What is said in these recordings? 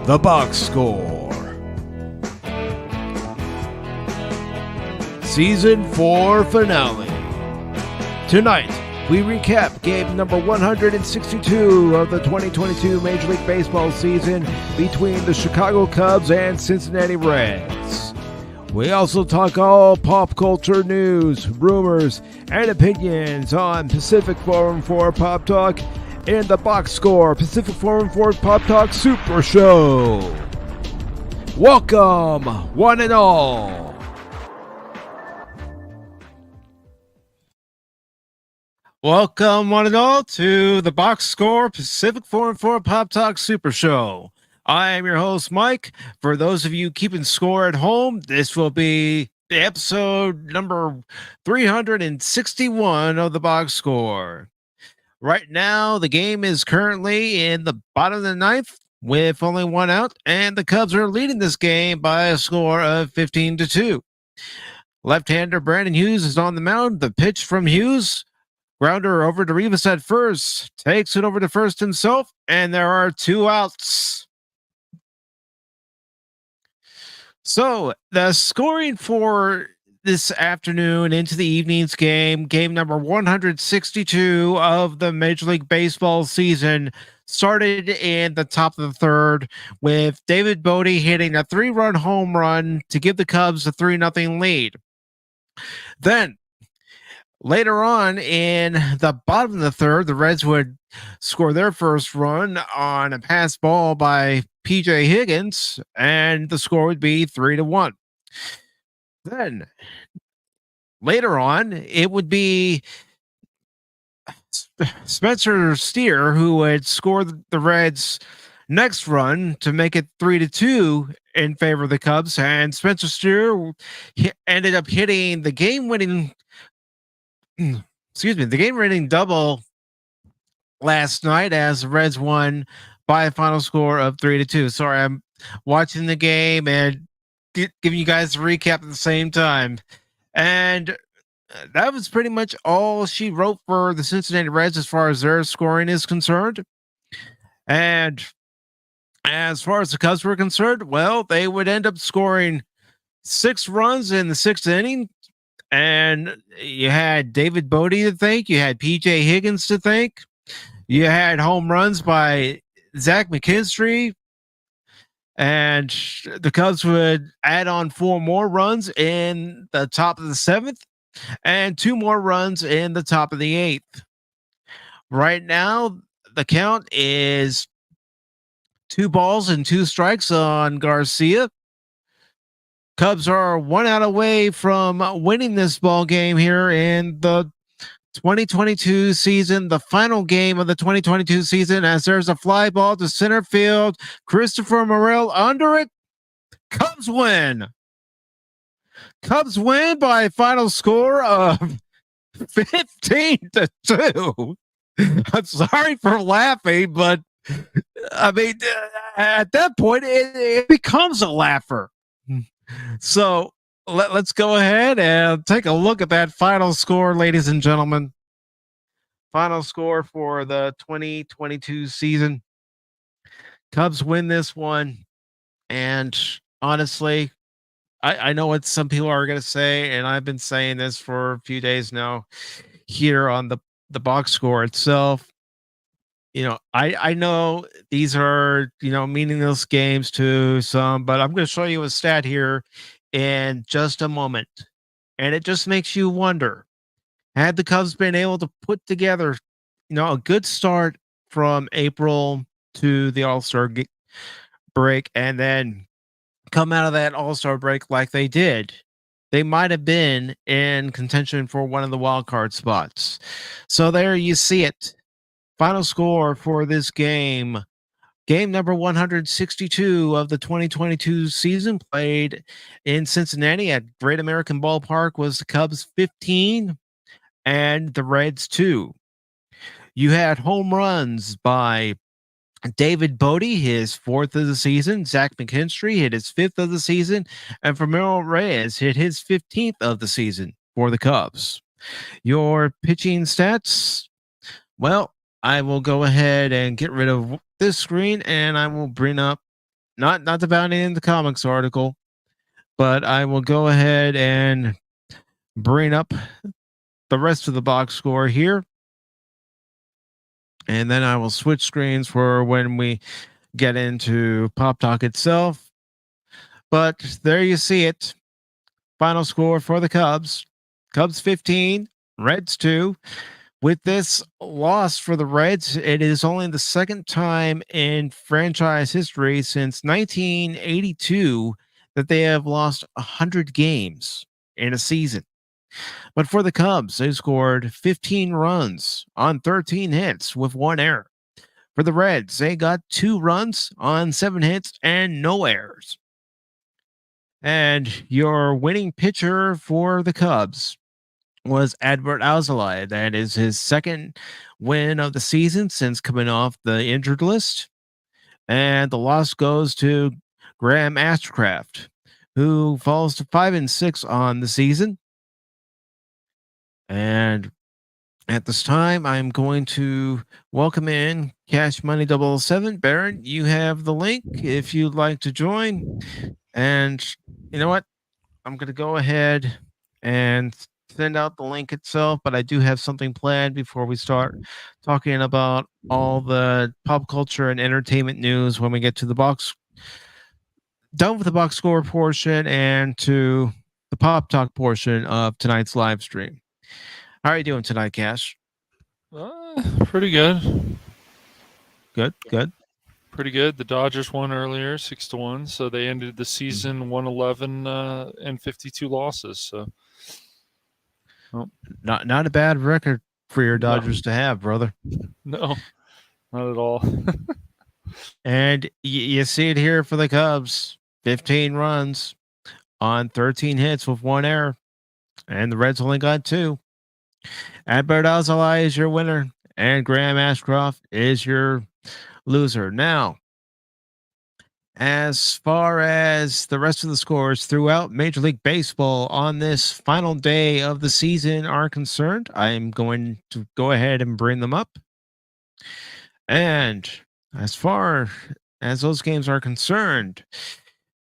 The Box Score. Season 4 finale. Tonight, we recap game number 162 of the 2022 Major League Baseball season between the Chicago Cubs and Cincinnati Reds. We also talk all pop culture news, rumors, and opinions on Pacific Forum 4 Pop Talk and the Box Score Pacific Forum 4 Pop Talk Super Show. Welcome, one and all. Welcome, one and all, to the Box Score Pacific Forum 4 Pop Talk Super Show. I am your host, Mike. For those of you keeping score at home, this will be the episode number 361 of the Box Score. Right now, the game is currently in the bottom of the ninth with only one out, and the Cubs are leading this game by a score of 15-2. Left-hander Brandon Hughes is on the mound. The pitch from Hughes, grounder over to Rivas at first, takes it over to first himself, and there are two outs. So the scoring for this afternoon into the evening's game number 162 of the Major League Baseball season, started in the top of the third with David Bodie hitting a 3-run home run to give the Cubs a 3-0 lead. Then later on in the bottom of the third, the Reds would score their first run on a pass ball by PJ Higgins, and the score would be 3-1. Then later on, it would be Spencer Steer who would score the Reds' next run to make it 3-2 in favor of the Cubs, and Spencer Steer ended up hitting the game-winning double last night as the Reds won by a final score of 3-2. Sorry, I'm watching the game and giving you guys a recap at the same time. And that was pretty much all she wrote for the Cincinnati Reds as far as their scoring is concerned. And as far as the Cubs were concerned, well, they would end up scoring 6 runs in the 6th inning. And you had David Bodie to thank. You had PJ Higgins to thank. You had home runs by Zach McKinstry. And the Cubs would add on 4 more runs in the top of the 7th and 2 more runs in the top of the 8th. Right now, the count is 2 balls and 2 strikes on Garcia. Cubs are 1 out away from winning this ball game here in the 2022 season, the final game of the 2022 season, as there's a fly ball to center field. Christopher Morel under it. Cubs win. Cubs win by a final score of 15-2. I'm sorry for laughing, but I mean, at that point, it becomes a laugher. So let's go ahead and take a look at that final score, ladies and gentlemen. Final score for the 2022 season. Cubs win this one. And honestly, I know what some people are going to say, and I've been saying this for a few days now here on the box score itself. You know, I know these are, meaningless games to some, but I'm going to show you a stat here in just a moment. And it just makes you wonder, had the Cubs been able to put together, a good start from April to the All-Star break and then come out of that All-Star break like they did, they might have been in contention for one of the wild card spots. So there you see it. Final score for this game number 162 of the 2022 season, played in Cincinnati at Great American Ballpark, was the Cubs 15 and the Reds 2. You had home runs by David Bodie, his 4th of the season. Zach McKinstry hit his 5th of the season, and Ramiro Reyes hit his 15th of the season for the Cubs. Your pitching stats, well, I will go ahead and get rid of this screen, and I will bring up not the Bounty in the Comics article, but I will go ahead and bring up the rest of the box score here. And then I will switch screens for when we get into Pop Talk itself. But there you see it. Final score for the Cubs. Cubs 15, Reds 2. With this loss for the Reds, it is only the second time in franchise history since 1982 that they have lost 100 games in a season. But for the Cubs, they scored 15 runs on 13 hits with 1 error. For the Reds, they got 2 runs on 7 hits and no errors. And your winning pitcher for the Cubs was Adbert Alzolay. That is his second win of the season since coming off the injured list. And the loss goes to Graham Ashcraft, who falls to 5-6 on the season. And at this time, I'm going to welcome in Cash Money 007. Baron, you have the link if you'd like to join. And you know what? I'm going to go ahead and send out the link itself, but I do have something planned before we start talking about all the pop culture and entertainment news when we get to the box. Done with the box score portion and to the pop talk portion of tonight's live stream. How are you doing tonight, Cash? Pretty good. Good. Pretty good. The Dodgers won earlier, 6-1, so they ended the season 111 and 52 losses. So, not a bad record for your Dodgers to have, brother. No, not at all. And you see it here for the Cubs: 15 runs on 13 hits with 1 error, and the Reds only got 2. Adbert Alzolay is your winner, and Graham Ashcroft is your loser. Now, as far as the rest of the scores throughout Major League Baseball on this final day of the season are concerned, I'm going to go ahead and bring them up. And as far as those games are concerned,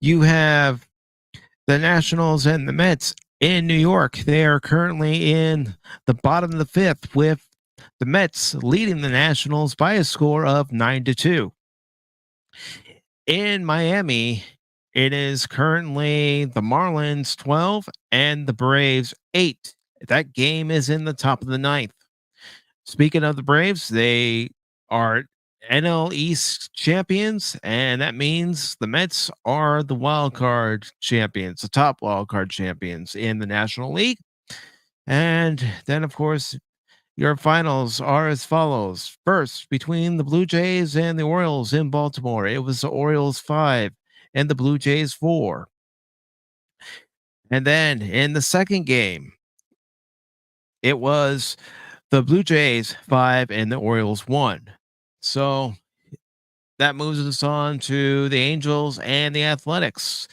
you have the Nationals and the Mets in New York. They are currently in the bottom of the 5th, with the Mets leading the Nationals by a score of 9-2. In Miami, it is currently the Marlins 12 and the Braves 8. That game is in the top of the 9th. Speaking of the Braves, they are NL East champions, and that means the Mets are the wild card champions, the top wild card champions in the National League. And then, of course, your finals are as follows. First, between the Blue Jays and the Orioles in Baltimore, it was the Orioles 5 and the Blue Jays 4. And then in the second game, it was the Blue Jays 5 and the Orioles 1. So that moves us on to the Angels and the Athletics.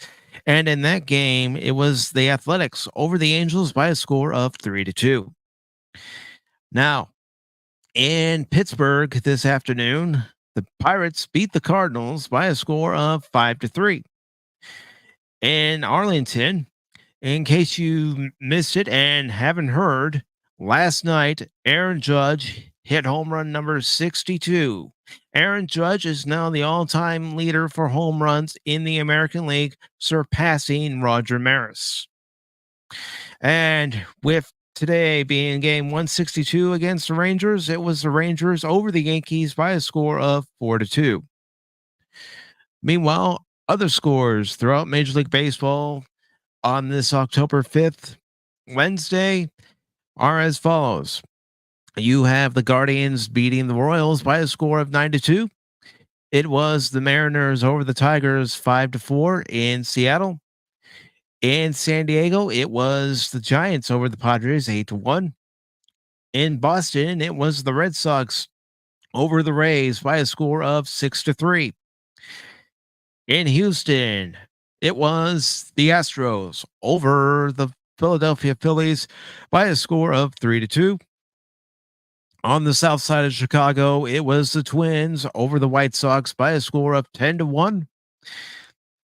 And in that game, it was the Athletics over the Angels by a score of 3-2. Now, in Pittsburgh this afternoon, the Pirates beat the Cardinals by a score of 5-3. In Arlington, in case you missed it and haven't heard, last night, Aaron Judge hit home run number 62. Aaron Judge is now the all-time leader for home runs in the American League, surpassing Roger Maris. And with today being game 162 against the Rangers, it was the Rangers over the Yankees by a score of 4-2. Meanwhile, other scores throughout Major League Baseball on this October 5th, Wednesday, are as follows. You have the Guardians beating the Royals by a score of 9-2. It was the Mariners over the Tigers 5-4 in Seattle. In San Diego, it was the Giants over the Padres 8-1. In Boston, it was the Red Sox over the Rays by a score of 6-3. In Houston, it was the Astros over the Philadelphia Phillies by a score of 3-2. On the south side of Chicago, it was the Twins over the White Sox by a score of 10-1.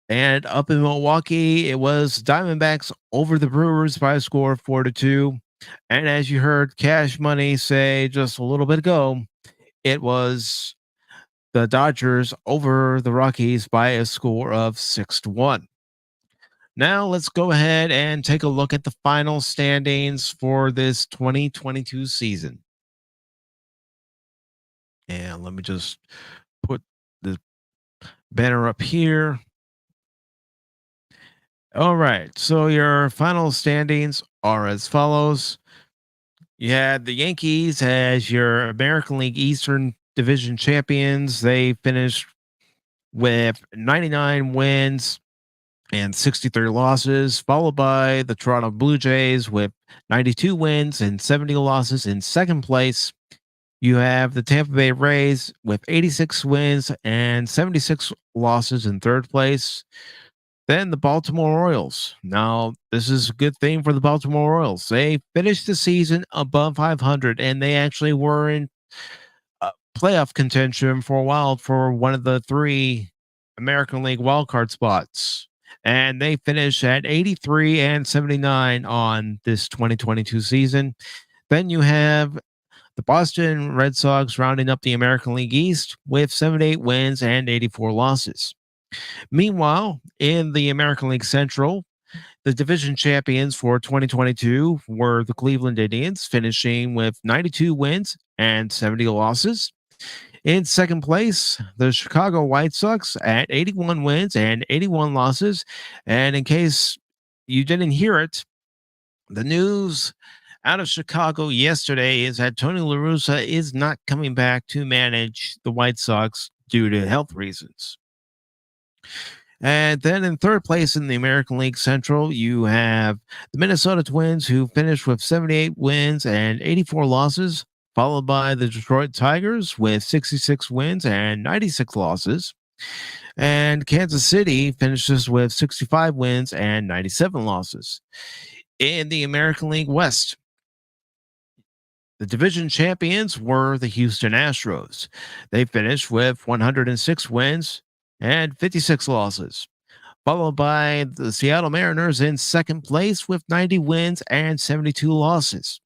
And up in Milwaukee, it was Diamondbacks over the Brewers by a score of 4-2. And as you heard Cash Money say just a little bit ago, it was the Dodgers over the Rockies by a score of 6-1. Now let's go ahead and take a look at the final standings for this 2022 season. And let me just put the banner up here. All right. So your final standings are as follows. You had the Yankees as your American League Eastern Division champions. They finished with 99 wins and 63 losses, followed by the Toronto Blue Jays with 92 wins and 70 losses in second place. You have the Tampa Bay Rays with 86 wins and 76 losses in third place. Then the Baltimore Orioles. Now, this is a good thing for the Baltimore Orioles. They finished the season above 500, and they actually were in playoff contention for a while for one of the 3 American League wildcard spots. And they finished at 83 and 79 on this 2022 season. Then you have the Boston Red Sox rounding up the American League East with 78 wins and 84 losses. Meanwhile, in the American League Central, the division champions for 2022 were the Cleveland Indians, finishing with 92 wins and 70 losses. In second place, the Chicago White Sox at 81 wins and 81 losses. And in case you didn't hear it, the news out of Chicago yesterday is that Tony La Russa is not coming back to manage the White Sox due to health reasons. And then in third place in the American League Central, you have the Minnesota Twins, who finished with 78 wins and 84 losses, followed by the Detroit Tigers with 66 wins and 96 losses. And Kansas City finishes with 65 wins and 97 losses. In the American League West, the division champions were the Houston Astros. They finished with 106 wins and 56 losses, followed by the Seattle Mariners in second place with 90 wins and 72 losses.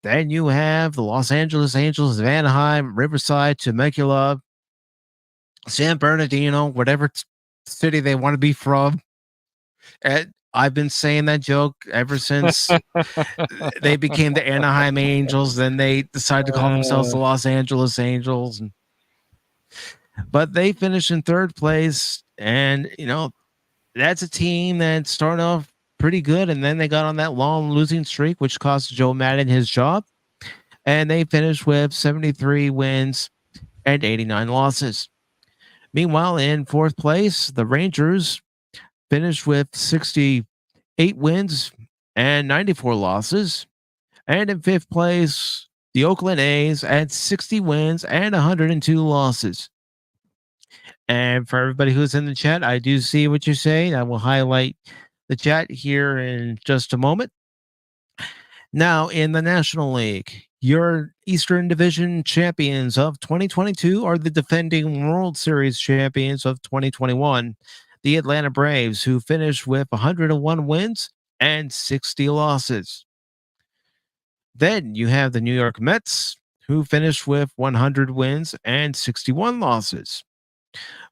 Then you have the Los Angeles Angels of Anaheim, Riverside, Temecula, San Bernardino, whatever city they want to be from. And I've been saying that joke ever since they became the Anaheim Angels. Then they decided to call themselves the Los Angeles Angels. But they finished in third place. And, that's a team that started off pretty good. And then they got on that long losing streak, which cost Joe Madden his job. And they finished with 73 wins and 89 losses. Meanwhile, in fourth place, the Rangers finished with 68 wins and 94 losses. And in fifth place, the Oakland A's at 60 wins and 102 losses. And for everybody who's in the chat, I do see what you're saying. I will highlight the chat here in just a moment. Now, in the National League, your Eastern Division champions of 2022 are the defending World Series champions of 2021, the Atlanta Braves, who finished with 101 wins and 60 losses. Then you have the New York Mets, who finished with 100 wins and 61 losses,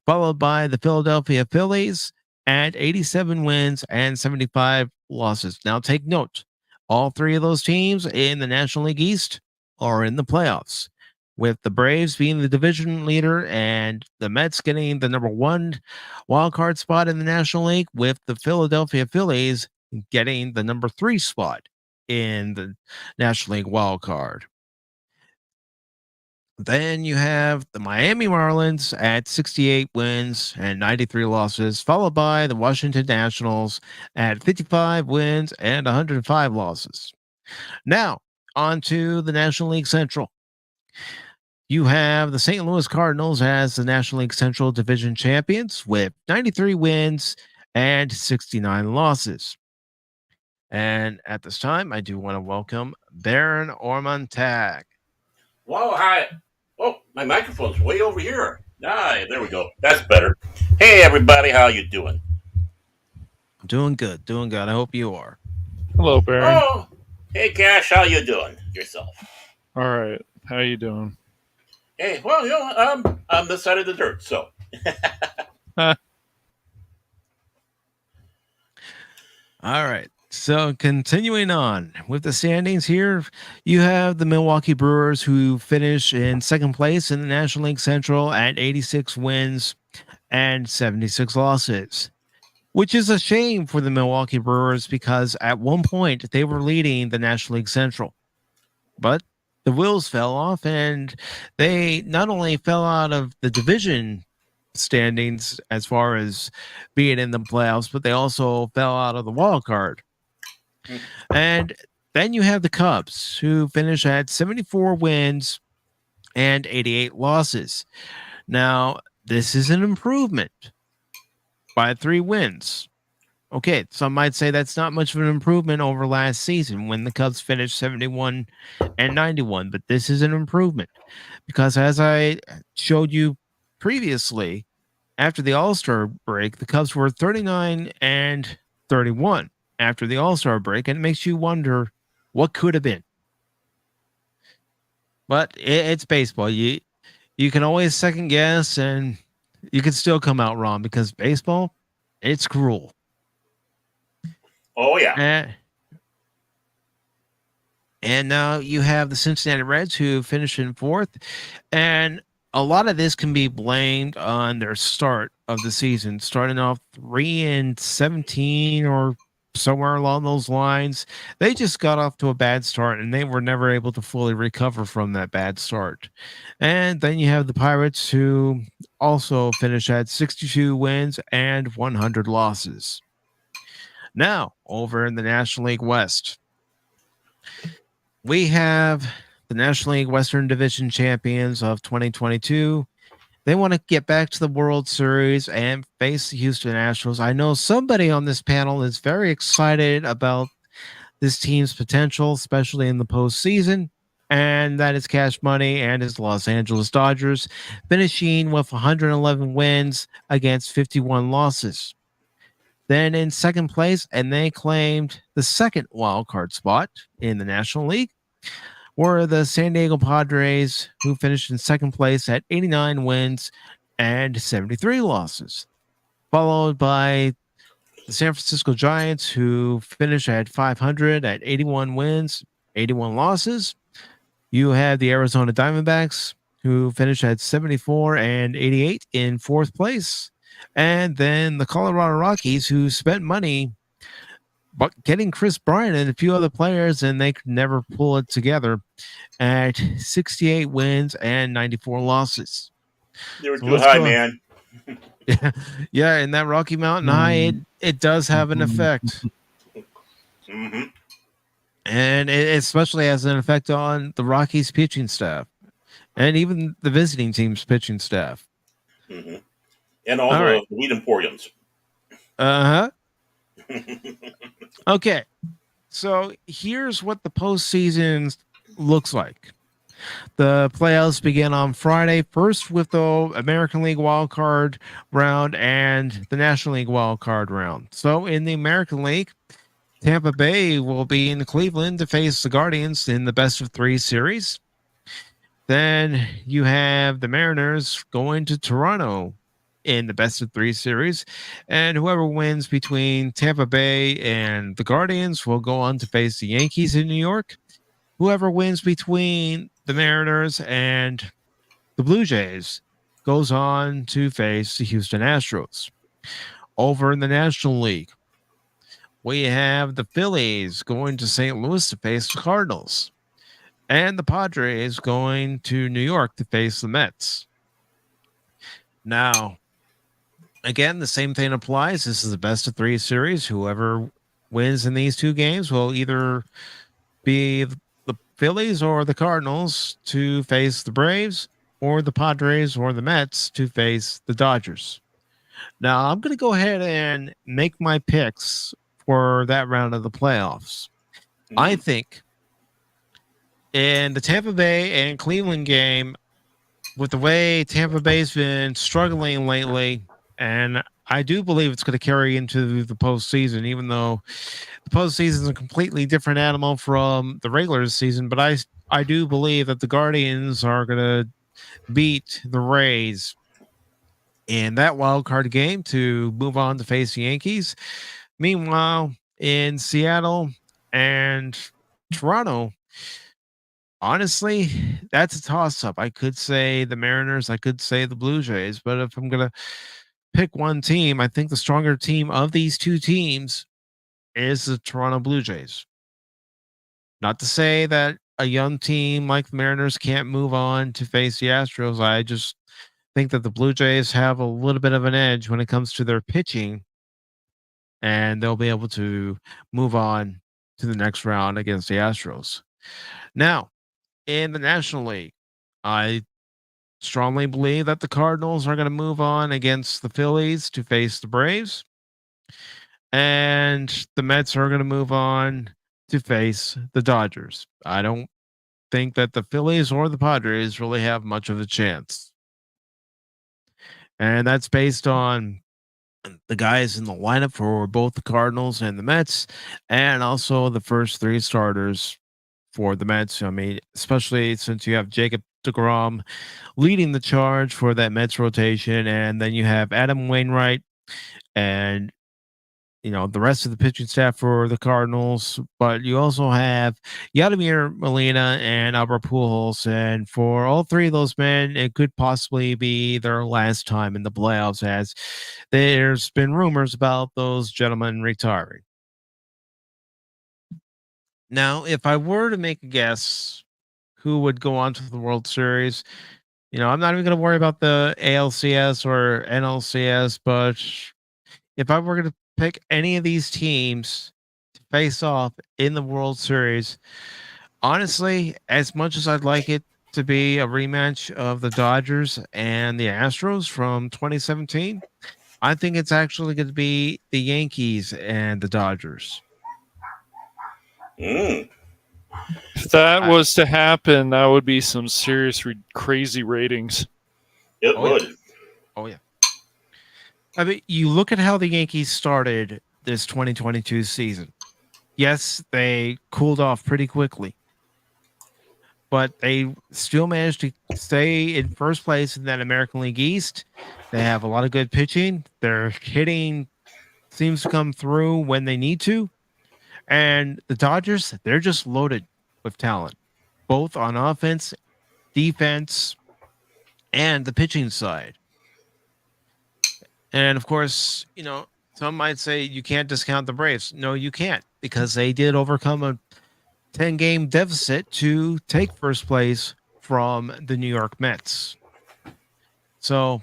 followed by the Philadelphia Phillies at 87 wins and 75 losses. Now, take note, all 3 of those teams in the National League East are in the playoffs, with the Braves being the division leader and the Mets getting the number 1 wild card spot in the National League, with the Philadelphia Phillies getting the number 3 spot in the National League wild card. Then you have the Miami Marlins at 68 wins and 93 losses, followed by the Washington Nationals at 55 wins and 105 losses. Now, on to the National League Central. You have the St. Louis Cardinals as the National League Central Division champions with 93 wins and 69 losses. And at this time, I do want to welcome Baron Ormontag. Whoa, hi. Oh, my microphone's way over here. Ah, there we go. That's better. Hey everybody, how you doing? Doing good, doing good. I hope you are. Hello, Baron. Oh, hey Cash, how you doing yourself? All right, how you doing? Hey, well, I'm this side of the dirt, so All right. So continuing on with the standings here, you have the Milwaukee Brewers who finish in second place in the National League Central at 86 wins and 76 losses, which is a shame for the Milwaukee Brewers because at one point they were leading the National League Central. But the wheels fell off and they not only fell out of the division standings as far as being in the playoffs, but they also fell out of the wild card. And then you have the Cubs, who finish at 74 wins and 88 losses. Now, this is an improvement by 3 wins. Okay, some might say that's not much of an improvement over last season when the Cubs finished 71 and 91, but this is an improvement because as I showed you previously, after the All-Star break, the Cubs were 39 and 31 after the All-Star break, and it makes you wonder what could have been. But it's baseball. You can always second guess, and you can still come out wrong because baseball, it's cruel. oh yeah. And now you have the Cincinnati Reds who finished in fourth. And a lot of this can be blamed on their start of the season, starting off 3-17 or somewhere along those lines. They just got off to a bad start and they were never able to fully recover from that bad start. And then you have the Pirates who also finished at 62 wins and 100 losses. Now, over in the National League West, we have the National League Western Division champions of 2022. They want to get back to the World Series and face the Houston Astros. I know somebody on this panel is very excited about this team's potential, especially in the postseason, and that is Cash Money and his Los Angeles Dodgers, finishing with 111 wins against 51 losses. Then in second place, and they claimed the second wild card spot in the National League, were the San Diego Padres, who finished in second place at 89 wins and 73 losses, followed by the San Francisco Giants, who finished at 500 at 81 wins, 81 losses. You had the Arizona Diamondbacks, who finished at 74 and 88 in fourth place. And then the Colorado Rockies, who spent money but getting Chris Bryant and a few other players, and they could never pull it together at 68 wins and 94 losses. They were So too high, man. Yeah, in that Rocky Mountain High, it does have an effect. Mm-hmm. And it especially has an effect on the Rockies pitching staff and even the visiting team's pitching staff. Mm-hmm. And all All the right. weed emporiums. Uh-huh. Okay. So here's what the postseason looks like. The playoffs begin on Friday, first with the American League wild card round and the National League wild card round. So in the American League, Tampa Bay will be in Cleveland to face the Guardians in the best of 3 series. Then you have the Mariners going to Toronto in the best of 3 series. And whoever wins between Tampa Bay and the Guardians will go on to face the Yankees in New York. Whoever wins between the Mariners and the Blue Jays goes on to face the Houston Astros. Over in the National League, we have the Phillies going to St. Louis to face the Cardinals, and the Padres going to New York to face the Mets. Now, again, the same thing applies. This is the best of 3 series. Whoever wins in these 2 games will either be the Phillies or the Cardinals to face the Braves, or the Padres or the Mets to face the Dodgers. Now, I'm going to go ahead and make my picks for that round of the playoffs. Mm-hmm. I think in the Tampa Bay and Cleveland game, with the way Tampa Bay's been struggling lately, And I do believe it's going to carry into the postseason, even though the postseason is a completely different animal from the regular season. But I do believe that the Guardians are going to beat the Rays in that wild card game to move on to face the Yankees. Meanwhile, in Seattle and Toronto, honestly, that's a toss up. I could say the Mariners, I could say the Blue Jays, but if I'm going to pick one team, I think the stronger team of these two teams is the Toronto Blue Jays. Not to say that a young team like the Mariners can't move on to face the Astros. I just think that the Blue Jays have a little bit of an edge when it comes to their pitching, and they'll be able to move on to the next round against the Astros. Now, in the National League, I strongly believe that the Cardinals are going to move on against the Phillies to face the Braves, and the Mets are going to move on to face the Dodgers. I don't think that the Phillies or the Padres really have much of a chance. And that's based on the guys in the lineup for both the Cardinals and the Mets, and also the first three starters for the Mets. I mean, especially since you have Jacob deGrom leading the charge for that Mets rotation, and then you have Adam Wainwright and the rest of the pitching staff for the Cardinals, but you also have Yadimir Molina and Albert Pujols, and for all three of those men, it could possibly be their last time in the playoffs, as there's been rumors about those gentlemen retiring. Now, if I were to make a guess who would go on to the World Series, I'm not even going to worry about the ALCS or NLCS, but if I were going to pick any of these teams to face off in the World Series, honestly, as much as I'd like it to be a rematch of the Dodgers and the Astros from 2017, I think it's actually going to be the Yankees and the Dodgers. Mm. If that was to happen, that would be some serious, crazy ratings. It would. Yeah. Oh, yeah. I mean, you look at how the Yankees started this 2022 season. Yes, they cooled off pretty quickly, but they still managed to stay in first place in that American League East. They have a lot of good pitching. Their hitting seems to come through when they need to. And the Dodgers, they're just loaded with talent, both on offense, defense, and the pitching side. And of course, some might say you can't discount the Braves. No, you can't, because they did overcome a 10-game deficit to take first place from the New York Mets. So,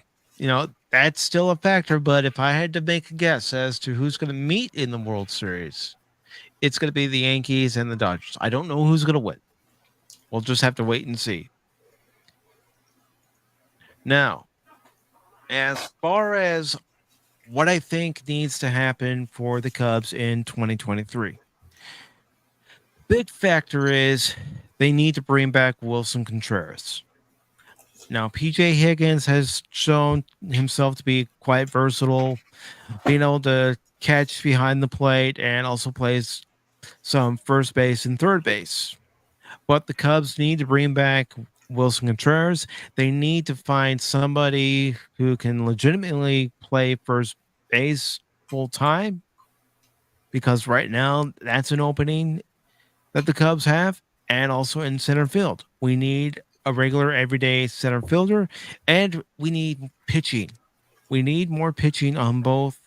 that's still a factor. But if I had to make a guess as to who's going to meet in the World Series, it's going to be the Yankees and the Dodgers. I don't know who's going to win. We'll just have to wait and see. Now, as far as what I think needs to happen for the Cubs in 2023, big factor is they need to bring back Wilson Contreras. Now, PJ Higgins has shown himself to be quite versatile, being able to catch behind the plate and also plays some first base and third base. But the Cubs need to bring back Wilson Contreras. They need to find somebody who can legitimately play first base full time, because right now that's an opening that the Cubs have, and also in center field. We need a regular everyday center fielder, and we need pitching. We need more pitching on both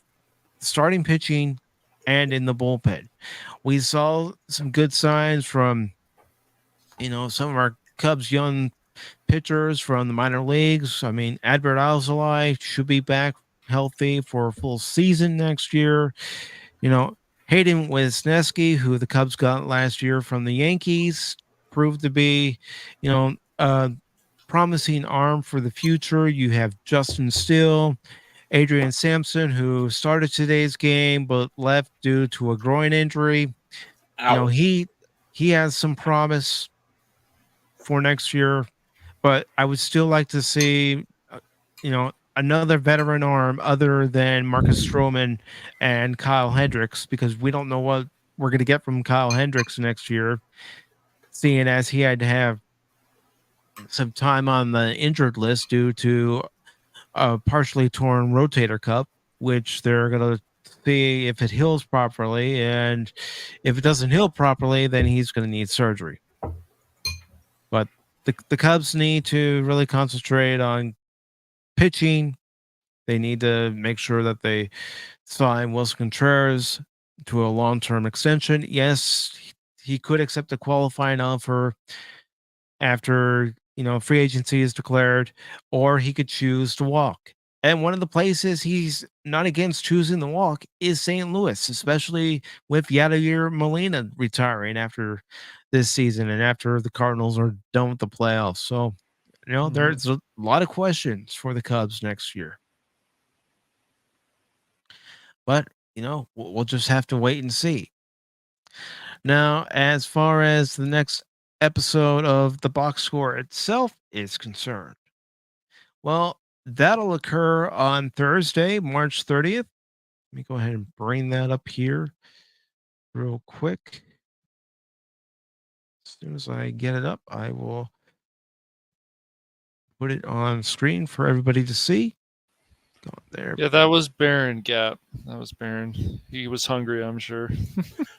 starting pitching and in the bullpen. We saw some good signs from some of our Cubs young pitchers from the minor leagues. I mean, Adbert Alzolay should be back healthy for a full season next year. Hayden Wesneski, who the Cubs got last year from the Yankees, proved to be, a promising arm for the future. You have Justin Steele, Adrian Sampson, who started today's game but left due to a groin injury. Ouch. He has some promise for next year, but I would still like to see, another veteran arm other than Marcus Stroman and Kyle Hendricks, because we don't know what we're going to get from Kyle Hendricks next year, seeing as he had to have some time on the injured list due to a partially torn rotator cuff, which they're going to see if it heals properly. And if it doesn't heal properly, then he's going to need surgery. But the Cubs need to really concentrate on pitching. They need to make sure that they sign Wilson Contreras to a long-term extension. Yes, he could accept a qualifying offer after free agency is declared, or he could choose to walk. And one of the places he's not against choosing the walk is St. Louis, especially with Yadier Molina retiring after this season and after the Cardinals are done with the playoffs. So, there's a lot of questions for the Cubs next year. But, we'll just have to wait and see. Now, as far as the next episode of the box score itself is concerned, well, that'll occur on Thursday, March 30th. Let me go ahead and bring that up here real quick. As soon as I get it up, I will put it on screen for everybody to see. Go on there. Yeah, that was Baron Gap. That was Baron. He was hungry, I'm sure.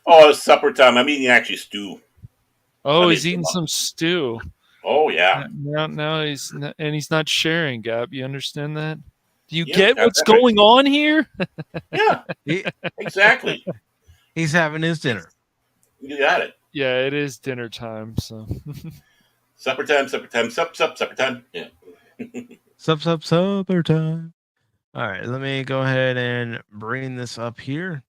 Oh, it's supper time. I'm eating actually stew. Oh, he's eating some stew. Oh yeah. Now he's not sharing, Gap. You understand that? Do you get what's going on here? Yeah, exactly. He's having his dinner. You got it. Yeah, it is dinner time. So supper time, supper time. Yeah. supper time. All right, let me go ahead and bring this up here.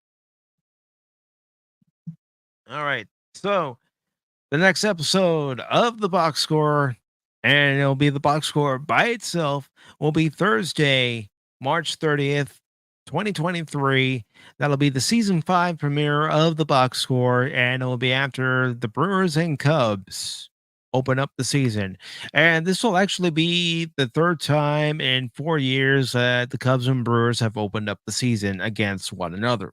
All right, so the next episode of the box score, and it'll be the box score by itself, will be Thursday, March 30th, 2023. That'll be the season 5 premiere of the box score, and it'll be after the Brewers and Cubs open up the season. And this will actually be the third time in 4 years that the Cubs and Brewers have opened up the season against one another.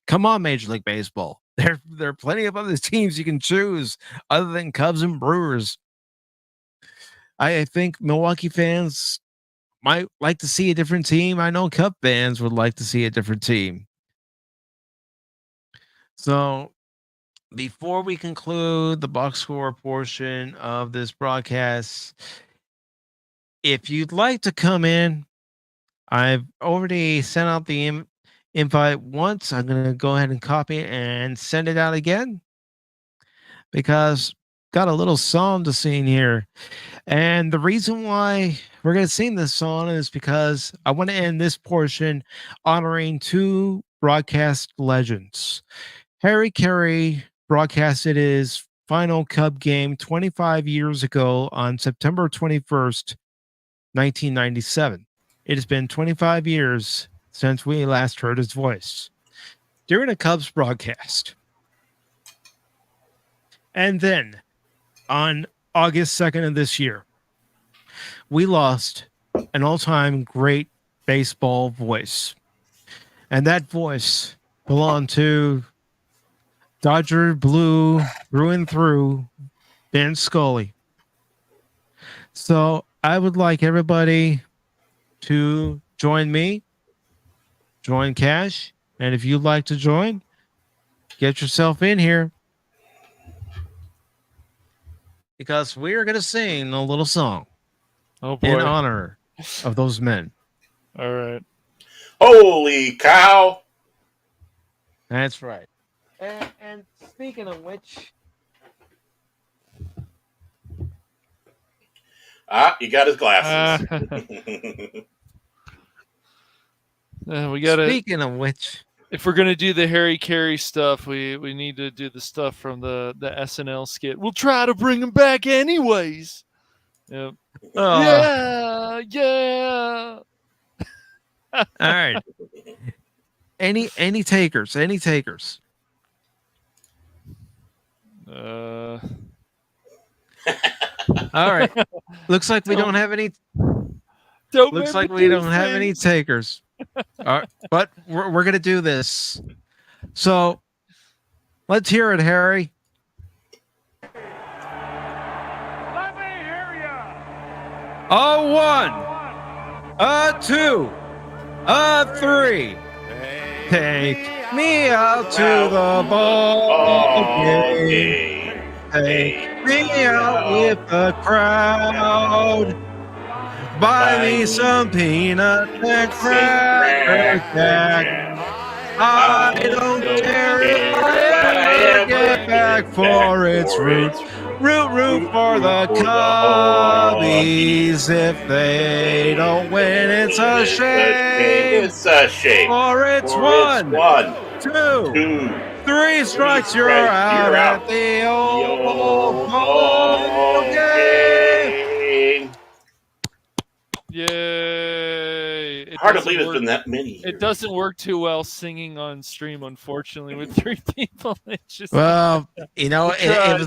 Come on, Major League Baseball. There are plenty of other teams you can choose other than Cubs and Brewers. I think Milwaukee fans might like to see a different team. I know Cub fans would like to see a different team. So before we conclude the box score portion of this broadcast, if you'd like to come in, I've already sent out the invite once. I'm going to go ahead and copy it and send it out again because got a little song to sing here. And the reason why we're going to sing this song is because I want to end this portion honoring 2 broadcast legends. Harry Carey broadcasted his final Cub game 25 years ago on September 21st, 1997. It has been 25 years since we last heard his voice during a Cubs broadcast. And then on August 2nd of this year, we lost an all-time great baseball voice. And that voice belonged to Dodger Blue through and through, Ben Scully. So I would like everybody to join me, join Cash, and if you'd like to join, get yourself in here because we are going to sing a little song in honor of those men. All right. Holy cow! That's right. And speaking of which, you got his glasses. We got to. Speaking of which, if we're gonna do the Harry Carey stuff, we need to do the stuff from the SNL skit. We'll try to bring him back anyways. Yep. Yeah. All right. Any takers? Any takers? All right. Looks like we don't have any. Looks like we don't have any takers. But we're going to do this. So let's hear it, Harry. Let me hear ya. A 1, a 2, a 3. Take me out to the ball game. Take me out with the crowd. Buy me some peanut and cracker jack. I don't care if I ever get back for its roots. Root for the Cubbies. If they don't win, it's a shame. It's a shame. For it's one, 2, 3 strikes, you're out at the old ball game. Yay! Hard to believe it's been that many years. It doesn't work too well singing on stream, unfortunately, with 3 people. It's just Well, you know,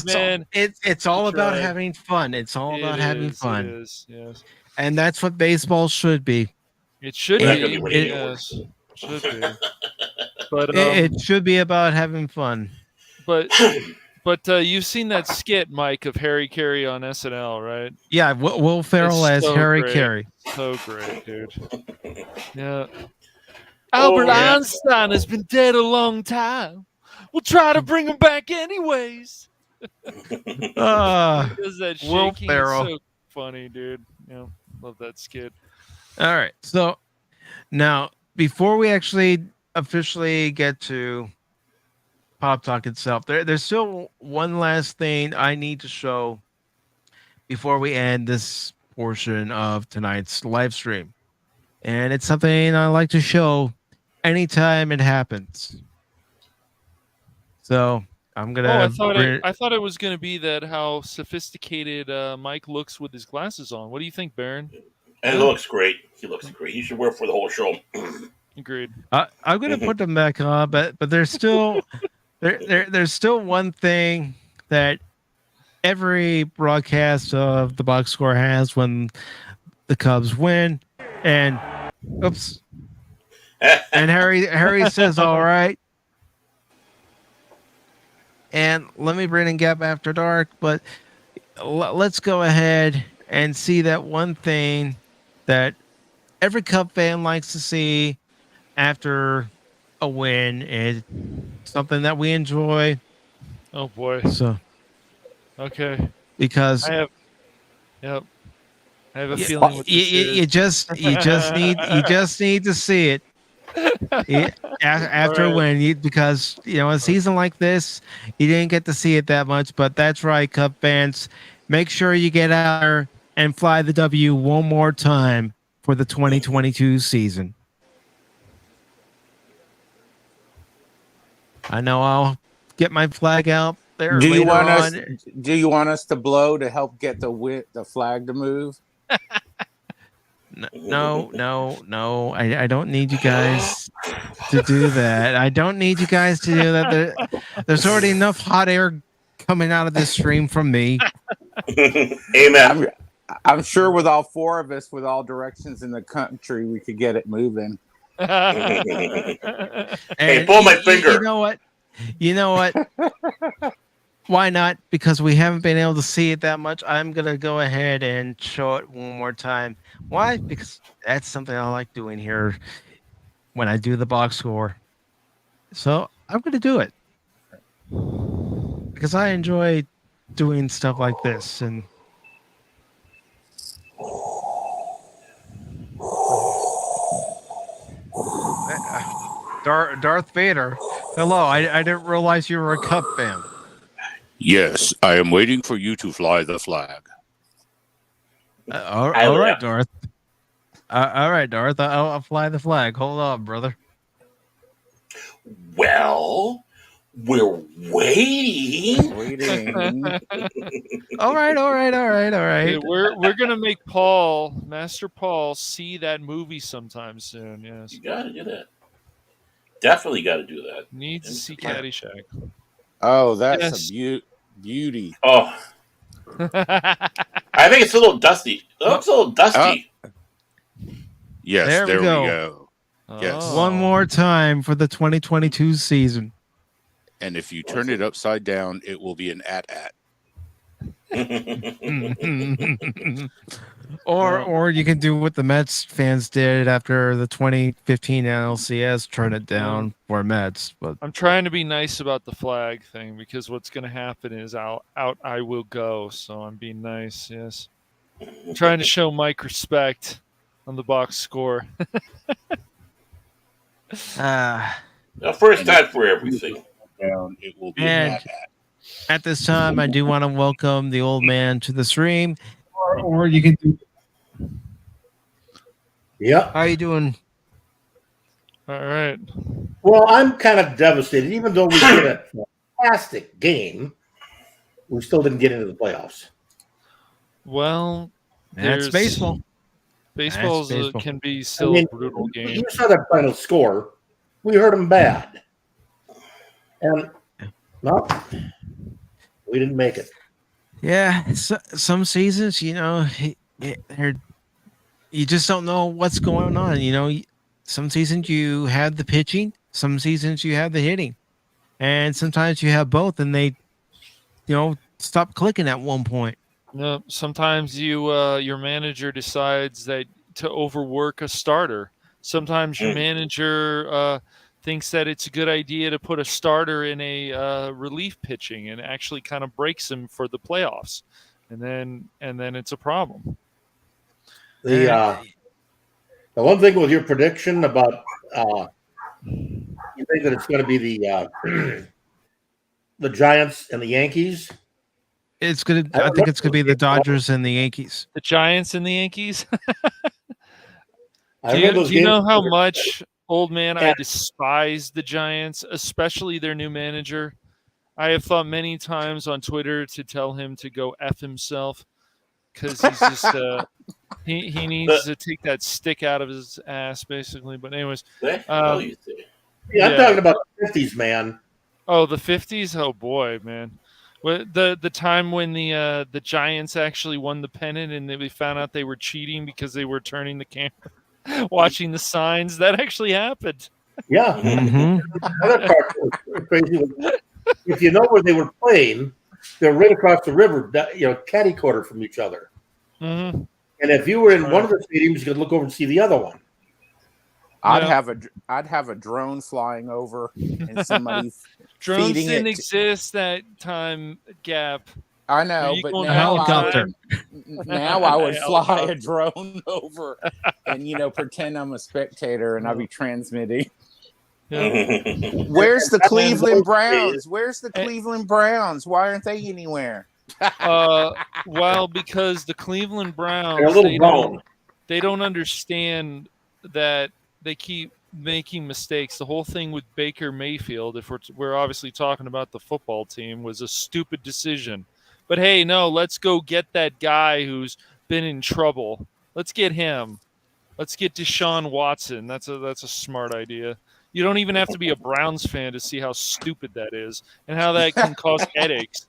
man. It's all We about tried. having fun. It's all about having fun. It is, yes. And that's what baseball should be. It should We're not be. gonna be winning Yes, should be. But It should be about having fun. but you've seen that skit, Mike, of Harry Carey on SNL, right? Yeah, Will Ferrell It's as so Harry great. Carey. So great, dude. Yeah. Oh, Albert yeah. Einstein has been dead a long time. We'll try to bring him back anyways. Does that Will shaking? Ferrell. It's so funny, dude. Yeah, love that skit. All right. So now, before we actually officially get to Pop Talk itself, there's still one last thing I need to show before we end this portion of tonight's live stream. And it's something I like to show anytime it happens. So I'm gonna. I thought it was gonna be that how sophisticated Mike looks with his glasses on. What do you think, Baron? And it looks great. He looks great. He should wear it for the whole show. Agreed. I'm gonna put them back on, but there's still there's still one thing that every broadcast of the box score has when the Cubs win, and oops, and Harry says all right. And let me bring in Gap After Dark, but let's go ahead and see that one thing that every Cub fan likes to see after a win. It's something that we enjoy. Oh boy. So, Okay. because I have a feeling what this you just need to see it. After a win, because a season like this, you didn't get to see it that much. But that's right, Cub fans, make sure you get out there and fly the W one more time for the 2022 season. I know I'll get my flag out there. Do you later want us? on. Do you want us to blow to help get the flag to move? No. I don't need you guys to do that. I don't need you guys to do that. There's already enough hot air coming out of this stream from me. Amen. I'm sure with all four of us, with all directions in the country, we could get it moving. Hey, And pull my finger. You know what? Why not? Because we haven't been able to see it that much. I'm going to go ahead and show it one more time. Why? Because that's something I like doing here when I do the box score. So I'm going to do it. Because I enjoy doing stuff like this. And Darth Vader. Hello. I didn't realize you were a Cub fan. Yes, I am waiting for you to fly the flag. All right, Darth. All right, Darth. I'll fly the flag. Hold on, brother. Well, we're waiting. All right. Hey, we're gonna make Master Paul, see that movie sometime soon. Yes, You got to do that. Definitely got to do that. needs to see Caddyshack. Oh, that's Yes. a beauty. Oh, I think it's a little dusty. It looks a little dusty. Yes, There we there we go. go. Yes. Oh. One more time for the 2022 season. And if you turn it upside down, it will be an at. Or you can do what the Mets fans did after the 2015 NLCS, turn it down for Mets. But I'm trying to be nice about the flag thing because what's going to happen is out I will go. So I'm being nice. Yes, I'm trying to show Mike respect on the box score. The first time for everything. Down, it will be And- an at. at this time, I do want to welcome the old man to the stream. Or you can do. Yeah. How you doing? All right. Well, I'm kind of devastated. Even though we did a fantastic game, we still didn't get into the playoffs. Well, That's there's- baseball. Baseball That's baseball. can be still I mean, a brutal game. You saw that final score. We heard them bad. And, no, we didn't make it. Yeah, some seasons, you know, you just don't know what's going on. You know, some seasons you have the pitching, some seasons you have the hitting, and sometimes you have both, and they, stop clicking at one point. No, sometimes your manager decides that to overwork a starter. Sometimes your manager thinks that it's a good idea to put a starter in a relief pitching and actually kind of breaks him for the playoffs, and then it's a problem. The one thing with your prediction about you think that it's going to be the the Giants and the Yankees. It's gonna. I think it's gonna be the Dodgers and the Yankees. The Giants and the Yankees. I Do remember those you know games- how much, old man, I Yeah. despise the Giants, especially their new manager? I have thought many times on Twitter to tell him to go F himself because he's just he needs to take that stick out of his ass, basically. But anyways, The hell you say? Yeah, I'm Yeah. talking about the 50s, man. oh, the 50s, oh boy, man. The time when the Giants actually won the pennant and we found out they were cheating because they were turning the camera, watching the signs, that actually happened. Yeah. Mm-hmm. The other part that was crazy was if you know where they were playing, they're right across the river, catty corner from each other. Mm-hmm. And if you were in one of the stadiums, you could look over and see the other one. I'd Yeah. have a drone flying over and somebody Drones feeding didn't it. exist that time, Gap. I know, Are you but going now helicopter? now I would fly Helicopter. a drone over and pretend I'm a spectator and I'll be transmitting. Yeah. Where's the That's Cleveland when- Browns? Where's the Cleveland Browns? Why aren't they anywhere? Well, because the Cleveland Browns, They're a little wrong. they don't understand that they keep making mistakes. The whole thing with Baker Mayfield, if we're obviously talking about the football team, was a stupid decision. But hey, no, let's go get that guy who's been in trouble. Let's get him. Let's get Deshaun Watson. That's a smart idea. You don't even have to be a Browns fan to see how stupid that is and how that can cause headaches.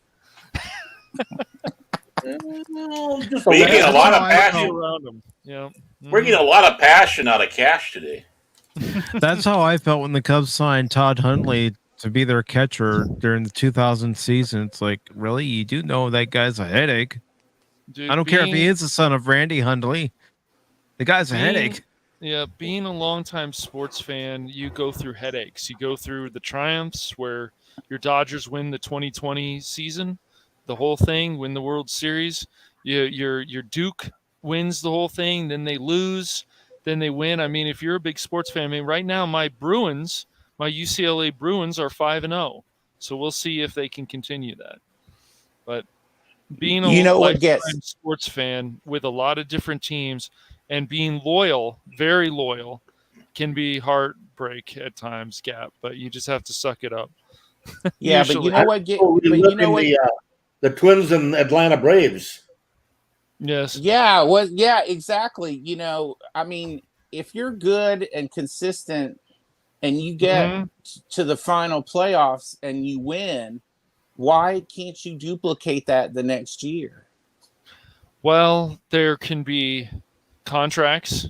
Just We're getting a little. lot of I passion. Around him. Yeah. We're getting a lot of passion out of Cash today. That's how I felt when the Cubs signed Todd Hundley to be their catcher during the 2000 season. It's like, really? You do know that guy's a headache. Dude, I don't care if he being- is the son of Randy Hundley. The guy's a being- headache. Yeah, being a longtime sports fan, you go through headaches. You go through the triumphs where your Dodgers win the 2020 season, the whole thing, win the World Series. Your Duke wins the whole thing, then they lose, then they win. I mean, if you're a big sports fan, I mean, right now my UCLA Bruins are 5-0, so we'll see if they can continue that. But being a lifetime sports fan with a lot of different teams and being loyal, very loyal, can be heartbreak at times, Gap. But you just have to suck it up. Yeah, but you know what? The Twins and Atlanta Braves. Yes. Yeah, exactly. I mean, if you're good and consistent and you get to the final playoffs and you win, why can't you duplicate that the next year? Well, there can be contracts.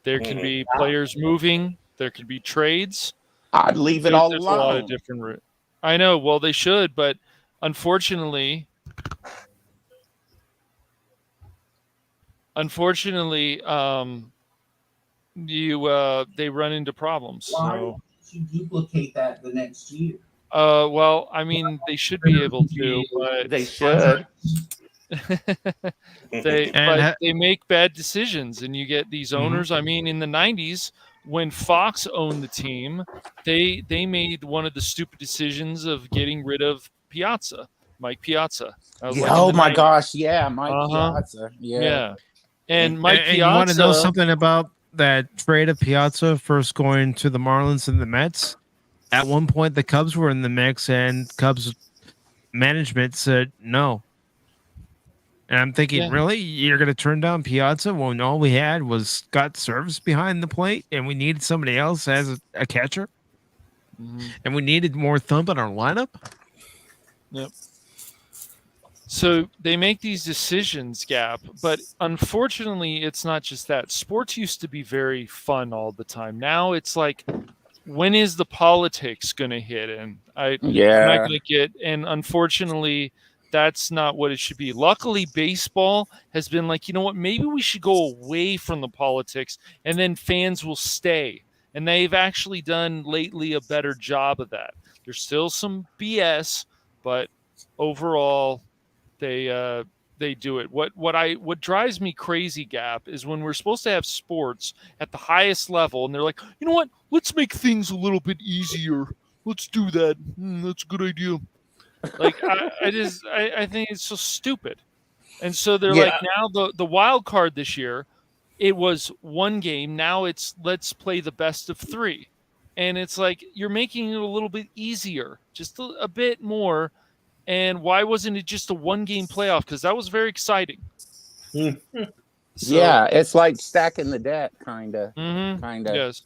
There can be players moving. There can be trades. I'd leave it all There's a lot of alone. different. I know. Well, they should, but unfortunately, they run into problems. Why So, don't you duplicate that the next year? well, I mean, they should be able to, but They should. they make bad decisions, and you get these owners. I mean, in the '90s, when Fox owned the team, they made one of the stupid decisions of getting rid of Mike Piazza. That was like in Oh the my 90s. gosh, yeah, Mike Piazza. Yeah. And Mike And Piazza. you want to know something about that trade of Piazza first going to the Marlins and the Mets? At one point, the Cubs were in the mix, and Cubs management said no. And I'm thinking, really? You're going to turn down Piazza when all we had was Scott Service behind the plate, and we needed somebody else as a catcher? And we needed more thump in our lineup? Yep. So they make these decisions, Gap, but unfortunately, it's not just that. Sports used to be very fun all the time. Now it's like, when is the politics going to hit in? I'm not going to get, and unfortunately, that's not what it should be. Luckily, baseball has been like, you know what, maybe we should go away from the politics, and then fans will stay. And they've actually done lately a better job of that. There's still some BS, but overall, they do it. What drives me crazy, Gap, is when we're supposed to have sports at the highest level, and they're like, you know what? Let's make things a little bit easier. Let's do that. That's a good idea. Like I think it's so stupid. And so they're like, now the wild card this year, it was one game. Now it's let's play the best of 3, and it's like you're making it a little bit easier, just a bit more. And why wasn't it just a 1-game playoff? Because that was very exciting. So, yeah, it's like stacking the deck, kind of. Yes.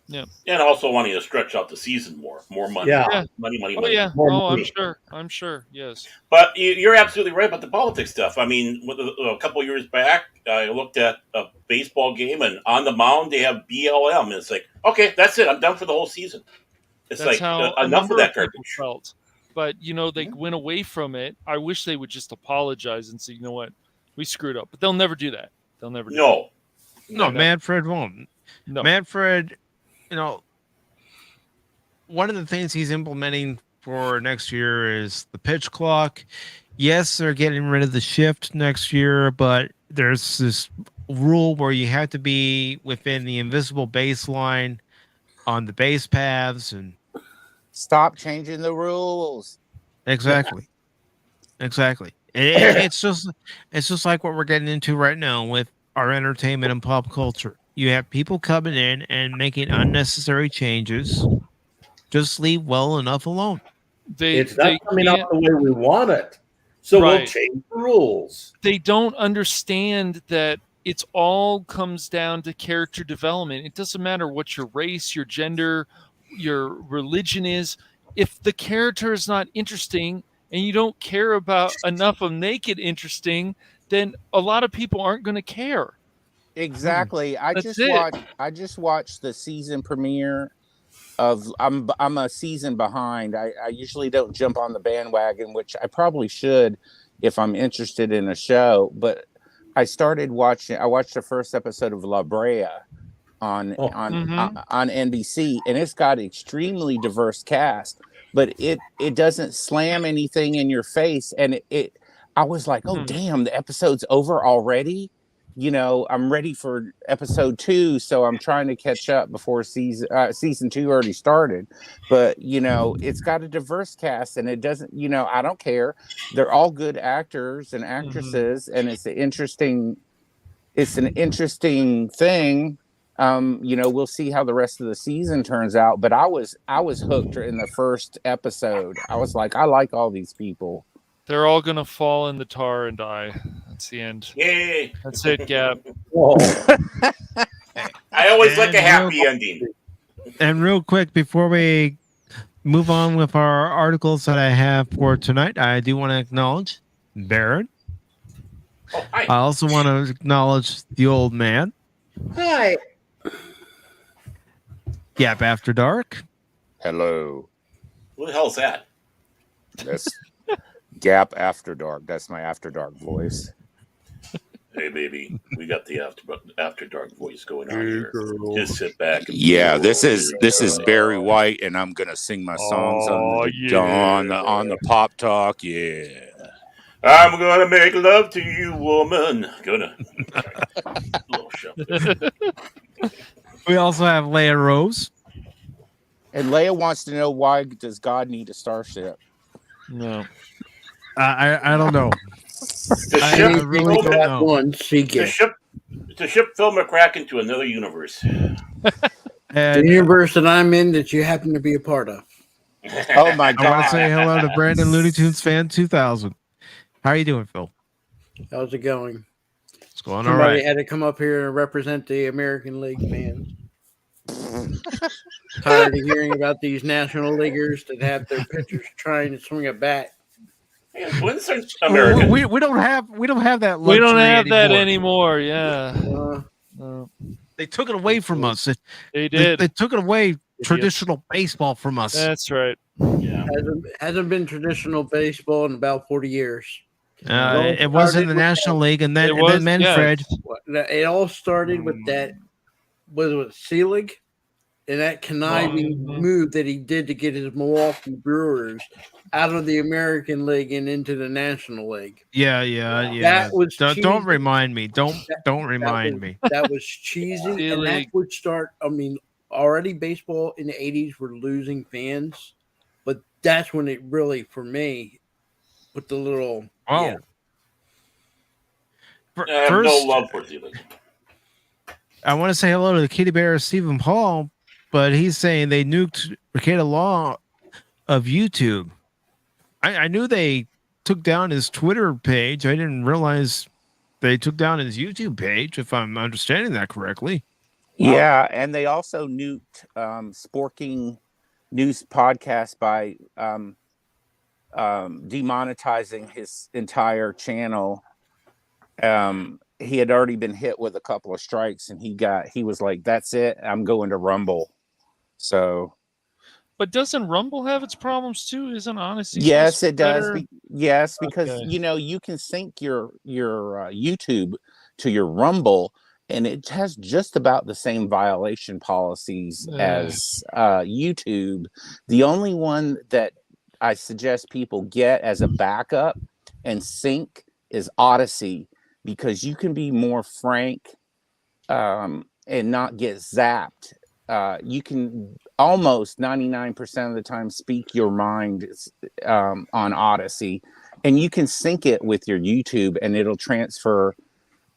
Yeah. And also wanting to stretch out the season more money. Yeah. Money. Oh, yeah. More money. money. I'm sure. Yes. But you're absolutely right about the politics stuff. I mean, a couple of years back, I looked at a baseball game, and on the mound they have BLM. And it's like, okay, that's it. I'm done for the whole season. It's that's like how enough of that garbage. Felt. But, they went away from it. I wish they would just apologize and say, you know what, we screwed up. But they'll never do that. They'll never do that. No, Manfred won't. No. Manfred, one of the things he's implementing for next year is the pitch clock. Yes, they're getting rid of the shift next year, but there's this rule where you have to be within the invisible baseline on the base paths and stop changing the rules. Exactly. It's just like what we're getting into right now with our entertainment and pop culture. You have people coming in and making unnecessary changes. Just leave well enough alone. It's not coming out the way we want it. So we'll change the rules. They don't understand that it's all comes down to character development. It doesn't matter what your race, your gender, your religion is. If the character is not interesting and you don't care about enough of make it interesting, then a lot of people aren't going to care. Exactly. I just watched the season premiere of I'm a season behind. I usually don't jump on the bandwagon, which I probably should if I'm interested in a show, but I watched the first episode of La Brea on NBC, and it's got an extremely diverse cast, but it doesn't slam anything in your face, and I was like, oh damn, the episode's over already. I'm ready for episode 2, so I'm trying to catch up before season 2 already started. But it's got a diverse cast, and it doesn't. I don't care. They're all good actors and actresses, and it's an interesting thing. We'll see how the rest of the season turns out. But I was hooked in the first episode. I was like, I like all these people. They're all going to fall in the tar and die. That's the end. Yay. That's it, Gab. I always like a happy ending. And real quick, before we move on with our articles that I have for tonight, I do want to acknowledge Baron. Oh, hi. I also want to acknowledge the old man. Hi. Gap After Dark. Hello. Who the hell's that? That's Gap After Dark. That's my After Dark voice. Hey, baby, we got the after dark voice going on here. Just sit back. And Yeah, this is Barry White, and I'm gonna sing my songs on the Pop Talk. Yeah. I'm gonna make love to you, woman. Gonna. Little shove. We also have Leia Rose. And Leia wants to know, why does God need a starship? No. I don't know. The I ship, really don't know. the ship Phil McCracken to another universe. And The universe that I'm in that you happen to be a part of. Oh my I want to God! say hello to Brandon Looney Tunes fan 2000. How are you doing, Phil? How's it going? It's going all Somebody right. had to come up here and represent the American League fans. Tired of hearing about these National Leaguers that have their pitchers trying to swing a bat. Hey, Twins are American. We don't have that luxury We don't have that anymore. anymore. Yeah. They took it away from us. They did. They took it away. Traditional baseball from us. That's right. Yeah. Hasn't been traditional baseball in about 40 years. It was in the National League, and then Manfred. It all started with that. Was it Selig? And that conniving move that he did to get his Milwaukee Brewers out of the American League and into the National League. Yeah. That was don't remind me. Don't remind me. That was cheesy, and that would start. I mean, already baseball in the '80s were losing fans, but that's when it really, for me, put the little. Oh. Yeah. I have no love for Zealand. I want to say hello to the Kitty Bear, Stephen Paul, but he's saying they nuked Rekieta Law of YouTube. I knew they took down his Twitter page. I didn't realize they took down his YouTube page, if I'm understanding that correctly. Yeah, and they also nuked Sporking News podcast by demonetizing his entire channel. He had already been hit with a couple of strikes, and he was like, "That's it. I'm going to Rumble." So, but doesn't Rumble have its problems too? Isn't Honesty? Yes, it does. Yes, because Okay. you can sync your YouTube to your Rumble, and it has just about the same violation policies as YouTube. The only one that I suggest people get as a backup and sync is Odyssey, because you can be more frank and not get zapped. You can almost 99% of the time speak your mind on Odyssey, and you can sync it with your YouTube, and it'll transfer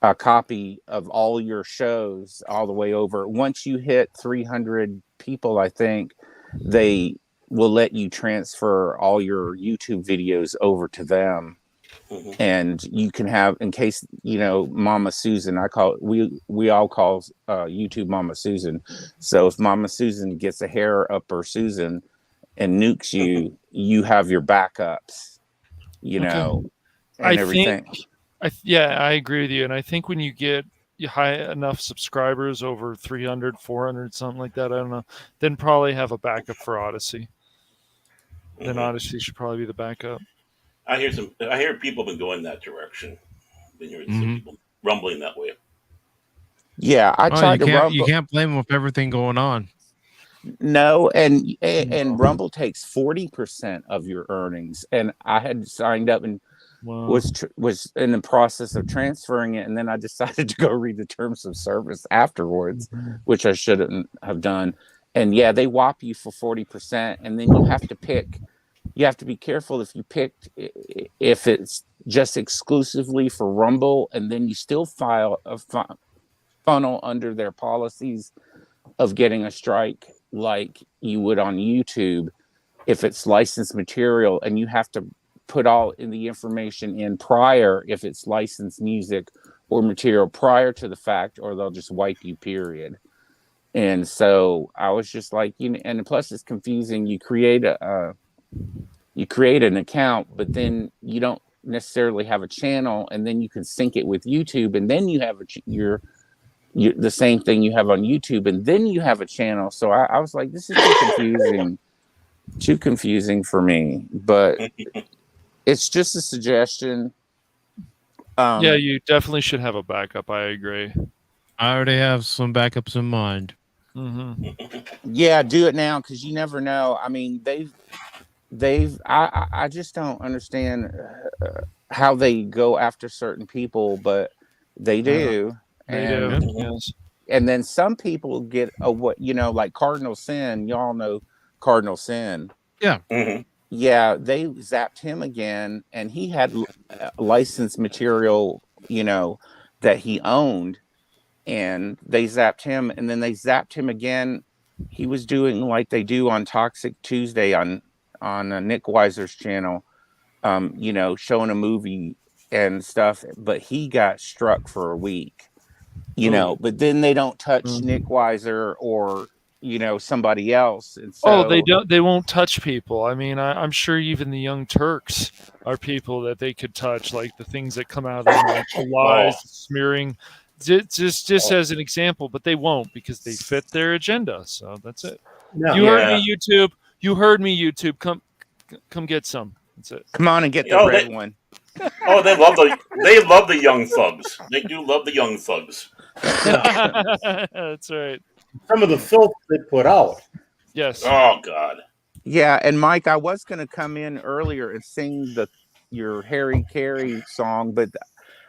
a copy of all your shows all the way over. Once you hit 300 people, I think they will let you transfer all your YouTube videos over to them. And you can have, in case, Mama Susan, we all call YouTube Mama Susan. So if Mama Susan gets a hair up her Susan and nukes you, you have your backups, and everything. I agree with you. And I think when you get high enough subscribers, over 300, 400, something like that, I don't know, then probably have a backup for Odyssey. Then Odyssey should probably be the backup. I hear people have been going that direction. Been hearing some people rumbling that way. Yeah, I tried to Rumble. You can't blame them with everything going on. No, and Rumble takes 40% of your earnings, and I had signed up and was in the process of transferring it, and then I decided to go read the terms of service afterwards, which I shouldn't have done. And yeah, they whop you for 40%, and then you have to pick. You have to be careful if it's just exclusively for Rumble, and then you still file a funnel under their policies of getting a strike like you would on YouTube if it's licensed material, and you have to put all in the information in prior if it's licensed music or material prior to the fact, or they'll just wipe you, period. And so I was just like, and plus it's confusing. You create an account, but then you don't necessarily have a channel, and then you can sync it with YouTube, and then you have your the same thing you have on YouTube, and then you have a channel. So I was like, this is too confusing for me. But it's just a suggestion. Yeah, you definitely should have a backup. I agree. I already have some backups in mind. Yeah, do it now because you never know. I mean, I just don't understand how they go after certain people, but they do. They do. Yes. And then some people get like Cardinal Sin. Y'all know Cardinal Sin. Yeah. Yeah, they zapped him again, and he had licensed material, that he owned, and they zapped him, and then they zapped him again. He was doing like they do on Toxic Tuesday on Nick Weiser's channel, showing a movie and stuff, but he got struck for a week, but then they don't touch Nick Weiser or somebody else. And so, they won't touch people. I mean, I'm sure even the Young Turks are people that they could touch, like the things that come out of them, like the lies, smearing, just as an example, but they won't because they fit their agenda. So that's it. No. You heard me, YouTube. You heard me, YouTube. Come get some. That's it. Come on and get the red one. Oh, they love the young thugs. They do love the young thugs. That's right. Some of the filth they put out. Yes. Oh God. Yeah, and Mike, I was going to come in earlier and sing your Harry Carey song, but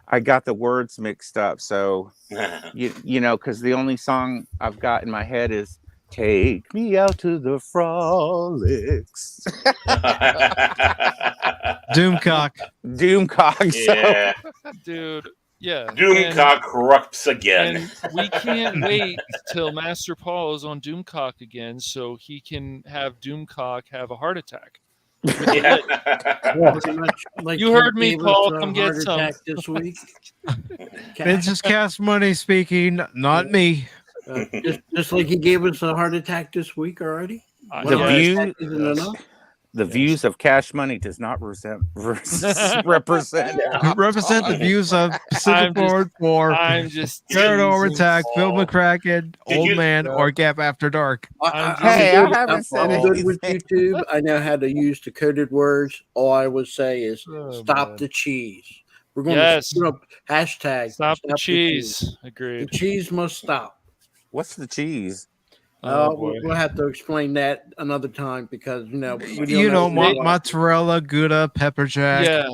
I got the words mixed up. So because the only song I've got in my head is "Take Me Out to the Frolics." Doomcock. Yeah, dude. Yeah, Doomcock corrupts again. And we can't wait till Master Paul is on Doomcock again, so he can have Doomcock have a heart attack. Yeah. Pretty much like you heard me, Paul. Come get some this week. It's just Cash Money speaking, not me. Just like he gave us a heart attack this week already. The views of Cash Money does not represent the views of Pacific Forward 4. I'm just Paranormal Attack, Phil McCracken, Old Man, or Gap After Dark. I haven't said I'm good with YouTube. I know how to use the coded words. All I would say is stop the cheese. We're going to put up hashtag stop the cheese. Agreed. The cheese must stop. What's the cheese? We'll have to explain that another time because mozzarella, Gouda, pepper jack. Yeah,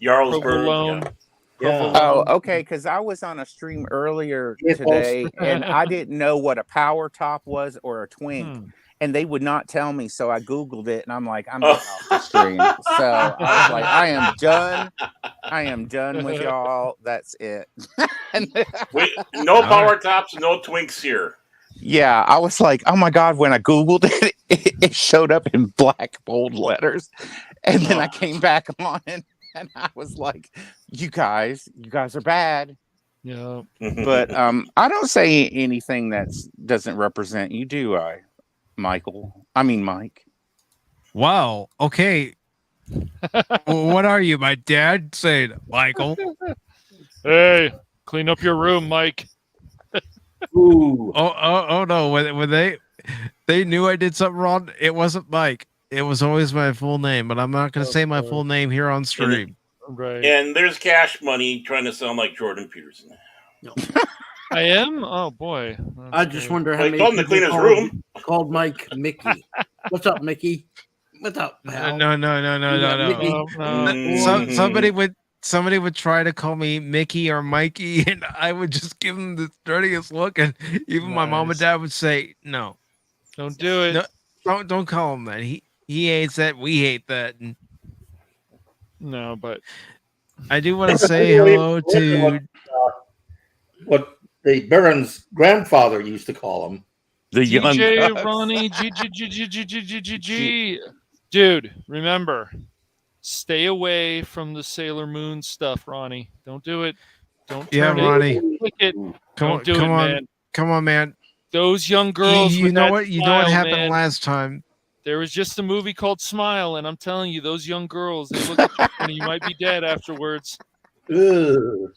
Jarlsberg. Yeah. Oh, okay. Because I was on a stream earlier today, and I didn't know what a power top was or a twink, and they would not tell me. So I Googled it, and I'm like, I'm getting off the stream. So I was like, I am done. I am done with y'all. That's it. Wait, no power tops, no twinks here. Yeah, I was like, oh my God, when I Googled it, it showed up in black bold letters. And then I came back on and I was like, you guys are bad. Yeah. But I don't say anything that doesn't represent you, do I, Michael? I mean, Mike. Wow. Okay. What are you, my dad? Saying, Michael. Hey, clean up your room, Mike. Ooh. Oh no! When they knew I did something wrong, it wasn't Mike. It was always my full name, but I'm not going to say my full name here on stream. Right. And there's Cash Money trying to sound like Jordan Peterson. No. I am. Oh boy! I just wonder how many told him to clean his room. Called Mike Mickey. What's up, Mickey? What's up, pal? No. Somebody would try to call me Mickey or Mikey, and I would just give them the dirtiest look. And even my mom and dad would say, "No, don't do it. No, don't call him that. He hates that. We hate that." And no, but I do want to say hello to what the Baron's grandfather used to call him, the young Ronnie G. Dude, remember. Stay away from the Sailor Moon stuff, Ronnie. Don't do it. Don't turn Ronnie. Click it. Come on, man. Those young girls. You know what happened last time. There was just a movie called Smile, and I'm telling you, those young girls, they look at you and you might be dead afterwards. Well,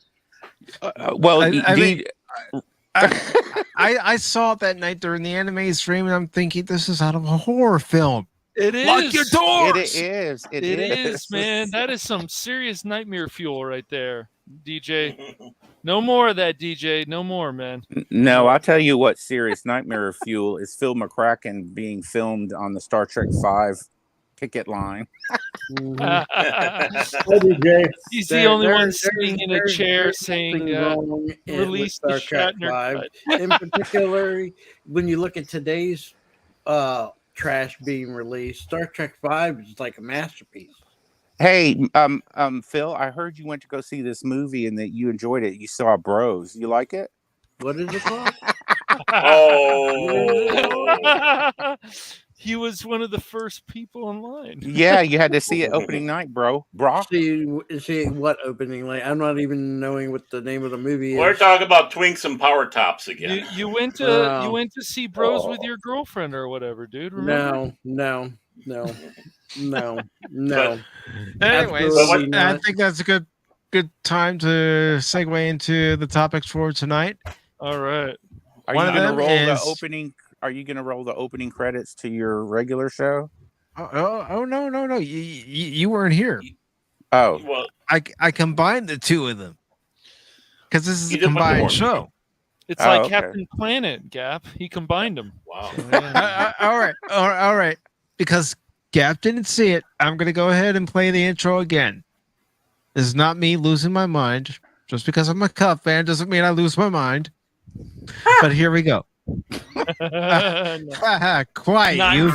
I saw it that night during the anime stream, and I'm thinking this is out of a horror film. It is. Lock your doors. It is, man. That is some serious nightmare fuel right there, DJ. No more of that, DJ. No more, man. No, I'll tell you what serious nightmare fuel is Phil McCracken being filmed on the Star Trek V picket line. He's the only one sitting in a chair saying, release the Shatner. In particular, when you look at today's trash being released, Star Trek V is like a masterpiece. Hey, Phil, I heard you went to go see this movie and that you enjoyed it. You saw Bros. You like it? What is it called? Oh. He was one of the first people in line. Yeah, you had to see it opening night, bro. See what opening night? I'm not even knowing what the name of the movie is. We're talking about Twinks and Power Tops again. You went to see Bros with your girlfriend or whatever, dude. Remember? No. Anyways, I think that's a good time to segue into the topics for tonight. All right. Are you going to roll the opening? Are you going to roll the opening credits to your regular show? Oh no! You weren't here. Oh, well, I combined the two of them because this is a combined show. It's like Captain Planet, Gap. He combined them. Wow. All right. Because Gap didn't see it, I'm going to go ahead and play the intro again. This is not me losing my mind. Just because I'm a Cub fan doesn't mean I lose my mind. But here we go. Quiet, you.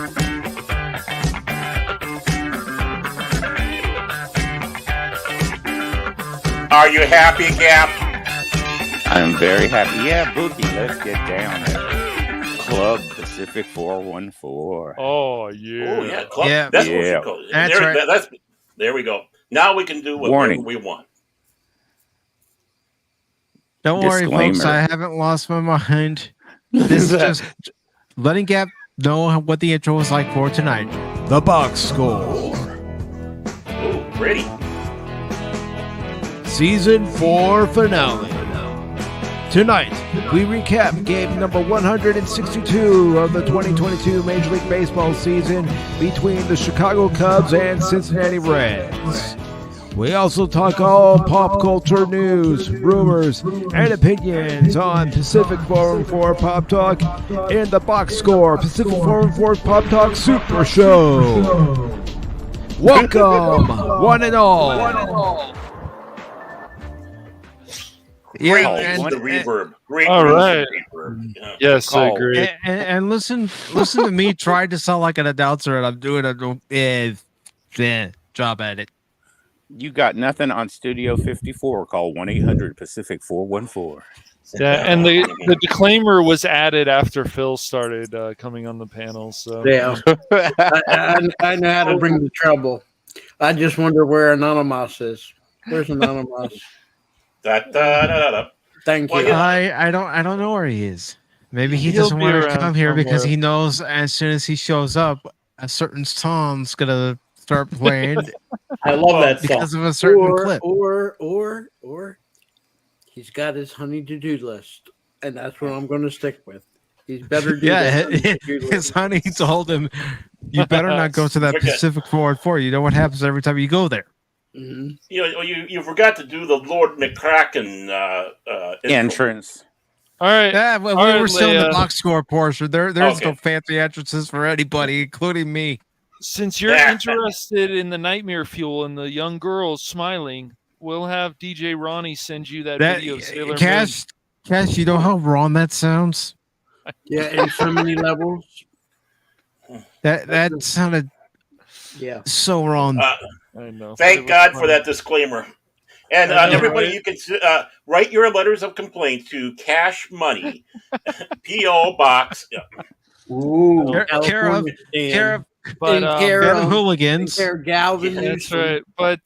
Are you happy, Gap? I'm very happy. Yeah, Bookie, let's get down there. Club Pacific 414. Oh, yeah. Oh, yeah. Club. Yeah. That's what you call it. There we go. Now we can do whatever we want. Don't worry, folks. I haven't lost my mind. This is just letting Gap know what the intro was like for tonight. The box score. Oh, pretty. Season 4 finale. Tonight, we recap game number 162 of the 2022 Major League Baseball season between the Chicago Cubs and Cincinnati Reds. We also talk all pop culture news, rumors, and opinions on Pacific 414 Pop Talk and the Box Score Pacific 414 Pop Talk Super Show. Welcome, one and all. Great the reverb. Great. All right. Reverb. Yeah. Yes, I agree. And listen to me try to sound like an announcer, and I'm doing a job at it. You got nothing on Studio 54. Call 1-800-PACIFIC 414. Yeah, and the disclaimer was added after Phil started coming on the panel. So yeah, I know how to bring the trouble. I just wonder where Anonymous is. Where's Anonymous? Thank you. I don't know where he is. Maybe he doesn't want to come here because he knows as soon as he shows up, a certain song's gonna start playing. I love that song because of a certain clip. Or he's got his honey to-do list, and that's what I'm going to stick with. He's better do that. His honey told him, "You better not go to that Pacific 414. You know what happens every time you go there." Mm-hmm. You forgot to do the Lord McCracken entrance. All right. Yeah, well, we were still in the box score portion. There's no fancy entrances for anybody, including me. Since you're interested in the nightmare fuel and the young girls smiling, we'll have DJ Ronnie send you that video of Sailor Moon. Cash, you know how wrong that sounds? Yeah, in so many levels. That sounded so wrong. I know. Thank God for that disclaimer. And everybody, you can write your letters of complaint to Cash Money, P.O. Box. Ooh, care of hooligans. Galvin. That's right. But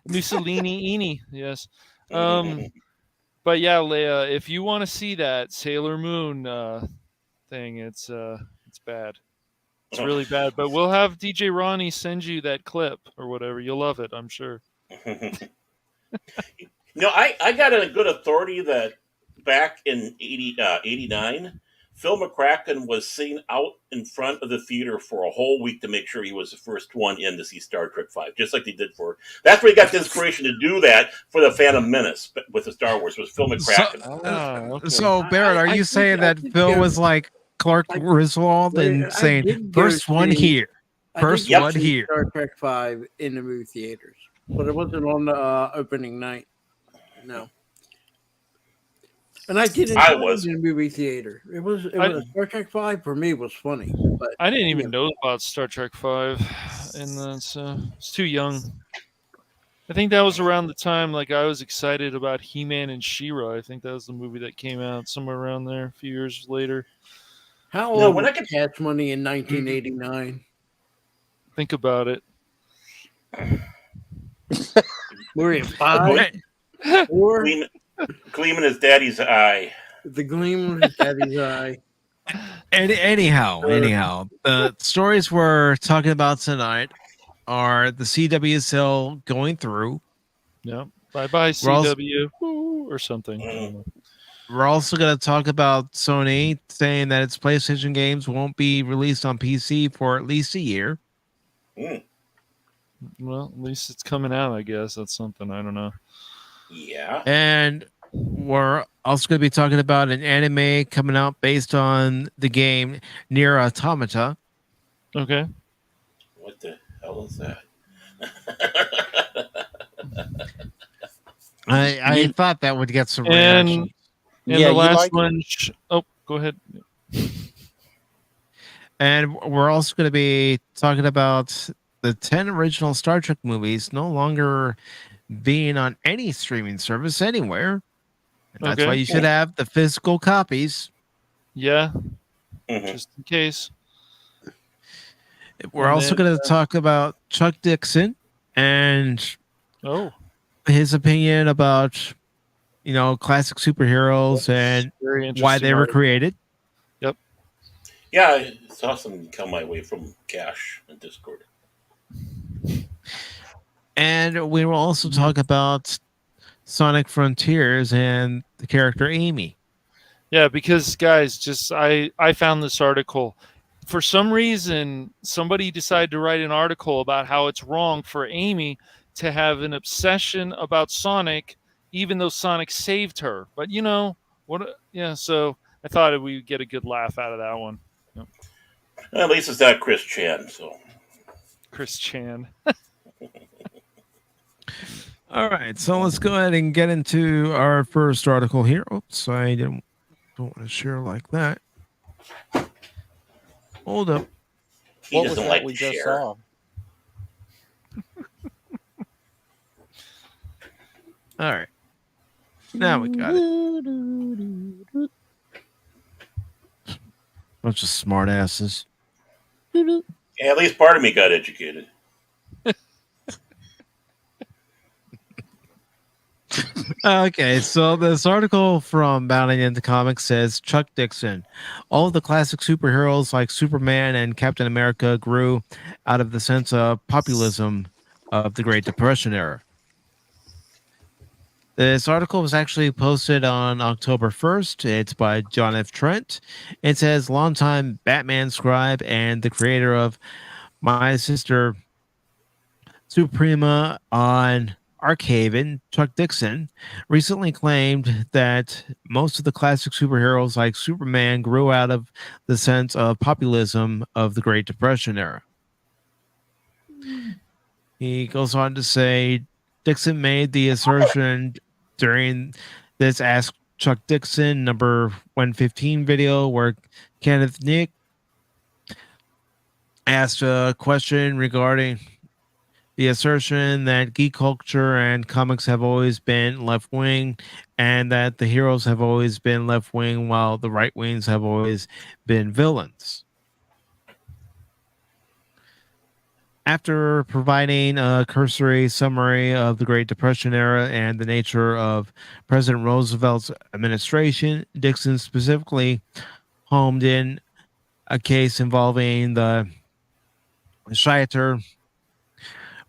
Mussolini, yes. But yeah, Leia, if you want to see that Sailor Moon thing, it's bad. It's really bad. But we'll have DJ Ronnie send you that clip or whatever. You'll love it, I'm sure. I got a good authority that back in 89, Phil McCracken was seen out in front of the theater for a whole week to make sure he was the first one in to see Star Trek V, just like they did for. That's where he got the inspiration to do that for the Phantom Menace with the Star Wars. Was Phil McCracken? So Barrett, are you saying that Phil was like Clark Griswold and saying first one here, first one here? Star Trek V in the movie theaters, but it wasn't on the opening night. No. And I didn't. I was in the movie theater. It was Star Trek V for me was funny, but I didn't even know about Star Trek V, and that's it's too young. I think that was around the time like I was excited about He-Man and She-Ra. I think that was the movie that came out somewhere around there a few years later. How old was Cash Money in 1989? Think about it. Were you 5? 4? Gleam in his daddy's eye. The gleam in his daddy's eye. Anyhow, the stories we're talking about tonight are the CW sale going through. Yeah. Bye-bye, CW. Or something. We're also going to talk about Sony saying that its PlayStation games won't be released on PC for at least a year. Well, at least it's coming out, I guess. That's something. I don't know. Yeah. And we're also going to be talking about an anime coming out based on the game Nier Automata. Okay. What the hell is that? I thought that would get some reaction. And the last one. Oh, go ahead. And we're also going to be talking about the 10 original Star Trek movies no longer being on any streaming service anywhere. And that's why you should have the physical copies. Yeah. Just in case. We're also going to talk about Chuck Dixon and his opinion about, classic superheroes and why they were created. Yep. Yeah, I saw some come my way from Cash in Discord. And we will also talk about Sonic Frontiers and the character Amy. Yeah, because guys, I found this article. For some reason, somebody decided to write an article about how it's wrong for Amy to have an obsession about Sonic, even though Sonic saved her. But what? Yeah, so I thought we'd get a good laugh out of that one. Yep. At least it's not Chris Chan. So Chris Chan. All right, so let's go ahead and get into our first article here. Oops, I don't want to share like that. Hold up. What was that we just saw? All right. Now we got it. Bunch of smart asses. Yeah, at least part of me got educated. Okay, so this article from Bounding into Comics says Chuck Dixon. All of the classic superheroes like Superman and Captain America grew out of the sense of populism of the Great Depression era. This article was actually posted on October 1st. It's by John F. Trent. It says longtime Batman scribe and the creator of My Sister Suprema on Arkhaven, Chuck Dixon, recently claimed that most of the classic superheroes like Superman grew out of the sense of populism of the Great Depression era. He goes on to say Dixon made the assertion during this Ask Chuck Dixon number 115 video where Kenneth Nick asked a question regarding the assertion that geek culture and comics have always been left-wing and that the heroes have always been left-wing while the right-wings have always been villains. After providing a cursory summary of the Great Depression era and the nature of President Roosevelt's administration, Dixon specifically homed in a case involving the Scheiter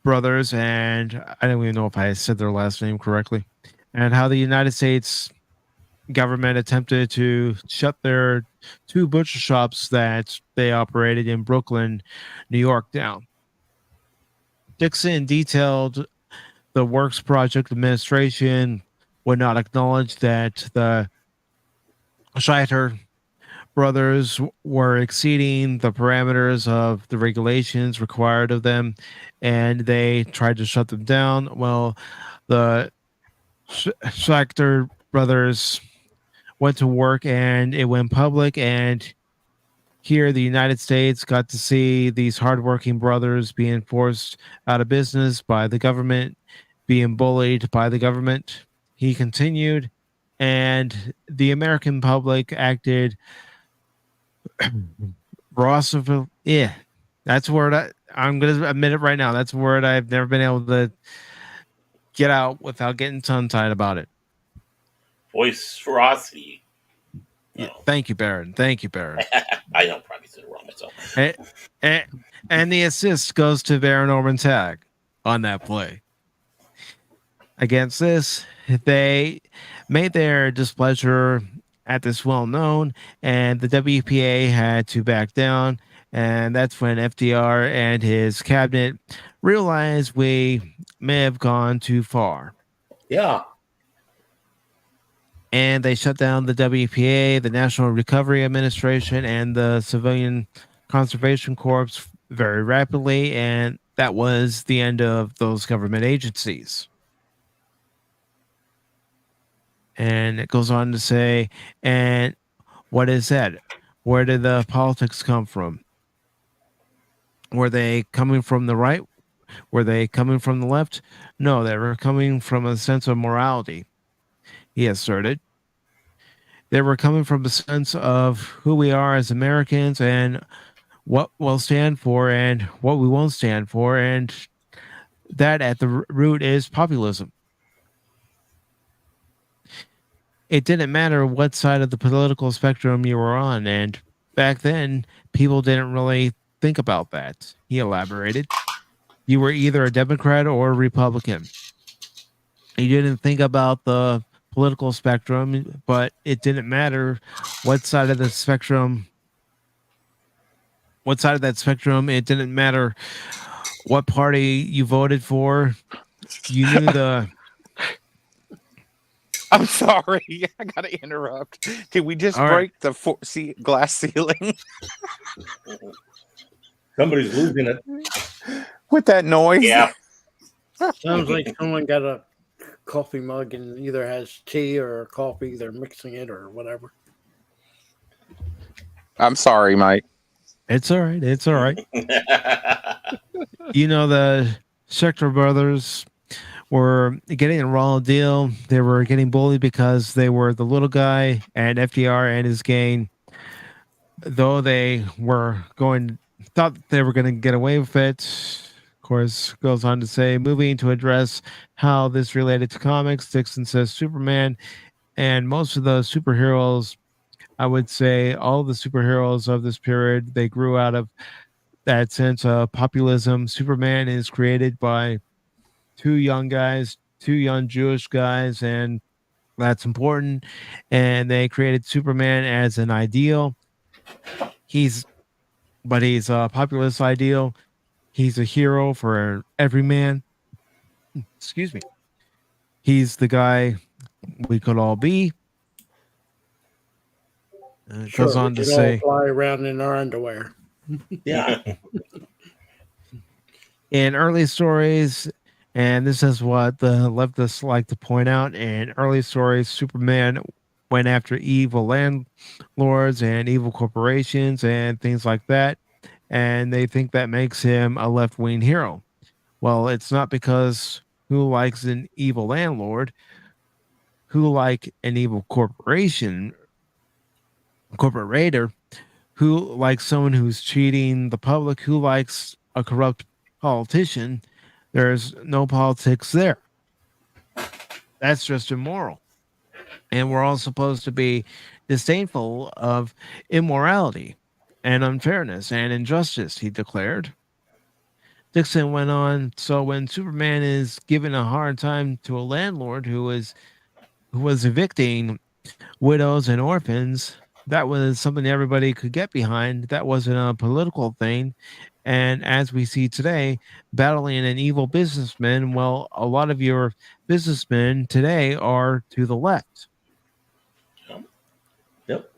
brothers, and I don't even know if I said their last name correctly, and how the United States government attempted to shut their 2 butcher shops that they operated in Brooklyn, New York down. Dixon detailed the Works Project administration would not acknowledge that the Scheiter brothers were exceeding the parameters of the regulations required of them, and they tried to shut them down. Well, the Schechter brothers went to work and it went public, and here the United States got to see these hardworking brothers being forced out of business by the government, being bullied by the government. He continued, and the American public acted Rossville. Yeah, that's a word I'm going to admit it right now. That's a word I've never been able to get out without getting tongue tied about it. Boisterosity. Yeah, thank you, Baron. Thank you, Baron. I know, probably said it wrong myself. And the assist goes to Baron Orban Tag on that play. Against this, they made their displeasure at this well known, and the WPA had to back down. And that's when FDR and his cabinet realized we may have gone too far. Yeah. And they shut down the WPA, the National Recovery Administration, and the Civilian Conservation Corps very rapidly. And that was the end of those government agencies. And it goes on to say, and what is that? Where did the politics come from? Were they coming from the right? Were they coming from the left? No, they were coming from a sense of morality, he asserted. They were coming from a sense of who we are as Americans and what we'll stand for and what we won't stand for. And that at the root is populism. It didn't matter what side of the political spectrum you were on. And back then, people didn't really think about that, he elaborated. You were either a Democrat or a Republican. You didn't think about the political spectrum, but it didn't matter what side of the spectrum. What side of that spectrum? It didn't matter what party you voted for. You knew the. I'm sorry, I gotta interrupt. Did we just break the glass ceiling Somebody's losing it with that noise? Yeah. Sounds like someone got a coffee mug and either has tea or coffee. They're mixing it or whatever. I'm sorry, Mike. It's all right. It's all right. You know, the Schechter brothers were getting a raw deal. They were getting bullied because they were the little guy, and FDR and his gang, though they were thought they were going to get away with it. Of course, goes on to say, moving to address how this related to comics, Dixon says Superman and most of the superheroes, I would say all the superheroes of this period, they grew out of that sense of populism. Superman is created by two young Jewish guys, and that's important. And they created Superman as an ideal. He's a populist ideal. He's a hero for every man. Excuse me. He's the guy we could all be. Goes on to say, all fly around in our underwear. Yeah. In early stories, and this is what the leftists like to point out, in early stories, Superman went after evil landlords and evil corporations and things like that, and they think that makes him a left-wing hero. Well, it's not, because who likes an evil landlord? Who like an evil corporate raider? Who likes someone who's cheating the public? Who likes a corrupt politician? There's no politics there. That's just immoral. And we're all supposed to be disdainful of immorality and unfairness and injustice, he declared. Dixon went on, so when Superman is given a hard time to a landlord who was evicting widows and orphans. That was something everybody could get behind. That wasn't a political thing. And as we see today, battling an evil businessman, well, a lot of your businessmen today are to the left. Yep.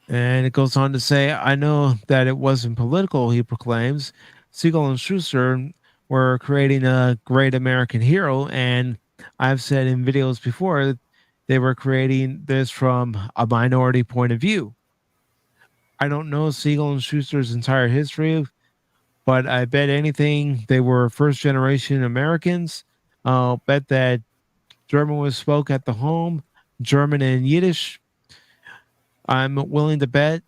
And it goes on to say, I know that it wasn't political, he proclaims. Siegel and Schuster were creating a great American hero. And I've said in videos before, they were creating this from a minority point of view. I don't know Siegel and Schuster's entire history, but I bet anything they were first generation Americans. I'll bet that German was spoke at the home, German and Yiddish. I'm willing to bet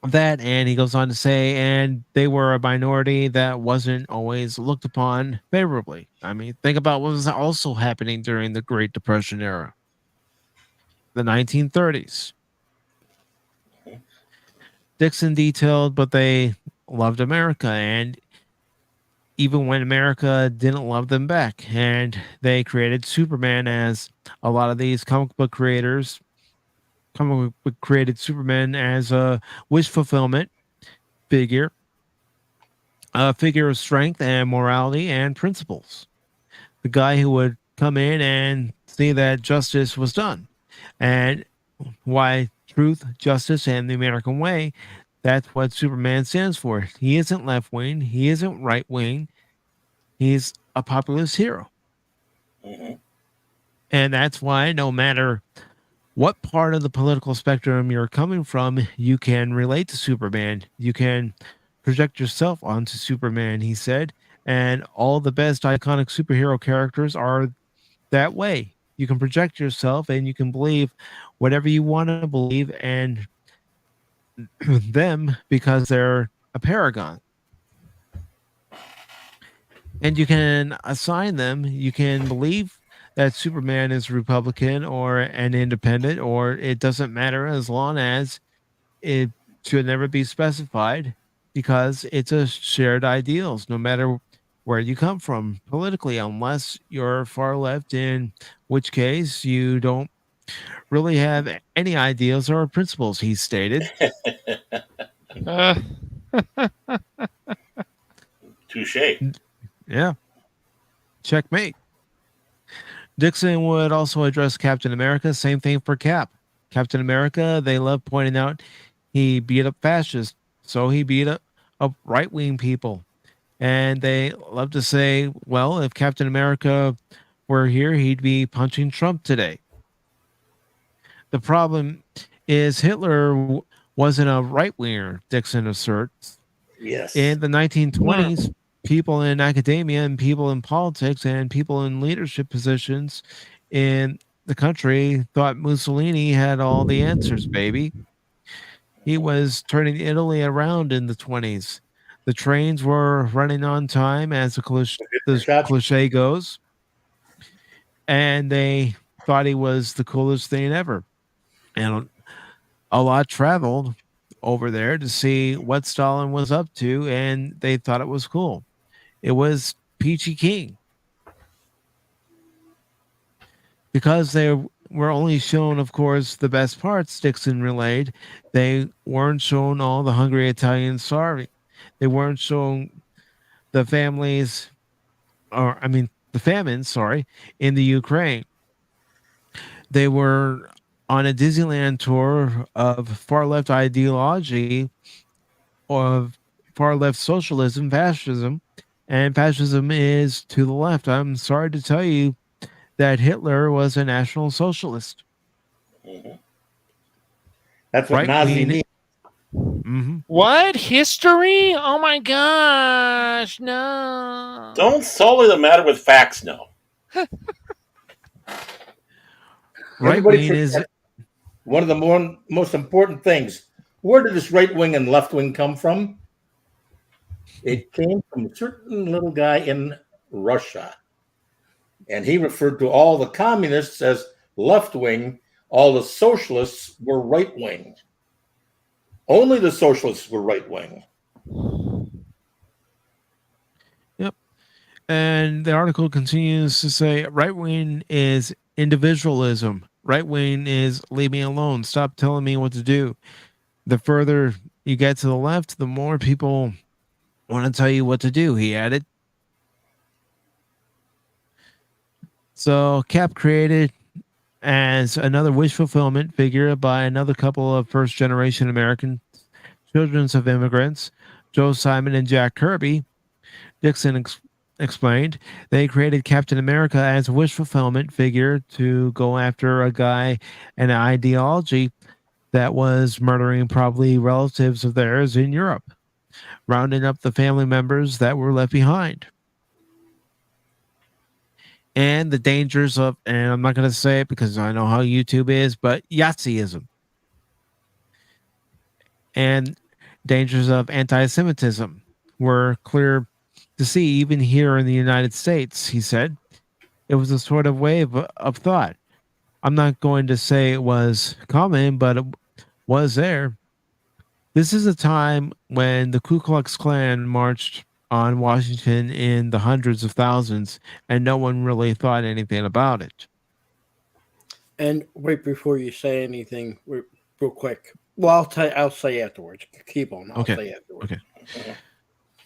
that. And he goes on to say, and they were a minority that wasn't always looked upon favorably. I mean, think about what was also happening during the Great Depression era, the 1930s. Dixon detailed, but they loved America, and even when America didn't love them back, and they created Superman, as a lot of these comic book creators created Superman as a wish fulfillment figure, a figure of strength and morality and principles. The guy who would come in and see that justice was done, and why truth, justice, and the American way. That's what Superman stands for. He isn't left wing. He isn't right wing. He's a populist hero. Mm-hmm. And that's why no matter what part of the political spectrum you're coming from, you can relate to Superman. You can project yourself onto Superman, he said. And all the best iconic superhero characters are that way. You can project yourself and you can believe whatever you want to believe and them because they're a paragon. And you can assign them, you can believe that Superman is Republican or an independent, or it doesn't matter as long as it should never be specified because it's a shared ideals, no matter where you come from politically, unless you're far left, in which case you don't really have any ideals or principles, he stated. Touche. Yeah. Checkmate. Dixon would also address Captain America. Same thing for Cap. Captain America, they love pointing out he beat up fascists. So he beat up right wing people. And they love to say, well, if Captain America were here, he'd be punching Trump today. The problem is Hitler wasn't a right winger, Dixon asserts. Yes. In the 1920s, people in academia and people in politics and people in leadership positions in the country thought Mussolini had all the answers, baby. He was turning Italy around in the 20s. The trains were running on time, as the cliche goes. And they thought he was the coolest thing ever. And a lot traveled over there to see what Stalin was up to, and they thought it was cool. It was Peachy King. Because they were only shown, of course, the best parts, Dixon relayed. They weren't shown all the hungry Italians starving. They weren't shown the families, the famine, in the Ukraine. They were on a Disneyland tour of far left ideology, of far left socialism, fascism, and fascism is to the left. I'm sorry to tell you that Hitler was a National Socialist. Mm-hmm. That's what Nazi means. Mm-hmm. What? History? Oh my gosh, no. Don't solely the matter with facts, no. Right wing is one of the most important things. Where did this right wing and left wing come from? It came from a certain little guy in Russia. And he referred to all the communists as left wing, all the socialists were right wing. Only the socialists were right wing. Yep. And the article continues to say right wing is individualism. Right wing is leave me alone. Stop telling me what to do. The further you get to the left, the more people want to tell you what to do, he added. So Cap created as another wish fulfillment figure by another couple of first generation American children of immigrants, Joe Simon and Jack Kirby. Dixon explained they created Captain America as a wish fulfillment figure to go after a guy and an ideology that was murdering probably relatives of theirs in Europe, rounding up the family members that were left behind. And the dangers of, and I'm not going to say it because I know how YouTube is, but Yazidism. And dangers of anti Semitism were clear to see even here in the United States, he said. It was a sort of wave of thought. I'm not going to say it was common, but it was there. This is a time when the Ku Klux Klan marched on Washington in the hundreds of thousands, and no one really thought anything about it. And wait, before you say anything, real quick. Well, I'll say afterwards. Keep on. I'll say afterwards. Okay.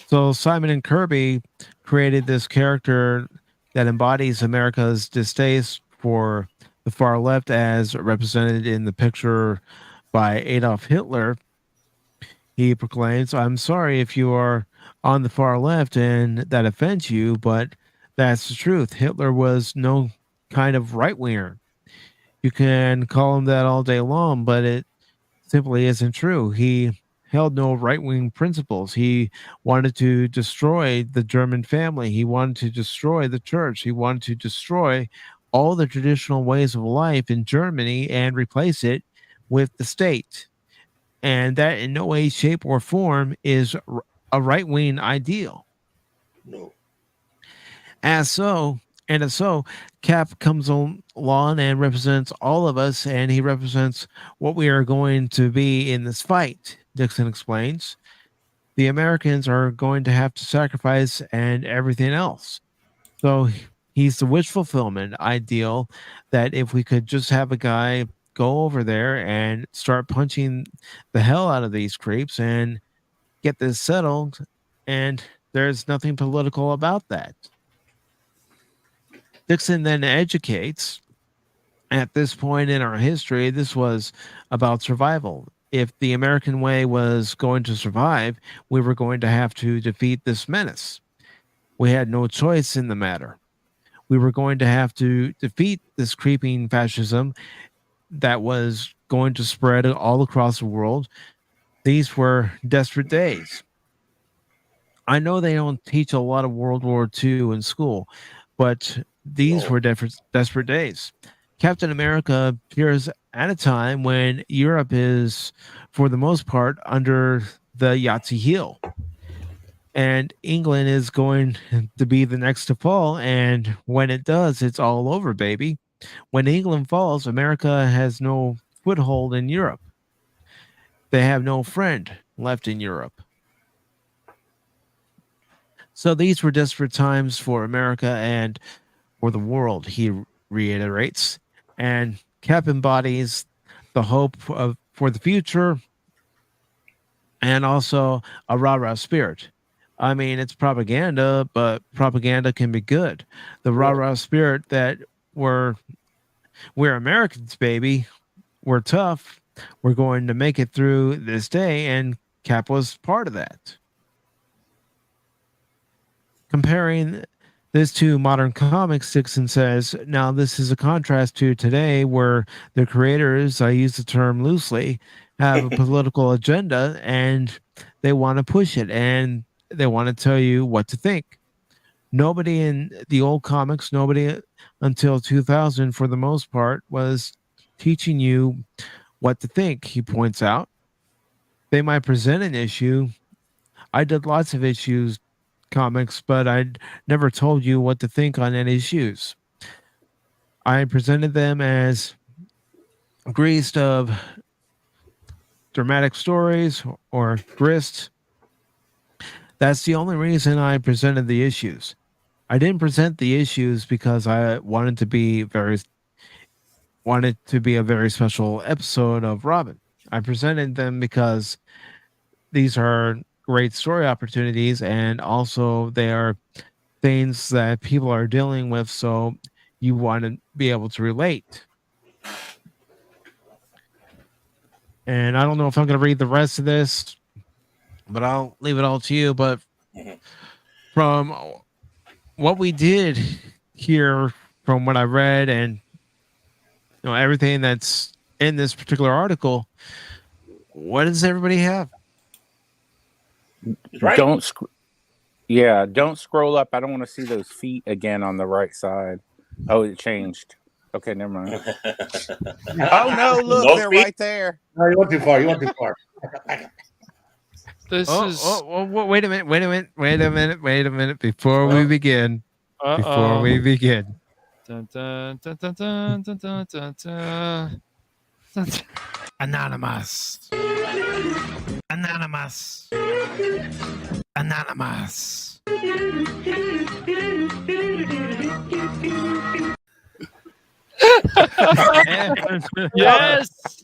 So Simon and Kirby created this character that embodies America's distaste for the far left as represented in the picture by Adolf Hitler. He proclaims, I'm sorry if you are on the far left and that offends you, but that's the truth. Hitler was no kind of right winger. You can call him that all day long, but it simply isn't true. He held no right wing principles. He wanted to destroy the German family. He wanted to destroy the church. He wanted to destroy all the traditional ways of life in Germany and replace it with the state. And that in no way, shape, or form is a right wing ideal. No. As so, Cap comes along and represents all of us, and he represents what we are going to be in this fight, Dixon explains. The Americans are going to have to sacrifice and everything else. So he's the wish fulfillment ideal that if we could just have a guy go over there and start punching the hell out of these creeps and get this settled, and there's nothing political about that. Dixon then educates. At this point in our history, this was about survival. If the American way was going to survive, we were going to have to defeat this menace. We had no choice in the matter. We were going to have to defeat this creeping fascism that was going to spread all across the world. These were desperate days. I know they don't teach a lot of World War II in school, but these were desperate days. Captain America appears at a time when Europe is, for the most part, under the Yahtzee heel. And England is going to be the next to fall. And when it does, it's all over, baby. When England falls, America has no foothold in Europe. They have no friend left in Europe. So these were desperate times for America and for the world, he reiterates. And Cap embodies the hope for the future and also a rah-rah spirit. I mean, it's propaganda, but propaganda can be good. The rah-rah spirit that we're Americans, baby. We're tough. We're going to make it through this day, and Cap was part of that. Comparing this to modern comics, Dixon says, now this is a contrast to today where the creators, I use the term loosely, have a political agenda and they want to push it and they want to tell you what to think. Nobody in the old comics, nobody until 2000 for the most part, was teaching you what to think, he points out. They might present an issue. I did lots of issues comics, but I never told you what to think on any issues. I presented them as greased of dramatic stories or grist. That's the only reason I presented the issues. I didn't present the issues because I wanted to be very wanted to be a very special episode of Robin. I presented them because these are great story opportunities, and also they are things that people are dealing with, so you want to be able to relate. And I don't know if I'm going to read the rest of this, but I'll leave it all to you. But from what we did here, from what I read, and everything that's in this particular article, what does everybody have? Right. Don't scroll up. I don't want to see those feet again on the right side. Oh, it changed. Okay, never mind. Oh no, look, No they're feet? right there. No, you went too far. You went too far. This is Wait a minute before we begin. Before we begin. Dun, dun, dun, dun, dun, dun, dun, dun, dun. Dun, dun. Anonymous. Anonymous. Anonymous. Yes,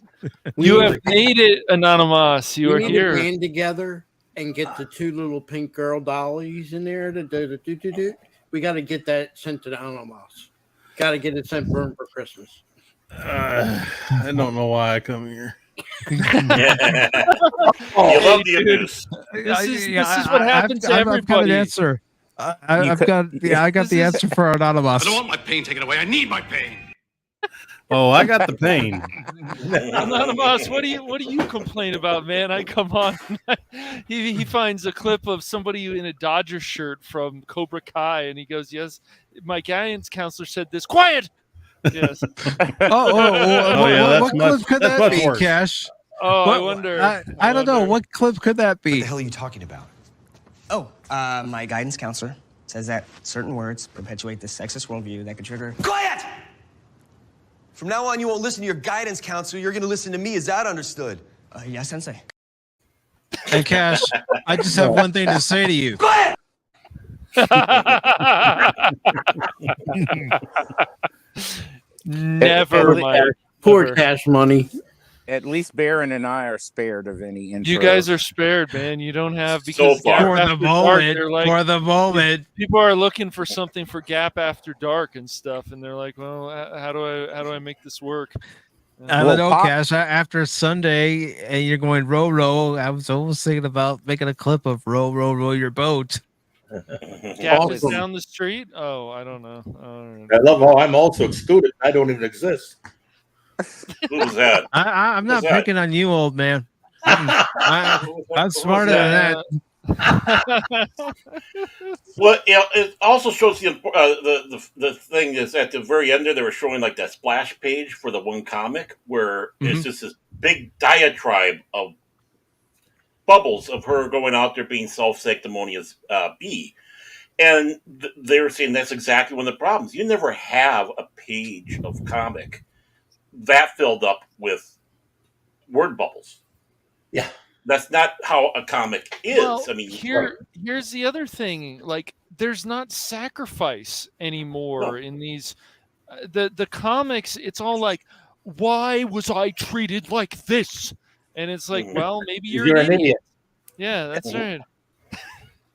you have made it, Anonymous. You are need here. to band together and get the two little pink girl dollies in there. We got to get that sent to the Anonymous. Got to get it sent for him for Christmas. I don't know why I come here. You love the abuse. This is what happens to everybody. I've got an answer. I got the answer for Anonymous. I don't want my pain taken away. I need my pain. Oh, I got the pain. Anonymous, what do you complain about, man? I come on. he finds a clip of somebody in a Dodger shirt from Cobra Kai, and he goes, "Yes, my guidance counselor said this. Quiet." Yes. Yeah, what clip could that's that much be, worse. Cash? I wonder. I don't know. What clip could that be? What the hell are you talking about? Oh, my guidance counselor says that certain words perpetuate this sexist worldview that could trigger. Quiet! From now on, you won't listen to your guidance counselor. You're going to listen to me. Is that understood? Yeah, sensei. Hey, Cash, I just have one thing to say to you. Quiet! Never, Mike. Poor Never. Cash Money. At least Baron and I are spared of any intro. You guys are spared, man. You don't have So because far. Gap For the After Dark, moment. they're like, For the moment. people are looking for something for Gap After Dark and stuff, and they're like, well, how do I make this work? I Well, don't know, Pop- Cash. After Sunday, and you're going row row. I was almost thinking about making a clip of row row row your boat. Gap is Awesome. down the street. Oh, I don't know. I love how I'm also excluded. I don't even exist. Who's that? I'm not What's that? picking on you, old man. I'm smarter than that. Well, it also shows the thing is at the very end there they were showing like that splash page for the one comic where it's just this big diatribe of bubbles of her going out there being self-sanctimonious bee. And they were saying that's exactly one of the problems. You never have a page of comic that filled up with word bubbles. Yeah. That's not how a comic is. Well, I mean, here's the other thing. Like, there's not sacrifice anymore in these. The comics. It's all like, why was I treated like this? And it's like, well, maybe you're an idiot. Yeah, that's right.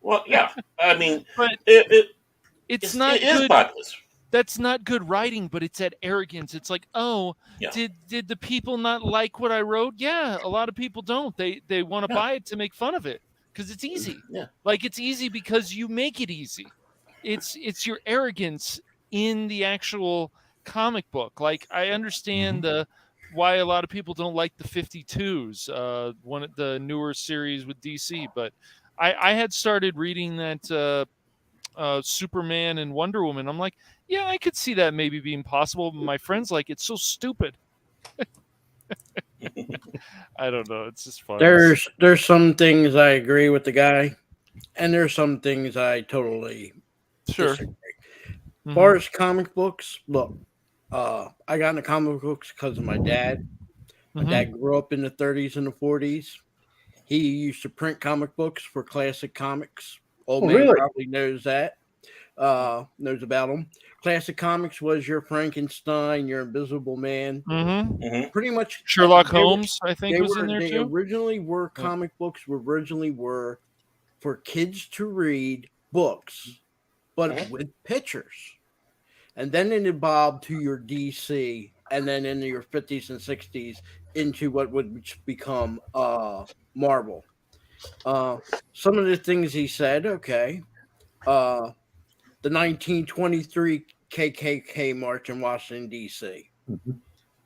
Well, yeah. I mean, But it's not it is good. populous. That's not good writing, but it's that arrogance. It's like, oh, Yeah. did the people not like what I wrote? Yeah, a lot of people don't. They want to buy it to make fun of it because it's easy. Yeah. Like, it's easy because you make it easy. It's your arrogance in the actual comic book. Like, I understand why a lot of people don't like the 52s, one of the newer series with DC, but I had started reading that Superman and Wonder Woman. I'm like, yeah, I could see that maybe being possible. But my friends like, it's so stupid. I don't know. It's just fun. There's some things I agree with the guy, and there's some things I totally disagree. As far as comic books, look, I got into comic books because of my dad. My dad grew up in the 30s and the 40s. He used to print comic books for Classic Comics. Old man really? probably knows that. knows about them. Classic Comics was your Frankenstein, your Invisible Man. Mm-hmm. Pretty much Sherlock Holmes, I think, was in there they too. originally were comic books. Originally were for kids to read books, but with pictures. And then it evolved to your DC, and then in your 50s and 60s into what would become Marvel. Some of the things he said, okay, the 1923 KKK march in Washington, D.C.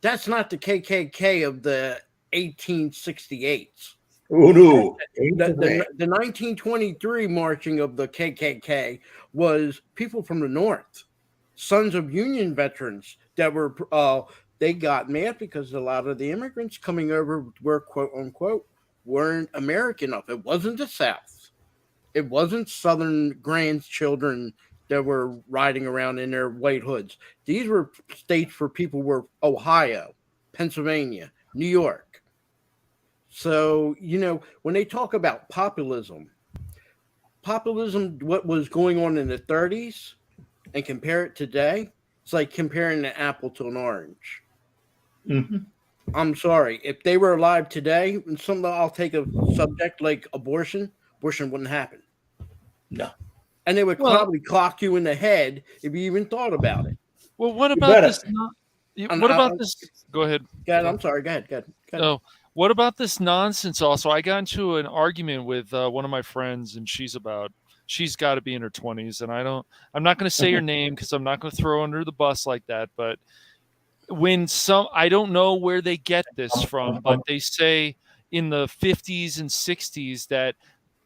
That's not the KKK of the 1868s. Oh, no. The 1923 marching of the KKK was people from the North, sons of Union veterans that were, they got mad because a lot of the immigrants coming over were, quote unquote, weren't American enough. It wasn't the South. It wasn't Southern grandchildren that were riding around in their white hoods. These were states where people were Ohio, Pennsylvania, New York. So, when they talk about populism, what was going on in the 30s and compare it today, it's like comparing an apple to an orange. Mm-hmm. I'm sorry. If they were alive today, and I'll take a subject like abortion wouldn't happen. No. And they would probably clock you in the head if you even thought about it. Well, what about this? Go ahead. I'm sorry. Go ahead. Oh, what about this nonsense? Also, I got into an argument with one of my friends, and she's got to be in her 20s, and I'm not going to say her name because I'm not going to throw her under the bus like that. But I don't know where they get this from, but they say in the 50s and 60s that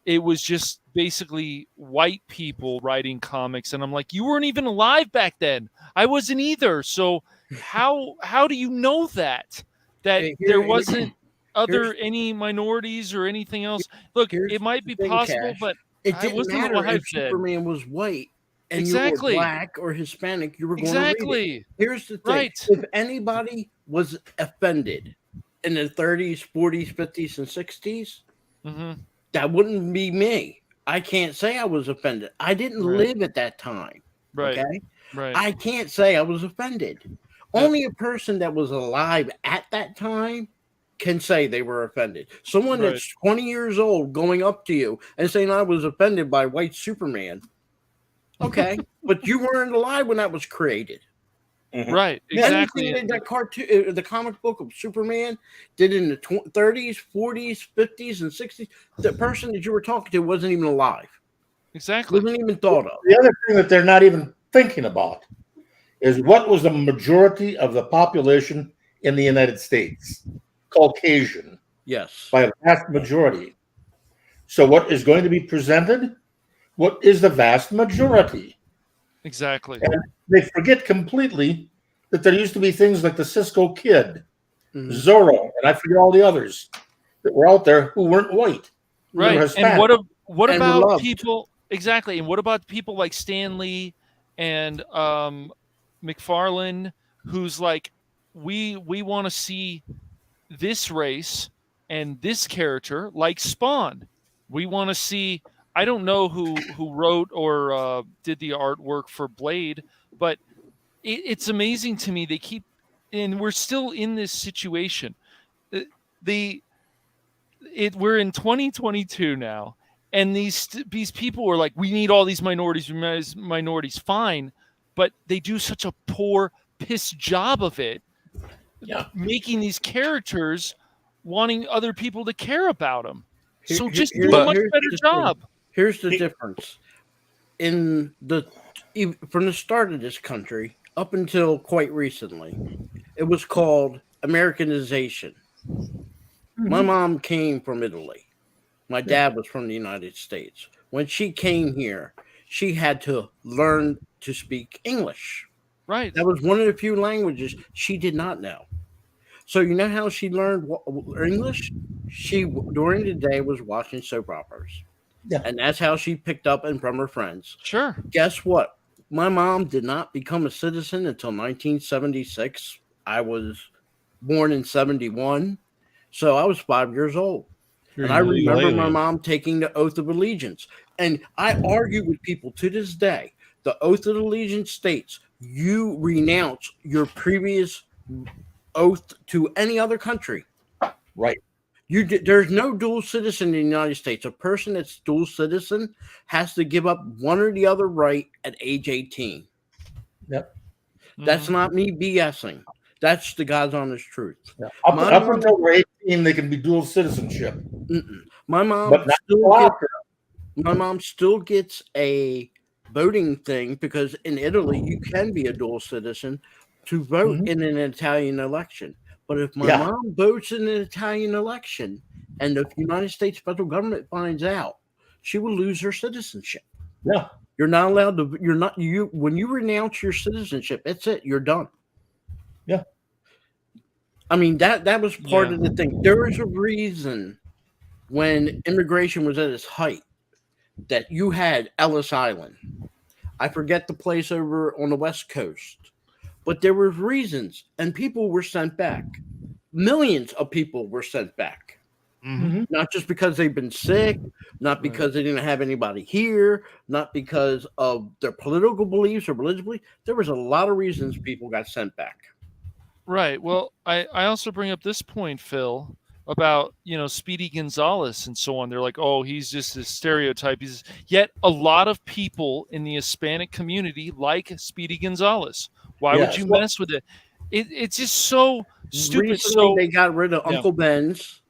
it was just basically white people writing comics. And I'm like, you weren't even alive back then. I wasn't either. So how do you know that there wasn't any minorities or anything else? Look, it might be possible, Cash. But it didn't matter if Superman was white and you were black or Hispanic, you were going to read it. Here's the thing. Right. If anybody was offended in the 30s, 40s, 50s, and 60s, that wouldn't be me. I can't say I was offended. I didn't live at that time. Right. Okay. Right. I can't say I was offended. Only a person that was alive at that time can say they were offended. Someone that's 20 years old going up to you and saying I was offended by white Superman. Okay. But you weren't alive when that was created. Right, exactly. Anything that cartoon, the comic book of Superman did in the 30s, 40s, 50s, and 60s, the person that you were talking to wasn't even alive. Exactly. Wasn't even thought of. The other thing that they're not even thinking about is what was the majority of the population in the United States? Caucasian. Yes. By a vast majority. So what is going to be presented? What is the vast majority? Exactly. And they forget completely that there used to be things like the Cisco Kid, Zorro, and I forget all the others that were out there who weren't white. Right. And what about people? Exactly. And what about people like Stan Lee and McFarlane, who's like, we want to see this race and this character like Spawn. We want to see. I don't know who wrote or did the artwork for Blade, but it's amazing to me. They keep, and we're still in this situation. We're in 2022 now, and these people are like, we need all these minorities, fine, but they do such a poor piss job of it, making these characters wanting other people to care about them. So just do a much better job. Here's the difference. From the start of this country up until quite recently, it was called Americanization. My mom came from Italy. My dad was from the United States. When she came here, she had to learn to speak English. Right. That was one of the few languages she did not know. So you know how she learned English? She, during the day, was watching soap operas. Yeah. And that's how she picked up and from her friends. Sure. Guess what? My mom did not become a citizen until 1976. I was born in 71. So I was 5 years old. And I remember my mom taking the oath of allegiance. And I argue with people to this day The oath of allegiance states you renounce your previous oath to any other country. Right. There's no dual citizen in the United States. A person that's dual citizen has to give up one or the other right at age 18. Yep. That's not me BSing. That's the God's honest truth. Yeah. Up until we're 18, they can be dual citizenship. My mom still gets a voting thing because in Italy you can be a dual citizen to vote in an Italian election. But if my mom votes in an Italian election and the United States federal government finds out, she will lose her citizenship. Yeah. You're not allowed to, when you renounce your citizenship, that's it. You're done. Yeah. I mean, that was part of the thing. There is a reason when immigration was at its height that you had Ellis Island. I forget the place over on the West Coast. But there were reasons, and people were sent back. Millions of people were sent back. Not just because they've been sick, not because they didn't have anybody here, not because of their political beliefs or religious beliefs. There was a lot of reasons people got sent back. Right. Well, I also bring up this point, Phil, about, Speedy Gonzalez and so on. They're like, oh, he's just a stereotype. Yet a lot of people in the Hispanic community like Speedy Gonzalez. Why would you mess with it? It's just so stupid. Recently, they got rid of Uncle Ben's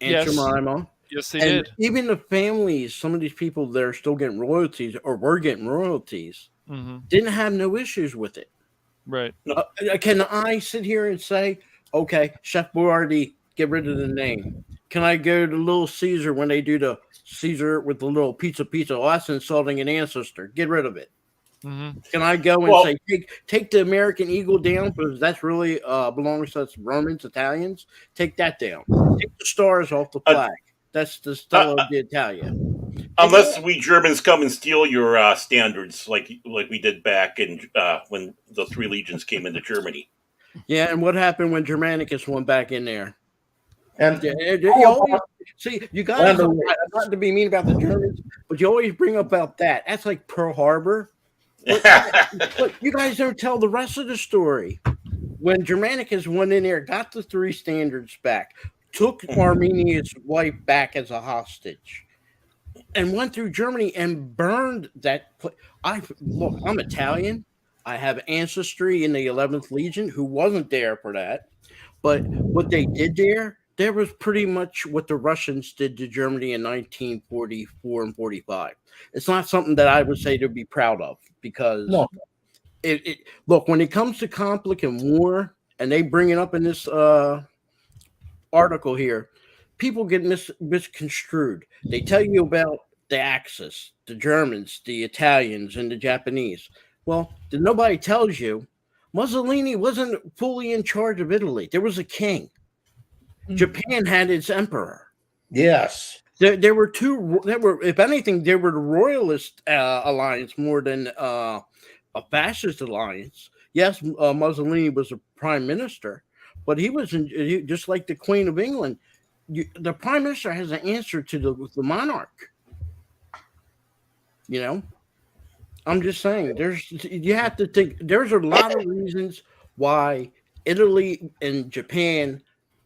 and Jemima. Yes, they did. Even the families, some of these people that are still getting royalties or were getting royalties, didn't have no issues with it. Right. Can I sit here and say, okay, Chef Boyardee, get rid of the name? Can I go to Little Caesar when they do the Caesar with the little pizza? Oh, that's insulting an ancestor. Get rid of it. Can I go and say, take the American Eagle down because that's really belongs to us Romans, Italians? Take that down. Take the stars off the flag. That's the Stella of the Italian. Unless we Germans come and steal your standards, like we did back in when the Three Legions came into Germany. Yeah, and what happened when Germanicus went back in there? And you guys, not to be mean about the Germans, but you always bring up about that. That's like Pearl Harbor. But you guys don't tell the rest of the story. When Germanicus went in there, got the three standards back, took Armenia's wife back as a hostage, and went through Germany and burned that. I'm Italian. I have ancestry in the 11th Legion who wasn't there for that. But what they did there was pretty much what the Russians did to Germany in 1944 and 45. It's not something that I would say to be proud of because look, when it comes to conflict and war, and they bring it up in this article here, people get misconstrued. They tell you about the Axis, the Germans, the Italians, and the Japanese. Well, nobody tells you Mussolini wasn't fully in charge of Italy. There was a king. Japan had its emperor. Yes. There were two. If anything, they were the royalist alliance more than a fascist alliance. Yes, Mussolini was a prime minister, but he was just like the Queen of England. The prime minister has an answer to the monarch. I'm just saying. You have to think. There's a lot of reasons why Italy and Japan,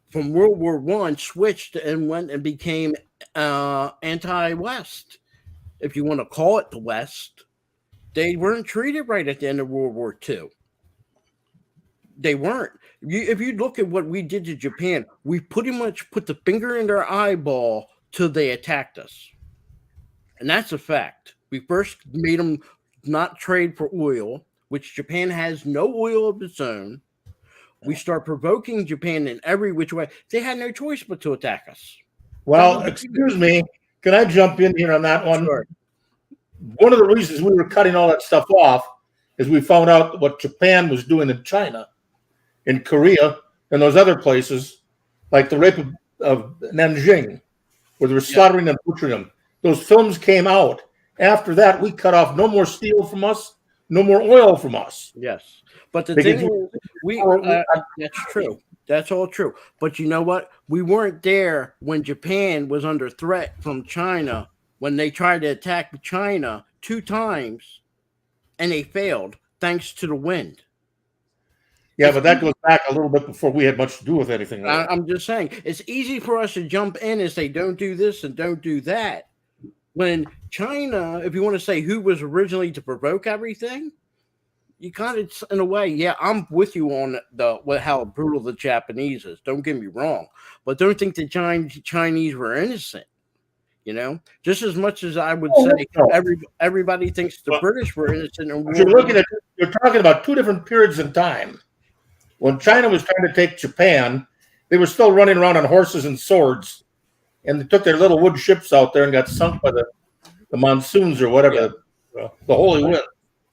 from World War I, switched and went and became anti-West. If you want to call it the West, they weren't treated right at the end of World War II. They weren't. If you look at what we did to Japan, we pretty much put the finger in their eyeball till they attacked us. And that's a fact. We first made them not trade for oil, which Japan has no oil of its own. We start provoking Japan in every which way. They had no choice but to attack us. Well, excuse me. Can I jump in here on that one? Sure. One of the reasons we were cutting all that stuff off is we found out what Japan was doing in China, in Korea, and those other places, like the rape of Nanjing, where they were slaughtering and butchering them. Those films came out. After that, we cut off no more steel from us, no more oil from us. Yes. But the thing is, that's true. That's all true. But you know what? We weren't there when Japan was under threat from China, when they tried to attack China 2 times and they failed thanks to the wind. Yeah, but that goes back a little bit before we had much to do with anything. I'm just saying, it's easy for us to jump in and say, don't do this and don't do that. When China, if you want to say who was originally to provoke everything, you kind of, in a way, yeah, I'm with you on how brutal the Japanese is. Don't get me wrong, but don't think the Chinese were innocent. Just as much as I would say everybody thinks the British were innocent. You're talking about two different periods in time. When China was trying to take Japan, they were still running around on horses and swords, and they took their little wood ships out there and got sunk by the monsoons or whatever, the holy wind.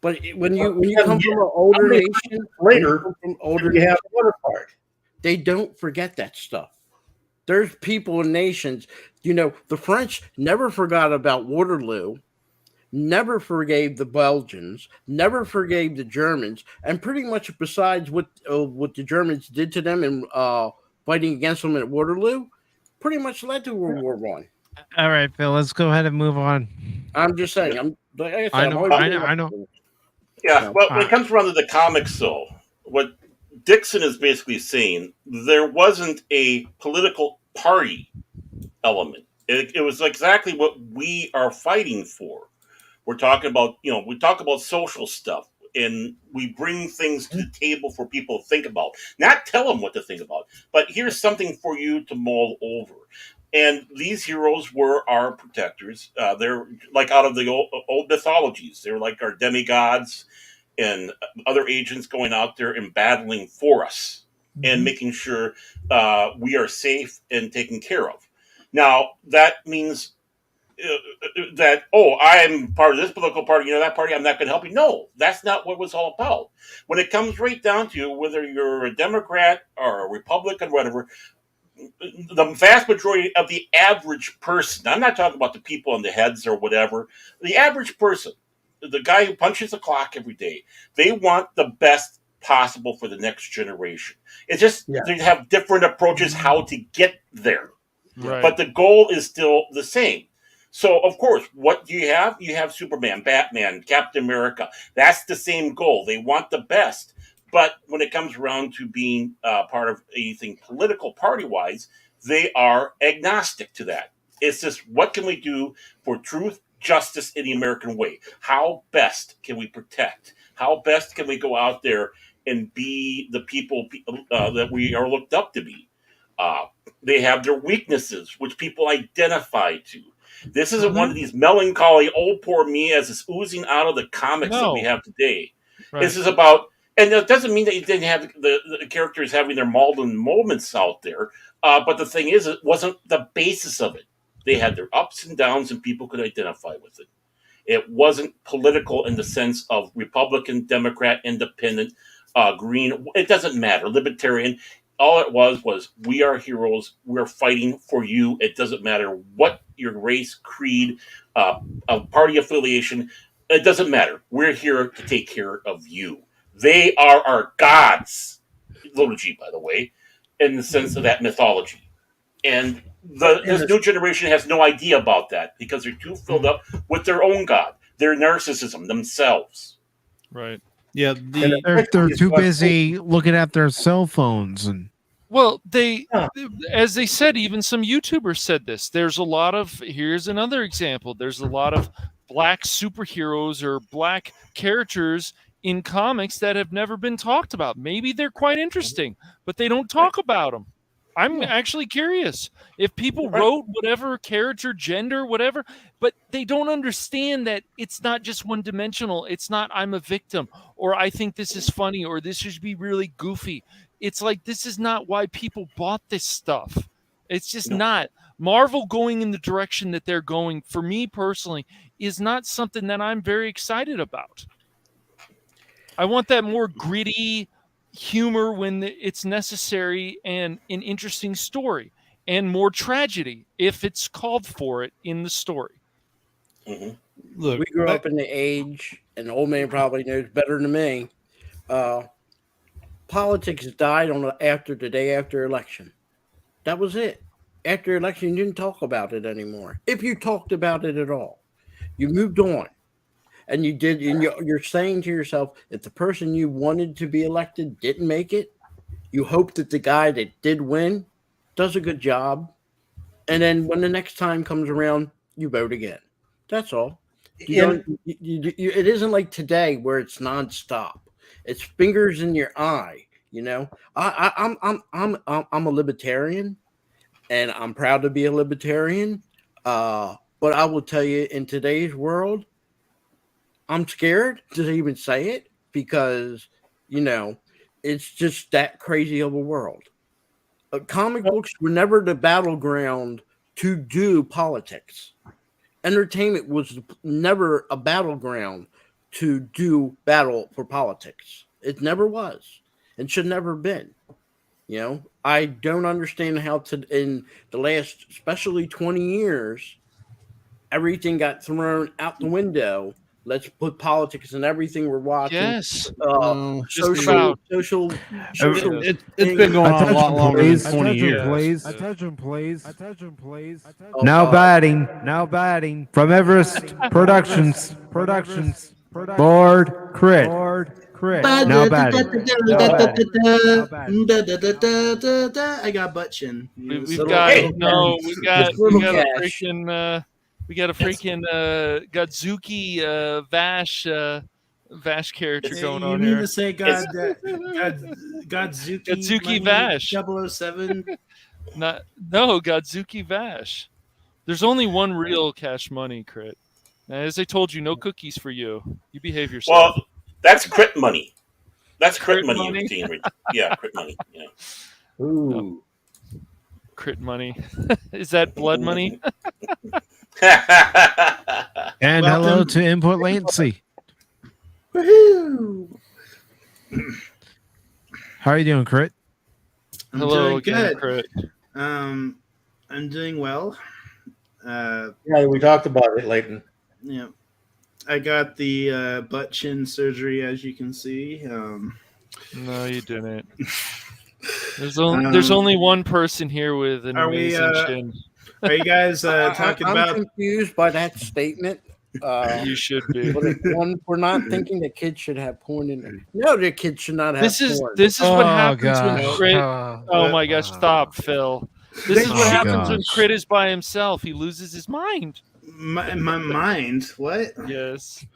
But when you come from an older nation, later, you have the other part. They don't forget that stuff. There's people and nations, the French never forgot about Waterloo, never forgave the Belgians, never forgave the Germans, and pretty much besides what the Germans did to them in fighting against them at Waterloo, pretty much led to World War I. All right, Phil, let's go ahead and move on. I'm just saying. I know. Yeah, well, when it comes around to the comics, though, what Dixon is basically saying, there wasn't a political party element. It was exactly what we are fighting for. We're talking about, we talk about social stuff, and we bring things to the table for people to think about. Not tell them what to think about, but here's something for you to mull over. And these heroes were our protectors. They're like out of the old mythologies. They're like our demigods and other agents going out there and battling for us and making sure we are safe and taken care of. Now, that means that, I'm part of this political party, that party, I'm not going to help you. No, that's not what it was all about. When it comes right down to whether you're a Democrat or a Republican, whatever, the vast majority of the average person, I'm not talking about the people on the heads or whatever, the average person, the guy who punches the clock every day, they want the best possible for the next generation. It's just they have different approaches how to get there. Right. But the goal is still the same. So, of course, what do you have? You have Superman, Batman, Captain America. That's the same goal. They want the best. But when it comes around to being part of anything political party-wise, they are agnostic to that. It's just, what can we do for truth, justice in the American way? How best can we protect? How best can we go out there and be the people that we are looked up to be? They have their weaknesses, which people identify to. This isn't one of these melancholy, poor me, as is oozing out of the comics that we have today. Right. This is about, and it doesn't mean that you didn't have the characters having their Malden moments out there, but the thing is, it wasn't the basis of it. They had their ups and downs, and people could identify with it. It wasn't political in the sense of Republican, Democrat, Independent, Green. It doesn't matter. Libertarian. All it was we are heroes. We're fighting for you. It doesn't matter what your race, creed, party affiliation. It doesn't matter. We're here to take care of you. They are our gods. Little G, by the way, in the sense of that mythology. And this new generation has no idea about that because they're too filled up with their own god, their narcissism, themselves. Right. Yeah, they're too busy looking at their cell phones and. Well, as they said, even some YouTubers said this. There's a lot of, here's another example. There's a lot of black superheroes or black characters in comics that have never been talked about. Maybe they're quite interesting, but they don't talk about them. I'm actually curious if people wrote whatever character, gender, whatever, but they don't understand that it's not just one dimensional. It's not I'm a victim or I think this is funny or this should be really goofy. It's like this is not why people bought this stuff. It's just not. Marvel going in the direction that they're going, for me personally, is not something that I'm very excited about. I want that more gritty humor when it's necessary and an interesting story and more tragedy if it's called for it in the story. Mm-hmm. Look, we grew up in the age, and the old man probably knows better than me. Politics died after the day after election. That was it. After election, you didn't talk about it anymore. If you talked about it at all, you moved on. and you did, and you're saying to yourself, if the person you wanted to be elected didn't make it, you hope that the guy that did win does a good job, and then when the next time comes around, you vote again. That's all. It isn't like today where it's nonstop. It's fingers in your eye. I'm a libertarian, and I'm proud to be a libertarian. But I will tell you, in today's world, I'm scared to even say it because, it's just that crazy of a world. Comic books were never the battleground to do politics. Entertainment was never a battleground to do battle for politics. It never was and should never have been. I don't understand how in the last, especially 20 years, everything got thrown out the window. Let's put politics in everything we're watching. Yes. Social. It's been going on a lot longer than 20 years. Attention, please. Now batting from Everest Productions. Lord Crit. Now batting. I got butt chin. We got a freaking Godzuki Vash character going on here. You mean to say Godzuki Vash 007? No, Godzuki Vash. There's only one real Cash Money, Crit. As I told you, no cookies for you. You behave yourself. Well, that's Crit Money. That's Crit Money. Yeah, Crit Money. Yeah. Ooh. Crit Money. Is that blood money? And hello to Input Latency. Woohoo! How are you doing, Crit? Hello doing again, good. Crit. I'm doing well. Yeah, we talked about it, Leighton. Yeah. I got the butt chin surgery, as you can see. No, you didn't. There's only one person here with an amazing chin. Are you guys talking I'm about? confused by that statement. You should be. We're not thinking that kids should have porn in there. No, the kids should not have porn. This is what happens when Crit. Oh my gosh! Stop, Phil. This is what happens when Crit is by himself. He loses his mind. My mind? What? Yes.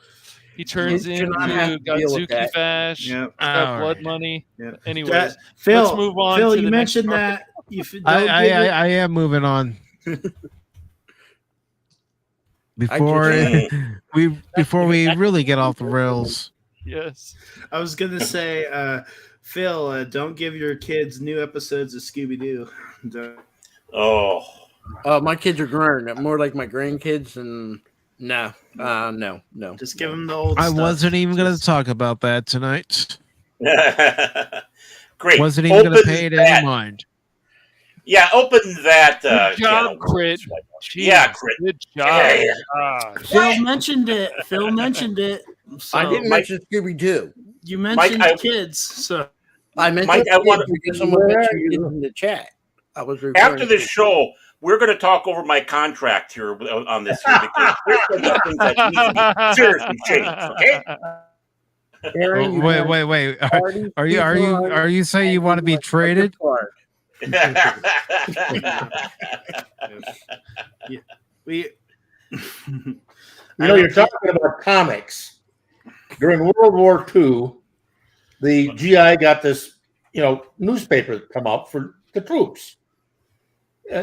He turns into Godzuki Vash. Yep. Got blood money. Yep. Anyways, Phil, let's move on. Phil, to you the mentioned next that. I am moving on. Before we really get off the rails. Yes. I was gonna say, Phil, don't give your kids new episodes of Scooby Doo. Oh. My kids are grown. More like my grandkids, and no. Just give them the old. I stuff. wasn't even going to talk about that tonight. Great. Wasn't even going to pay it any mind. Yeah, open that. Good job, Crit. Yeah, Crit. Good job. Yeah. Phil mentioned it. So I didn't mention Scooby Doo. You mentioned kids, so I mentioned because someone mentioned it in the chat. I was after this show. We're going to talk over my contract here on this here because there's some things that need to be seriously changed. Okay. Aaron, wait. Are you saying you want to be traded? You're talking about comics. During World War II, the GI got this, newspaper come out for the troops.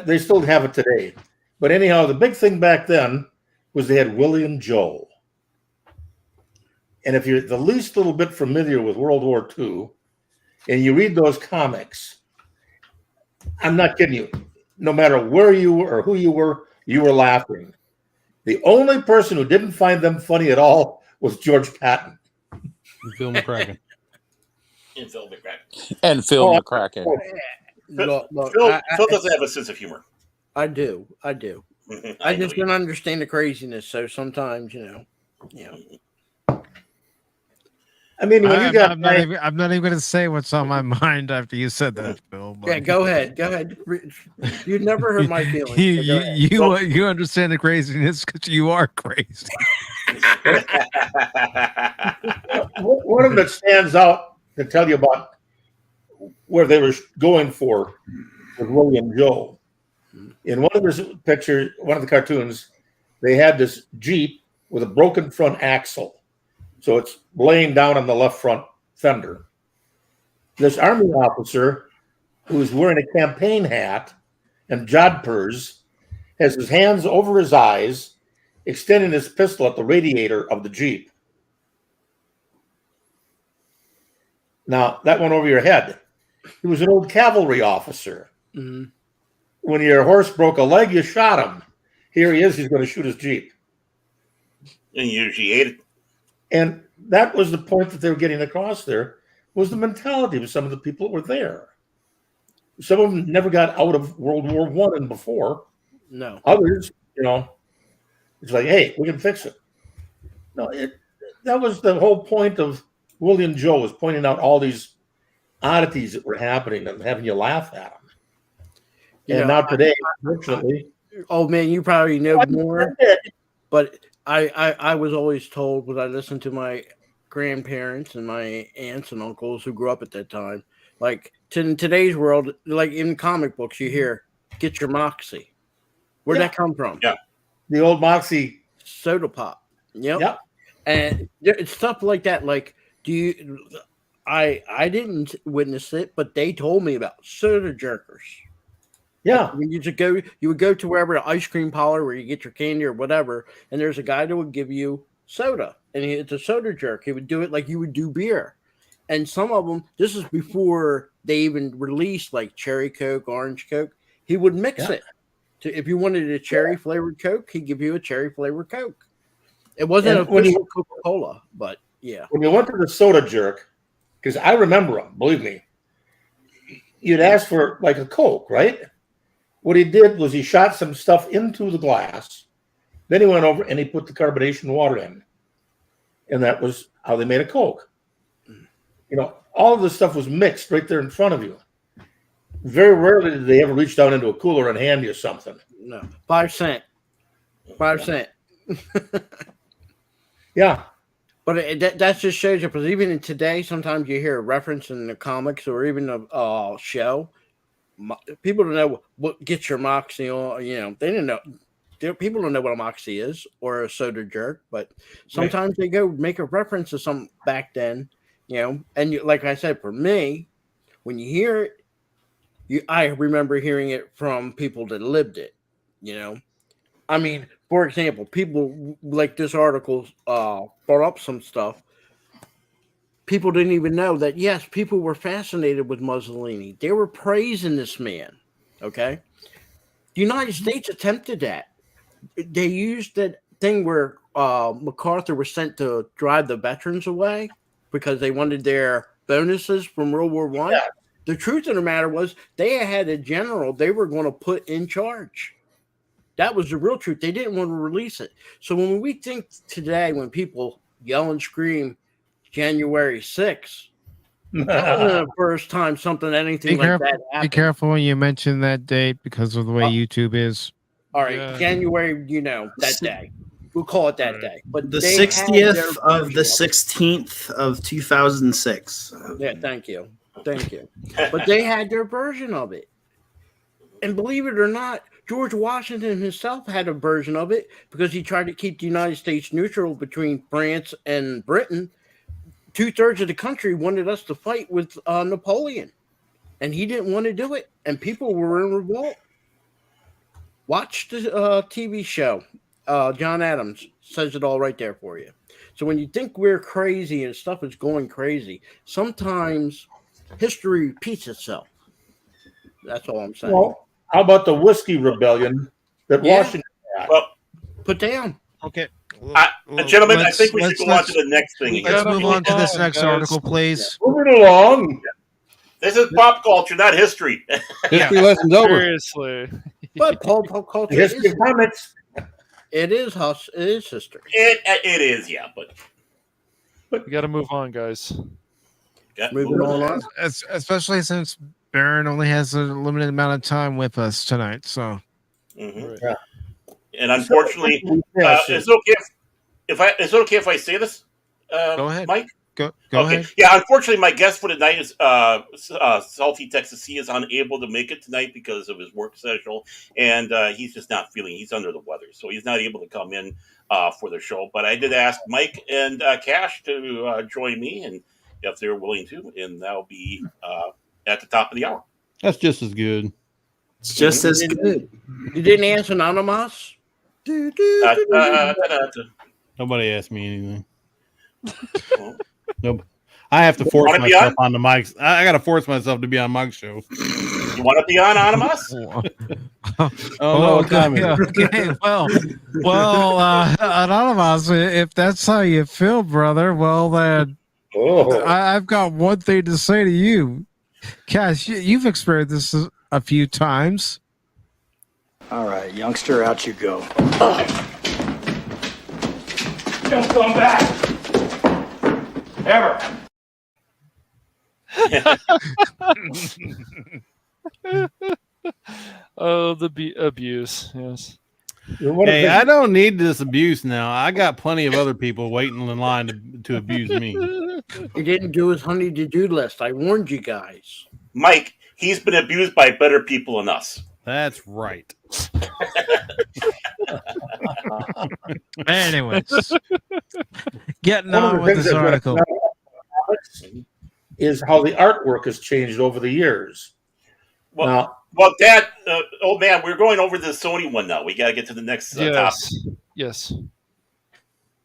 They still have it today. But anyhow, the big thing back then was they had William Joel. And if you're the least little bit familiar with World War II and you read those comics, I'm not kidding you. No matter where you were or who you were laughing. The only person who didn't find them funny at all was George Patton. And Phil McCracken. And Phil McCracken. Phil doesn't have a sense of humor. I do. I just don't understand the craziness. So sometimes, I mean, when you got I'm not even going to say what's on my mind after you said that, Phil. Yeah, go ahead. Go ahead. You never hurt my feelings. You understand the craziness because you are crazy. One of them that stands out to tell you about where they were going for with William Joe. In one of his pictures, one of the cartoons, they had this Jeep with a broken front axle. So it's laying down on the left front fender. This army officer who's wearing a campaign hat and jodhpurs has his hands over his eyes, extending his pistol at the radiator of the Jeep. Now, that went over your head. He was an old cavalry officer. Mm-hmm. When your horse broke a leg, you shot him. Here he is. He's going to shoot his Jeep. And you ate it. And that was the point that they were getting across there, was the mentality of some of the people that were there. Some of them never got out of World War I and before. No. Others, it's like, hey, we can fix it. No, that was the whole point of William Joe, was pointing out all these oddities that were happening and having you laugh at them. Now today, unfortunately. Oh, man, you probably know more. But I was always told, when I listened to my grandparents and my aunts and uncles who grew up at that time, like in today's world, like in comic books, you hear, get your Moxie. Where'd that come from? Yeah. The old Moxie soda pop. Yep. And it's stuff like that. Like, I didn't witness it, but they told me about soda jerkers. Yeah. Like you would go to wherever, the ice cream parlor where you get your candy or whatever, and there's a guy that would give you soda, and it's a soda jerk. He would do it like you would do beer. And some of them, this is before they even released like cherry Coke, orange Coke. He would mix it. If you wanted a cherry flavored Coke, he'd give you a cherry flavored Coke. It wasn't official Coca-Cola, but yeah. When you went to the soda jerk, because I remember them, believe me, you'd ask for like a Coke, right? What he did was he shot some stuff into the glass. Then he went over and he put the carbonation water in. And that was how they made a Coke. All of this stuff was mixed right there in front of you. Very rarely did they ever reach down into a cooler and hand you something. No. 5 cents. 5 cents. Yeah. But that just shows you, because even in today, sometimes you hear a reference in the comics or even a show. People don't know what gets your Moxie on. They didn't know. People don't know what a Moxie is or a soda jerk, but sometimes they go make a reference to something back then, And like I said, for me, when you hear it, I remember hearing it from people that lived it, I mean, for example, people like this article brought up some stuff. People didn't even know that, yes, people were fascinated with Mussolini. They were praising this man, okay? The United States attempted that. They used that thing where MacArthur was sent to drive the veterans away because they wanted their bonuses from World War I. Yeah. The truth of the matter was they had a general they were going to put in charge. That was the real truth. They didn't want to release it. So when we think today, when people yell and scream January 6th, that wasn't the first time anything like that happened. Be careful when you mention that date because of the way YouTube is. All right, January, that day. We'll call it that day. But the 60th of the 16th of 2006. Yeah, thank you. But they had their version of it. And believe it or not, George Washington himself had a version of it because he tried to keep the United States neutral between France and Britain. 2/3 of the country wanted us to fight with Napoleon, and he didn't want to do it, and people were in revolt. Watch the TV show. John Adams says it all right there for you. So when you think we're crazy and stuff is going crazy, sometimes history repeats itself. That's all I'm saying. Well, how about the whiskey rebellion that Washington had? Well, put down. Okay. Gentlemen, I think we should go on to the next thing. Let's move on to this next article, please. Moving along. This is pop culture, not history. History lessons over. Seriously. But pop culture History of comics. It is history. It is, yeah, but We got to move on, guys. Moving on. Especially since Baron only has a limited amount of time with us tonight. So, Mhm. Yeah. And unfortunately, is it okay is it okay if I say this? go ahead, Mike. Go Okay. ahead. Yeah. Unfortunately, my guest for tonight is Salty Texas. He is unable to make it tonight because of his work schedule, and he's just not feeling. He's under the weather, so he's not able to come in for the show. But I did ask Mike and Cash to join me, and if they're willing to, and that'll be at the top of the hour. That's just as good. It's just as good. You didn't answer Anonymous? Nobody asked me anything. Nope. I have to force myself on the mics. I got to force myself to be on Mike's show. You want to be on Anonymous? No, what time is it? Okay, well, Anonymous, if that's how you feel, brother, well then, I've got one thing to say to you, Cash. You've experienced this a few times. All right, youngster, out you go. Don't come back. Ever. Oh, the abuse. Yes. Hey, I don't need this abuse now. I got plenty of other people waiting in line to abuse me. He didn't do his honey to do list. I warned you guys. Mike, he's been abused by better people than us. That's right. Anyways, getting on with this article is how the artwork has changed over the years. Well, Dad, old man, we're going over the Sony one now. We got to get to the next topic. Yes.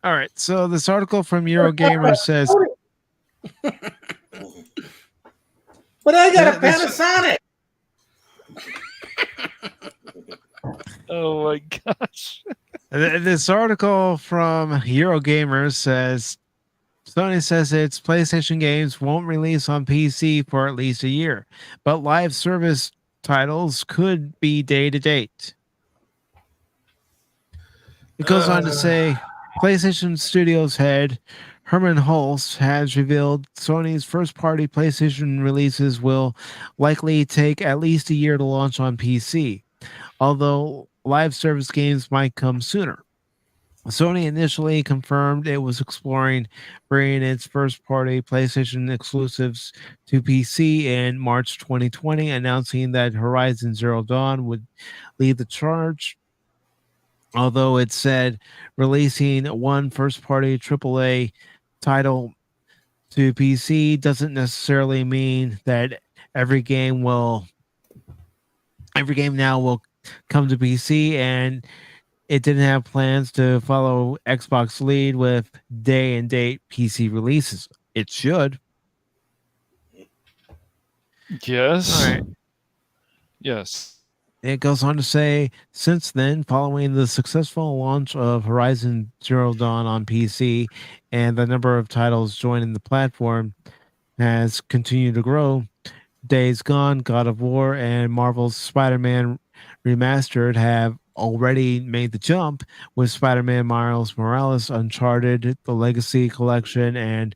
All right. So this article from Eurogamer says, but I got a Panasonic. Oh my gosh. This article from Eurogamer says Sony says its PlayStation games won't release on PC for at least a year, but live service titles could be day to date. It goes on to say PlayStation Studios head Herman Hulse has revealed Sony's first-party PlayStation releases will likely take at least a year to launch on PC, although live service games might come sooner. Sony initially confirmed it was exploring bringing its first-party PlayStation exclusives to PC in March 2020, announcing that Horizon Zero Dawn would lead the charge. Although it said releasing one first-party AAA title to PC doesn't necessarily mean that every game now will come to PC, and it didn't have plans to follow Xbox lead with day and date PC releases. It should. Yes. All right. Yes. It goes on to say, since then, following the successful launch of Horizon Zero Dawn on PC and the number of titles joining the platform has continued to grow, Days Gone, God of War, and Marvel's Spider-Man Remastered have already made the jump, with Spider-Man Miles Morales, Uncharted, the Legacy Collection, and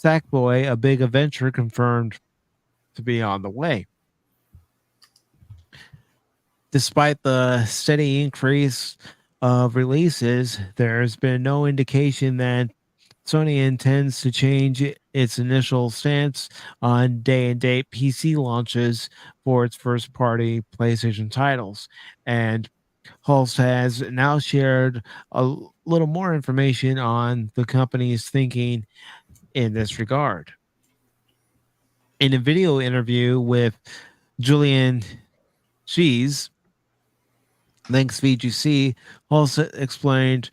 Sackboy: A Big Adventure confirmed to be on the way. Despite the steady increase of releases, there's been no indication that Sony intends to change its initial stance on day-and-date PC launches for its first-party PlayStation titles. And Hulse has now shared a little more information on the company's thinking in this regard. In a video interview with Julian Cheese, Thanks VGC, also explained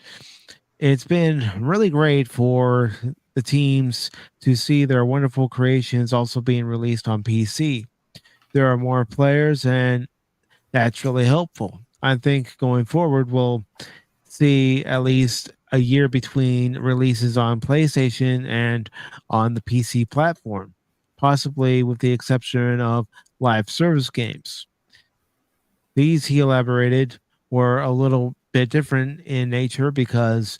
it's been really great for the teams to see their wonderful creations also being released on PC. There are more players, and that's really helpful. I think going forward, we'll see at least a year between releases on PlayStation and on the PC platform, possibly with the exception of live service games. These, he elaborated, were a little bit different in nature because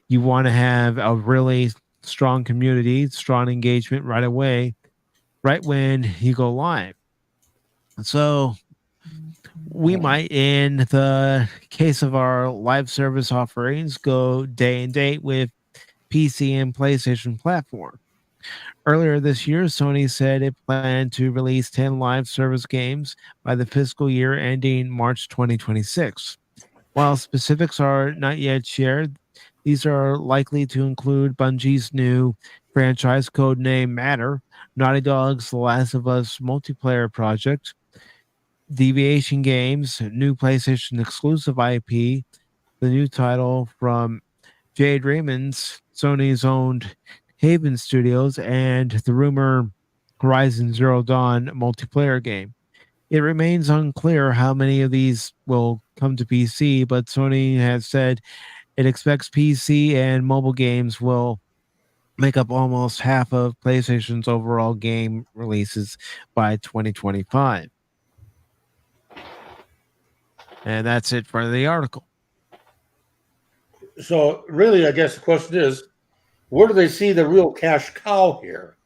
you want to have a really strong community, strong engagement right away, right when you go live. So we might, in the case of our live service offerings, go day and date with PC and PlayStation platform. Earlier this year, Sony said it planned to release 10 live service games by the fiscal year ending March 2026. While specifics are not yet shared, these are likely to include Bungie's new franchise codename Matter, Naughty Dog's The Last of Us multiplayer project, Deviation Games, new PlayStation exclusive IP, the new title from Jade Raymond's Sony's owned Haven Studios, and the rumor Horizon Zero Dawn multiplayer game. It remains unclear how many of these will come to PC, but Sony has said it expects PC and mobile games will make up almost half of PlayStation's overall game releases by 2025. And that's it for the article. So really, I guess the question is, where do they see the real cash cow here?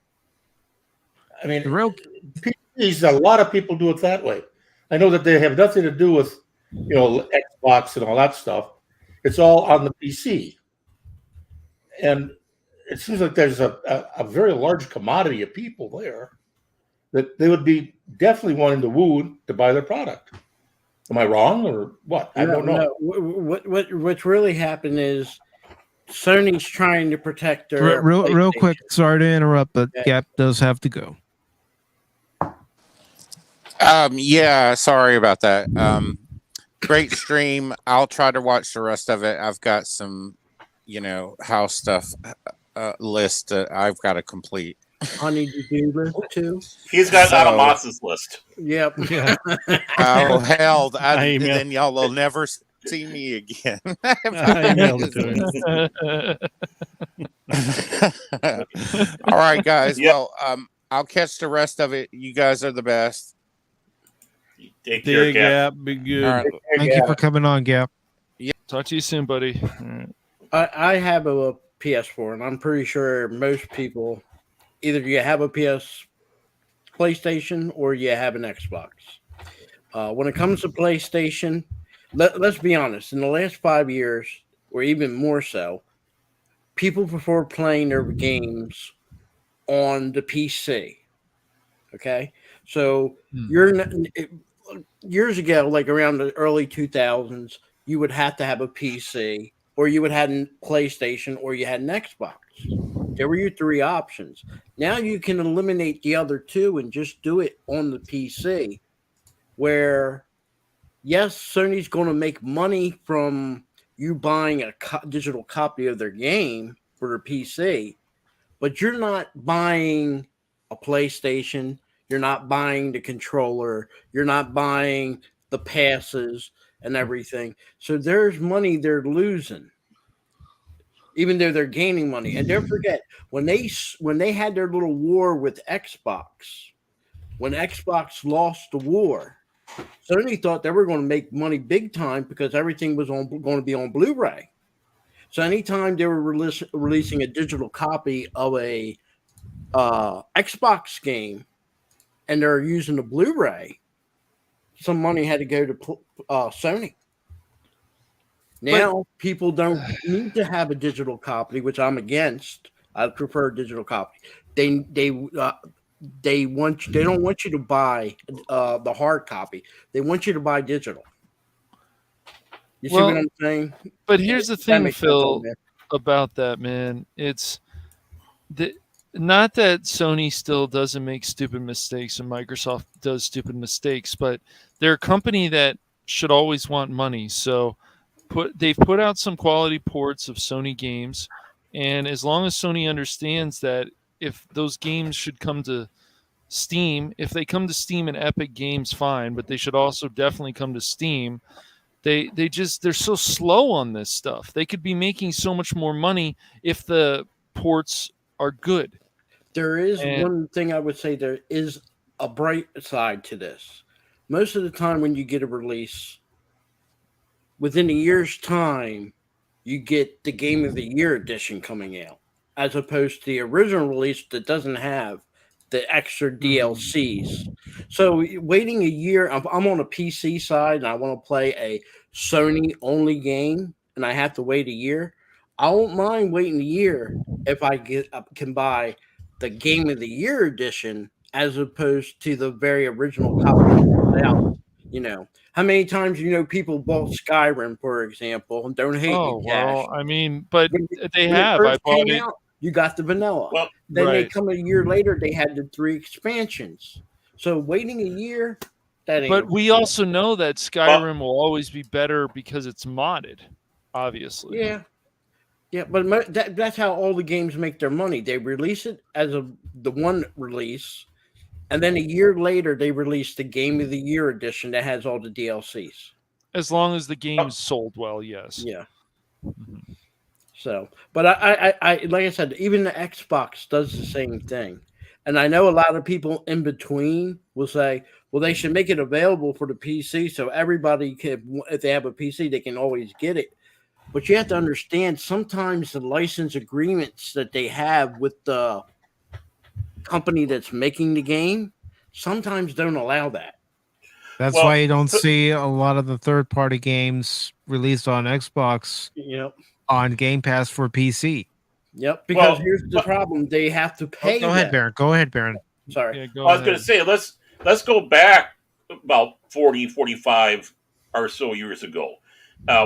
I mean, The real PCs, a lot of people do it that way. I know that they have nothing to do with, Xbox and all that stuff. It's all on the PC. And it seems like there's a very large commodity of people there that they would be definitely wanting to woo to buy their product. Am I wrong or what? I don't know. No. What's really happened is Sony's trying to protect their real quick. Sorry to interrupt, but Okay. Gap does have to go. Yeah, sorry about that. Great stream. I'll try to watch the rest of it. I've got some, house stuff list that I've got to complete. Honey to do list too. He's got out of Moss's list. Yep. Yeah. Oh hell! I Then y'all will never see me again. I emailed it to him. All right, guys. Yep. Well, I'll catch the rest of it. You guys are the best. Take care, Dig Gap. Gap, be good. All right. Thank you for coming on, Gap. Talk to you soon, buddy. I have a PS4, and I'm pretty sure most people either you have a PlayStation or you have an Xbox. When it comes to PlayStation, let's be honest. In the last 5 years, or even more so, people prefer playing their games on the PC. Okay, so years ago, like around the early 2000s, you would have to have a PC, or you would have a PlayStation, or you had an Xbox. There were your three options. Now you can eliminate the other two and just do it on the PC, where, yes, Sony's going to make money from you buying a digital copy of their game for their PC, but you're not buying a PlayStation, you're not buying the controller, you're not buying the passes and everything. So there's money they're losing, even though they're gaining money. And don't forget, when they had their little war with Xbox, when Xbox lost the war, Sony thought they were going to make money big time because everything was going to be on Blu-ray. So anytime they were releasing a digital copy of a Xbox game and they're using the Blu-ray, some money had to go to Sony. Now people don't need to have a digital copy, which I'm against. I prefer a digital copy. They don't want you to buy the hard copy. They want you to buy digital. You see what I'm saying? But here's the thing, Phil, about that, man. It's not that Sony still doesn't make stupid mistakes and Microsoft does stupid mistakes, but they're a company that should always want money. So they've put out some quality ports of Sony games, and as long as Sony understands that if those games should come to Steam, if they come to Steam and Epic Games, fine, but they should also definitely come to Steam. They're so slow on this stuff. They could be making so much more money if the ports are good. There is one thing I would say, there is a bright side to this. Most of the time when you get a release, within a year's time, you get the Game of the Year edition coming out. as opposed to the original release that doesn't have the extra DLCs. So waiting a year, I'm on a PC side and I want to play a Sony only game and I have to wait a year. I won't mind waiting a year if I can buy the Game of the Year edition as opposed to the very original copy out. You know, how many times people bought Skyrim, for example, and don't hate me, Cash. I mean, but they When have. I first bought came it. out, you got the vanilla. Well, then they right. come a year later, they had the 3 expansions. So waiting a year, that ain't. But we also know that Skyrim will always be better because it's modded, obviously. Yeah. Yeah, but that's how all the games make their money. They release it as the one release, and then a year later they release the Game of the Year edition that has all the DLCs. As long as the game's sold well, yes. Yeah. So, but I like I said, even the Xbox does the same thing. And I know a lot of people in between will say, well, they should make it available for the PC so everybody can, if they have a PC, they can always get it. But you have to understand sometimes the license agreements that they have with the company that's making the game sometimes don't allow that. That's why you don't see a lot of the third-party games released on Xbox on Game Pass for PC. Yep, because here's the problem. They have to pay. Go ahead, Baron. Go ahead, Baron. Sorry. I was going to say, let's go back about 40, 45 or so years ago.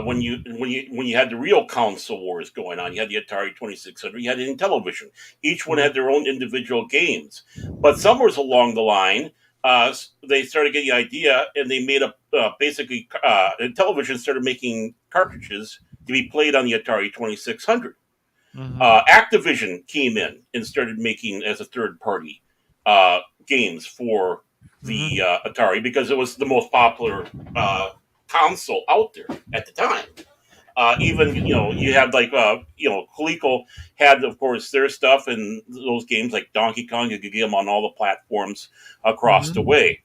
When you had the real console wars going on, you had the Atari 2600, you had Intellivision. Each one had their own individual games. But somewhere along the line, they started getting the idea, and they made up basically Intellivision started making cartridges to be played on the Atari 2600. Activision came in and started making as a third party games for the Atari because it was the most popular console out there at the time. Even you had like Coleco had, of course, their stuff and those games like Donkey Kong. You could get them on all the platforms across the way.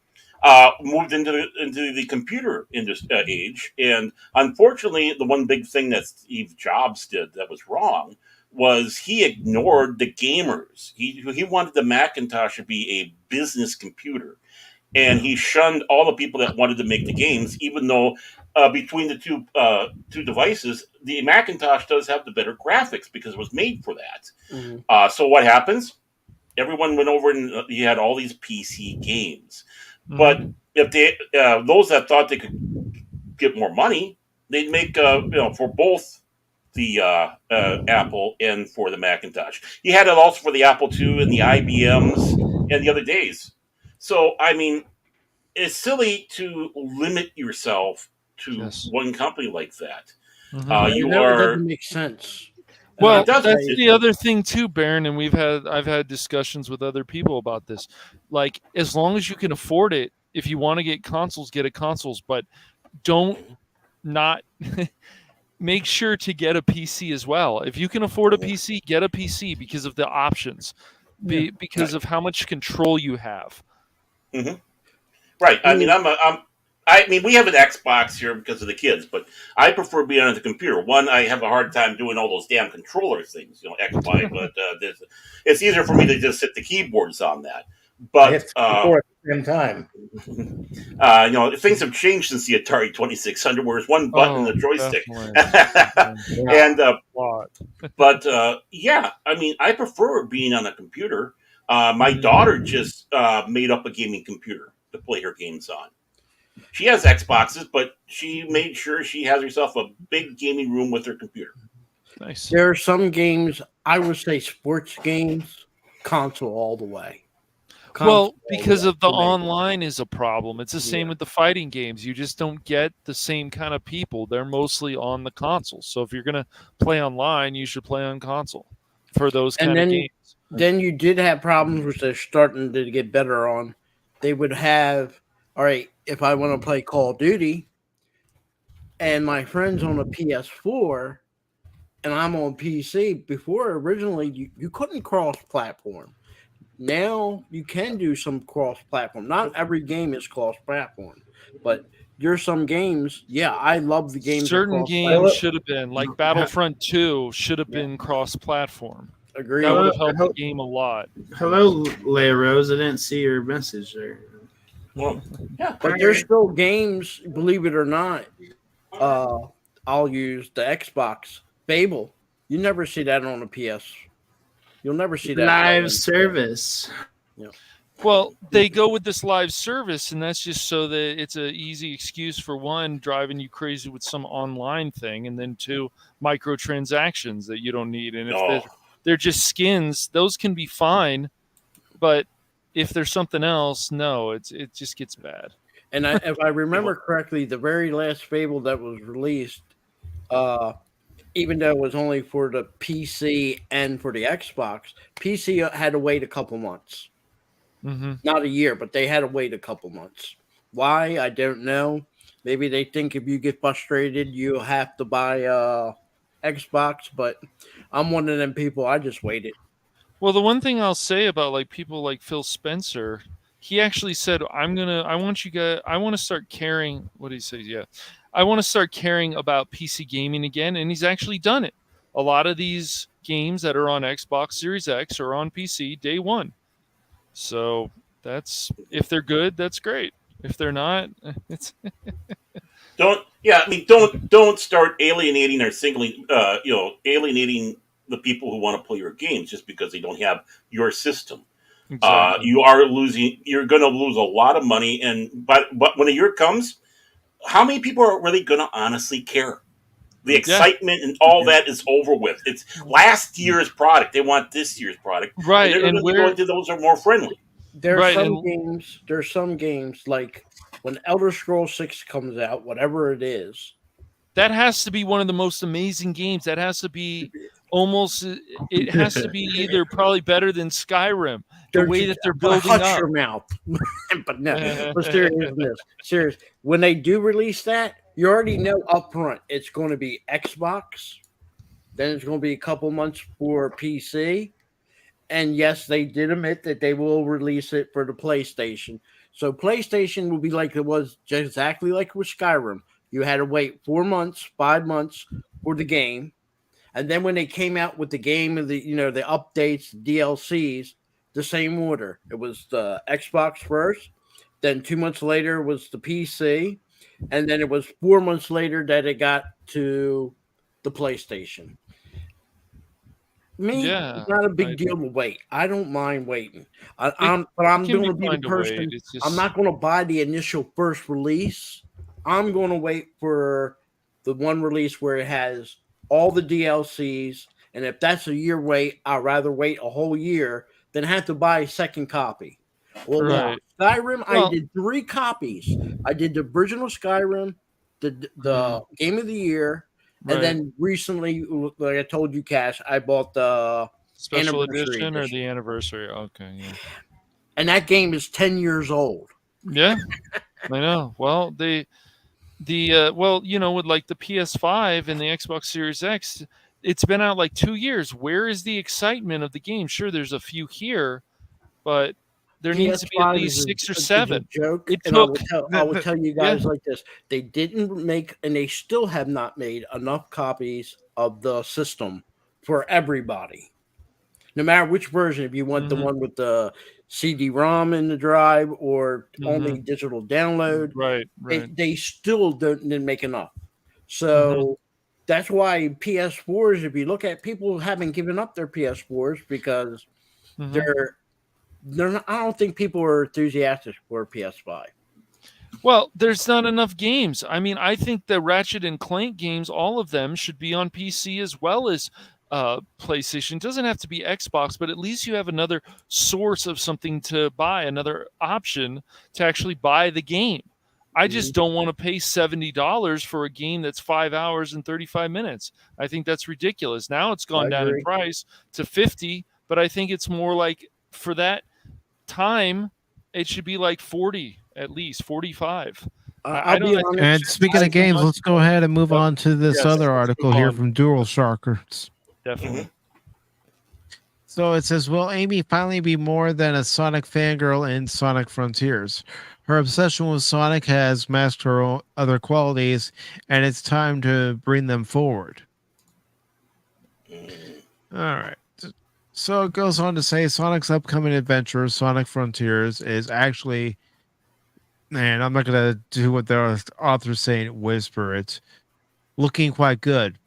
Moved into the computer age, and unfortunately, the one big thing that Steve Jobs did that was wrong was he ignored the gamers. He wanted the Macintosh to be a business computer. And he shunned all the people that wanted to make the games, even though between the two devices, the Macintosh does have the better graphics because it was made for that. So what happens? Everyone went over and you had all these PC games. But if they those that thought they could get more money, they'd make for both the Apple and for the Macintosh. You had it also for the Apple II and the IBMs and the other days. So, I mean, it's silly to limit yourself to one company like that. It doesn't make sense. Well, that's the other thing too, Baron, and I've had discussions with other people about this. Like, as long as you can afford it, if you want to get consoles, get a consoles, but don't not make sure to get a PC as well. If you can afford a PC, get a PC because of the options, because of how much control you have. Right. I mean, we have an Xbox here because of the kids, but I prefer being on the computer. One, I have a hard time doing all those damn controller things, X, Y, but it's easier for me to just hit the keyboards on that. But at the same time, things have changed since the Atari 2600, where it's one button and a joystick. Yeah, I mean, I prefer being on a computer. My daughter just made up a gaming computer to play her games on. She has Xboxes, but she made sure she has herself a big gaming room with her computer. Nice. There are some games, I would say sports games, console all the way. Well, because of the online is a problem. It's the same with the fighting games. You just don't get the same kind of people. They're mostly on the console. So if you're going to play online, you should play on console for those kind of games. Then you did have problems which they're starting to get better on. They would have, all right, if I want to play Call of Duty and my friend's on a PS4 and I'm on PC, before originally you couldn't cross-platform. Now you can do some cross-platform. Not every game is cross-platform, but there's some games. Yeah, I love the games. Certain games should have been, like Battlefront 2 should have been cross-platform. Agree. That would have helped the game a lot. Hello, Leia Rose. I didn't see your message there. Well, yeah. But there's still games, believe it or not. I'll use the Xbox Fable. You never see that on the PS. You'll never see that live service. Yeah. Well, they go with this live service, and that's just so that it's an easy excuse for one, driving you crazy with some online thing, and then two, microtransactions that you don't need. And if they're just skins, those can be fine, but if there's something else, no, it just gets bad. And if I remember correctly, the very last Fable that was released, even though it was only for the PC and for the Xbox, PC had to wait a couple months. Mm-hmm. Not a year, but they had to wait a couple months. Why? I don't know. Maybe they think if you get frustrated, you have to buy Xbox, but I'm one of them people. I just waited. Well, the one thing I'll say about like people like Phil Spencer, he actually said, I want to start caring. What did he say? Yeah. I want to start caring about PC gaming again. And he's actually done it. A lot of these games that are on Xbox Series X are on PC day one. So if they're good, that's great. If they're not, it's don't start alienating or alienating the people who want to play your games just because they don't have your system. Exactly. You're going to lose a lot of money. But when a year comes, how many people are really going to honestly care? The excitement and all that is over with. It's last year's product. They want this year's product. Right. And they're going to those are more friendly. There's some games like when Elder Scrolls 6 comes out, whatever it is. That has to be one of the most amazing games. That has to be it has to be either probably better than Skyrim. The way that they're building up. Your mouth. But no, but serious. When they do release that, you already know up front it's going to be Xbox. Then it's going to be a couple months for PC. And yes, they did admit that they will release it for the PlayStation. So PlayStation will be like it was exactly like with Skyrim. You had to wait 4 months, 5 months for the game. And then when they came out with the game and the updates, DLCs, the same order. It was the Xbox first, then 2 months later was the PC, and then it was 4 months later that it got to the PlayStation. It's not a big deal to wait. I don't mind waiting. I'm going to be the person. I'm not going to buy the initial first release. I'm going to wait for the one release where it has all the DLCs. And if that's a year wait, I'd rather wait a whole year than have to buy a second copy. Well, right. Skyrim, I did 3 copies. I did the original Skyrim, the Game of the Year, and then recently, like I told you, Cash, I bought the special edition or the anniversary. Okay, yeah. And that game is 10 years old. Yeah, I know. Well, with like the PS5 and the Xbox Series X, it's been out like 2 years. Where is the excitement of the game? Sure, there's a few here, but there needs to be at least 6 or 7. Joke. I will tell you guys like this. They didn't make, and they still have not made enough copies of the system for everybody. No matter which version, if you want the one with the CD-ROM in the drive or only digital download, right. They still didn't make enough. So that's why PS4s, if you look at people haven't given up their PS4s because they're not, I don't think people are enthusiastic for PS5. Well, there's not enough games. I mean, I think the Ratchet and Clank games, all of them should be on PC as well as PlayStation. It doesn't have to be Xbox, but at least you have another source of something to buy, another option to actually buy the game. I just don't want to pay $70 for a game that's 5 hours and 35 minutes. I think that's ridiculous. Now it's gone down in price to $50, but I think it's more like for that time, it should be like 40, at least 45. And speaking of games, let's go ahead and move on to this other article here from Dual Sharkers. Definitely. So it says, will Amy finally be more than a Sonic fangirl in Sonic Frontiers? Her obsession with Sonic has masked her other qualities, and it's time to bring them forward. All right. So it goes on to say Sonic's upcoming adventure, Sonic Frontiers, is actually, man, I'm not going to do what the author's saying, whisper. It's looking quite good.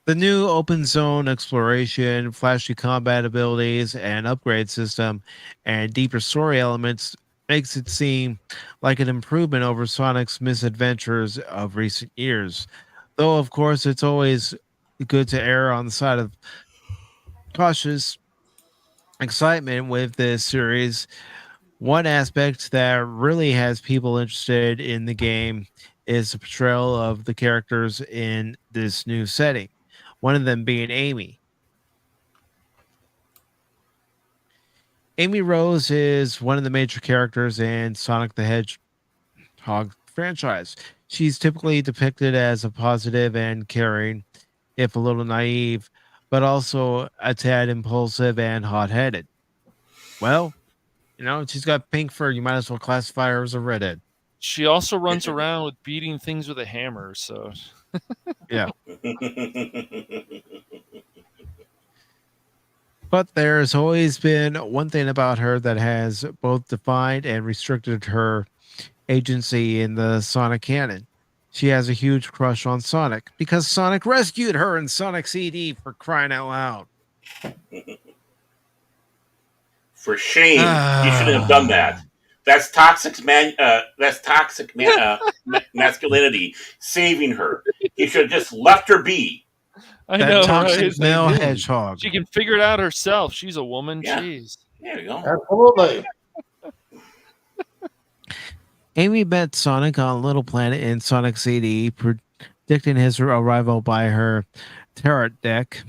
The new open zone exploration, flashy combat abilities, and upgrade system, and deeper story elements makes it seem like an improvement over Sonic's misadventures of recent years. Though, of course, it's always good to err on the side of cautious excitement with this series. One aspect that really has people interested in the game is the portrayal of the characters in this new setting. One of them being Amy. Amy Rose is one of the major characters in Sonic the Hedgehog franchise. She's typically depicted as a positive and caring, if a little naive, but also a tad impulsive and hot headed. Well, she's got pink fur. You might as well classify her as a redhead. She also runs around with beating things with a hammer. So, yeah. But there's always been one thing about her that has both defined and restricted her agency in the Sonic canon. She has a huge crush on Sonic because Sonic rescued her in Sonic CD, for crying out loud. For shame, you shouldn't have done that. That's toxic masculinity saving her. You should have just left her be. I know, toxic right? male hedgehog. She can figure it out herself. She's a woman. Yeah. Jeez. There you go. Absolutely. Amy met Sonic on Little Planet in Sonic CD, predicting his arrival by her tarot deck.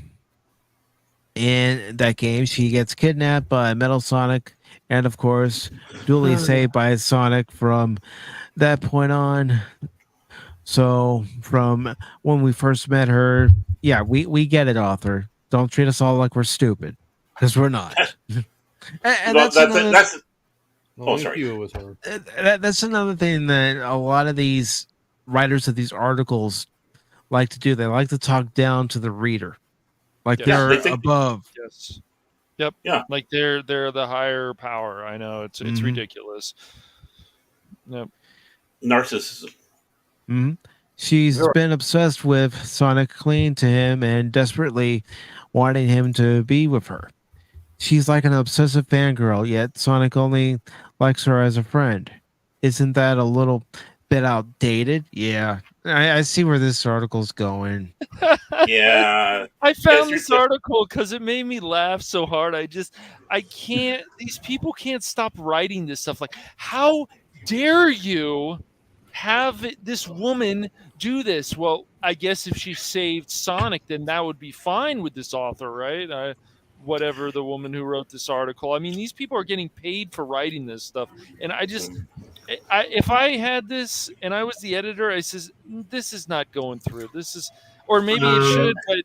In that game, she gets kidnapped by Metal Sonic and, of course, duly saved by Sonic from that point on. So, from when we first met her, yeah, we get it, author. Don't treat us all like we're stupid, because we're not. and Well, that's oh, sorry. You with her. That's another thing that a lot of these writers of these articles like to do. They like to talk down to the reader, like they're above. Yes. Yep. Yeah. Like they're the higher power. I know it's ridiculous. Yep. Narcissism. Mm-hmm. She's been obsessed with Sonic, clinging to him and desperately wanting him to be with her. She's like an obsessive fangirl, yet Sonic only likes her as a friend. Isn't that a little bit outdated? Yeah, I see where this article's going. Yeah. I found this article because it made me laugh so hard. I can't, these people can't stop writing this stuff. Like, how dare you have this woman do this? Well, I guess if she saved Sonic, then that would be fine with this author, right? Whatever the woman who wrote this article. I mean, these people are getting paid for writing this stuff. And if I had this and I was the editor, I says, this is not going through. This is, or maybe it should, but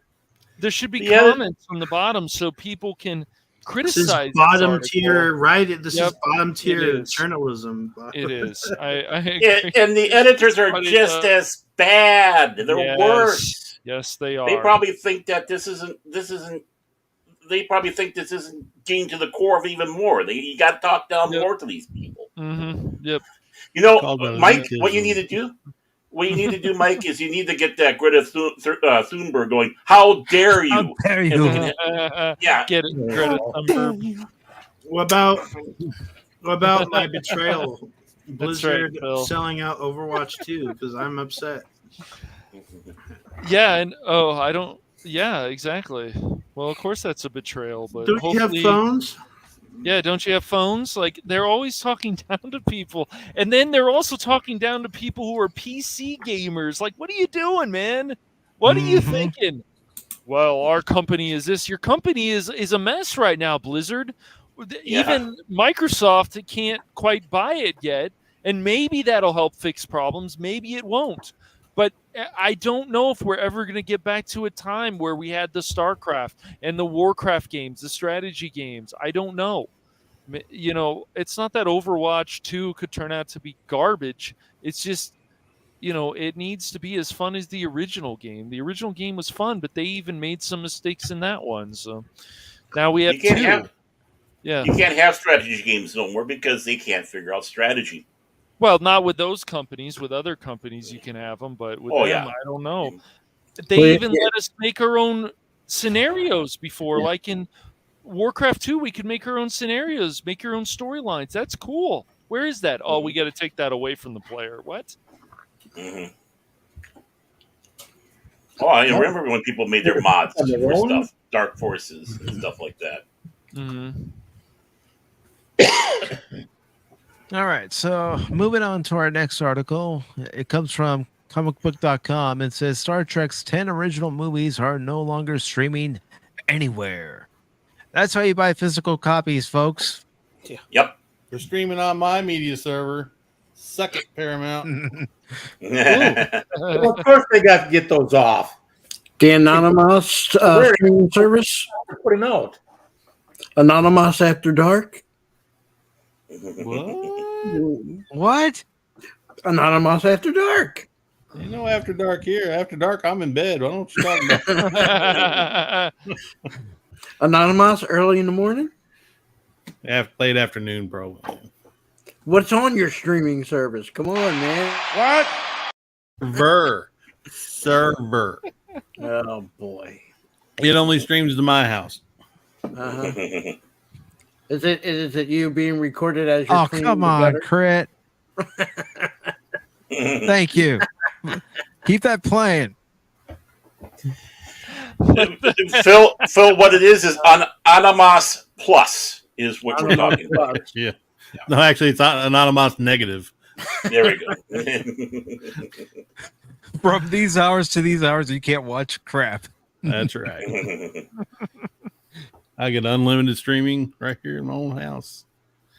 there should be comments on the bottom so people can criticize. This is bottom tier, right? This is bottom tier journalism. It is. And the editors are just as bad. They're worse. Yes, they are. They probably think that this isn't. They probably think this isn't getting to the core of even more. You got to talk down more to these people. Mm-hmm. Yep. You know, Mike, what you need to do, Mike, is you need to get that Greta Thunberg going. How dare you? How dare you? Yeah. Get it, Greta Thunberg. What about my betrayal? Blizzard selling out Overwatch 2 because I'm upset. Yeah, and I don't. Yeah, exactly. Well, of course that's a betrayal, but don't you have phones? Yeah, don't you have phones? Like, they're always talking down to people, and then they're also talking down to people who are PC gamers. Like, what are you doing, man? What are you thinking? Well, our company is this. Your company is a mess right now, Blizzard. Yeah. Even Microsoft can't quite buy it yet, and maybe that'll help fix problems. Maybe it won't. But I don't know if we're ever going to get back to a time where we had the StarCraft and the Warcraft games, the strategy games. I don't know. You know, it's not that Overwatch 2 could turn out to be garbage. It's just it needs to be as fun as the original game. The original game was fun, but they even made some mistakes in that one. So now we have You can't two. have Yeah. you can't have strategy games no more because they can't figure out strategy. Well, not with those companies. With other companies, you can have them, but with them, I don't know. They even let us make our own scenarios before, like in Warcraft 2, we could make our own scenarios, make your own storylines. That's cool. Where is that? Oh, we got to take that away from the player. What? Mm-hmm. Oh, I remember when people made their mods for stuff, Dark Forces and stuff like that. Mm-hmm. All right, so moving on to our next article. It comes from comicbook.com. It says Star Trek's 10 original movies are no longer streaming anywhere. That's why you buy physical copies, folks. Yep. They're streaming on my media server. Suck it, Paramount. Well, of course they got to get those off. The Anonymous streaming service? They're putting out. Anonymous After Dark? What? Anonymous After Dark. You know, After Dark here. After Dark, I'm in bed. What don't you talking about? Anonymous early in the morning? Late afternoon, probably. What's on your streaming service? Come on, man. What? Server. Oh, boy. It only streams to my house. Uh-huh. Is it you being recorded as you're cleaning come the on, gutter? Crit. Thank you. Keep that playing. Phil, what it is Anonymous Plus is what we're talking about. Yeah. No, actually, it's Anonymous Negative. There we go. From these hours to these hours, you can't watch crap. That's right. I get unlimited streaming right here in my own house.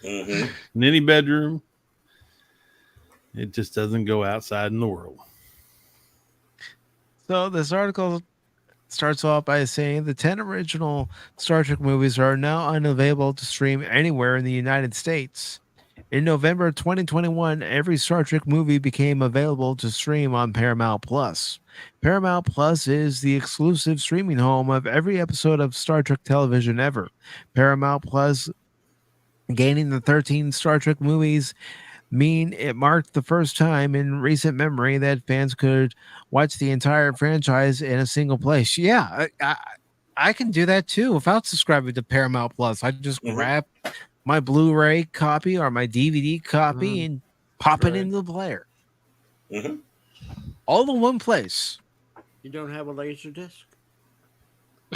Mm-hmm. In any bedroom. It just doesn't go outside in the world. So this article starts off by saying the 10 original Star Trek movies are now unavailable to stream anywhere in the United States. In November 2021, every Star Trek movie became available to stream on Paramount Plus. Paramount Plus is the exclusive streaming home of every episode of Star Trek television ever. Paramount Plus gaining the 13 Star Trek movies mean it marked the first time in recent memory that fans could watch the entire franchise in a single place. Yeah, I can do that too without subscribing to Paramount Plus. I just grab my Blu-ray copy or my DVD copy and pop it into the player. Mm-hmm. All in one place. You don't have a laser disc?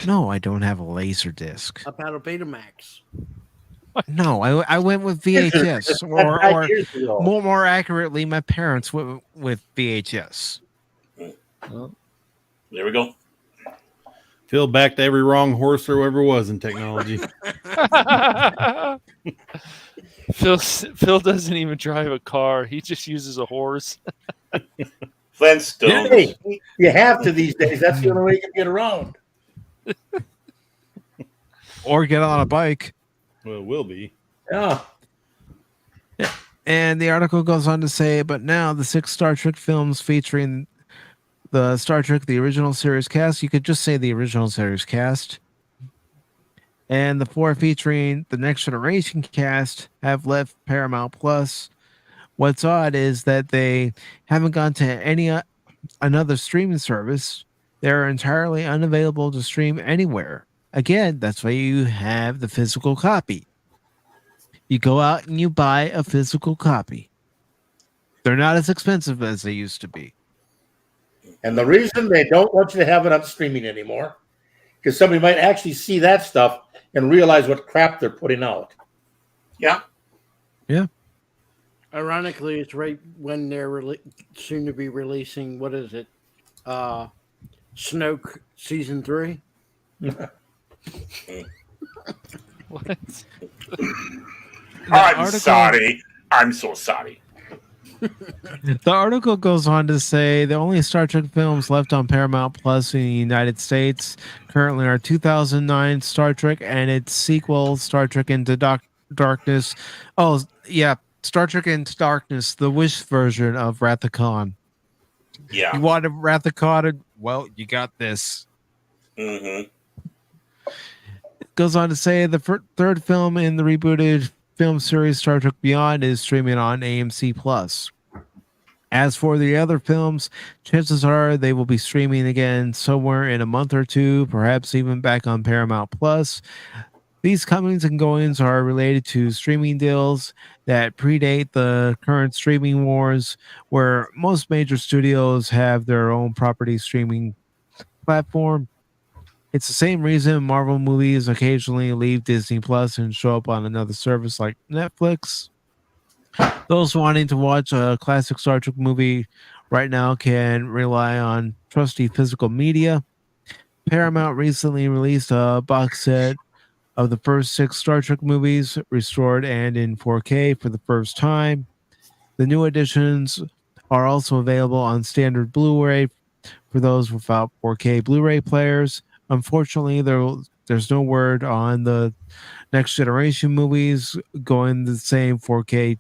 No, I don't have a laser disc. Up out of Betamax. No, I went with VHS, or more accurately, my parents went with VHS. Well, there we go. Phil backed every wrong horse there ever was in technology. Phil doesn't even drive a car. He just uses a horse. Flintstones. Hey, you have to these days. That's the only way you can get around. Or get on a bike. Well, it will be. Yeah. And the article goes on to say, but now the 6 Star Trek films featuring the Star Trek, the original series cast, you could just say the original series cast, and the 4 featuring the Next Generation cast have left Paramount Plus. What's odd is that they haven't gone to any another streaming service. They're entirely unavailable to stream anywhere. Again, that's why you have the physical copy. You go out and you buy a physical copy. They're not as expensive as they used to be. And the reason they don't want you to have it on streaming anymore, because somebody might actually see that stuff and realize what crap they're putting out. Yeah. Yeah. Ironically, it's right when they're soon to be releasing, what is it? Snoke Season 3? What? I'm sorry. I'm so sorry. The article goes on to say the only Star Trek films left on Paramount Plus in the United States currently are 2009 Star Trek and its sequel, Star Trek Into Darkness. Oh, yeah, Star Trek Into Darkness, the Wish version of Wrath of Khan. Yeah. You want Wrath of Khan? Well, you got this. Mm-hmm. It goes on to say the third film in the rebooted film series Star Trek Beyond is streaming on AMC Plus. As for the other films, chances are they will be streaming again somewhere in a month or two, perhaps even back on Paramount Plus. These comings and goings are related to streaming deals that predate the current streaming wars, where most major studios have their own property streaming platform. It's the same reason Marvel movies occasionally leave Disney Plus and show up on another service like Netflix. Those wanting to watch a classic Star Trek movie right now can rely on trusty physical media. Paramount recently released a box set of the first 6 Star Trek movies, restored and in 4K for the first time. The new editions are also available on standard Blu-ray for those without 4K Blu-ray players. Unfortunately, there's no word on the next generation movies going the same 4K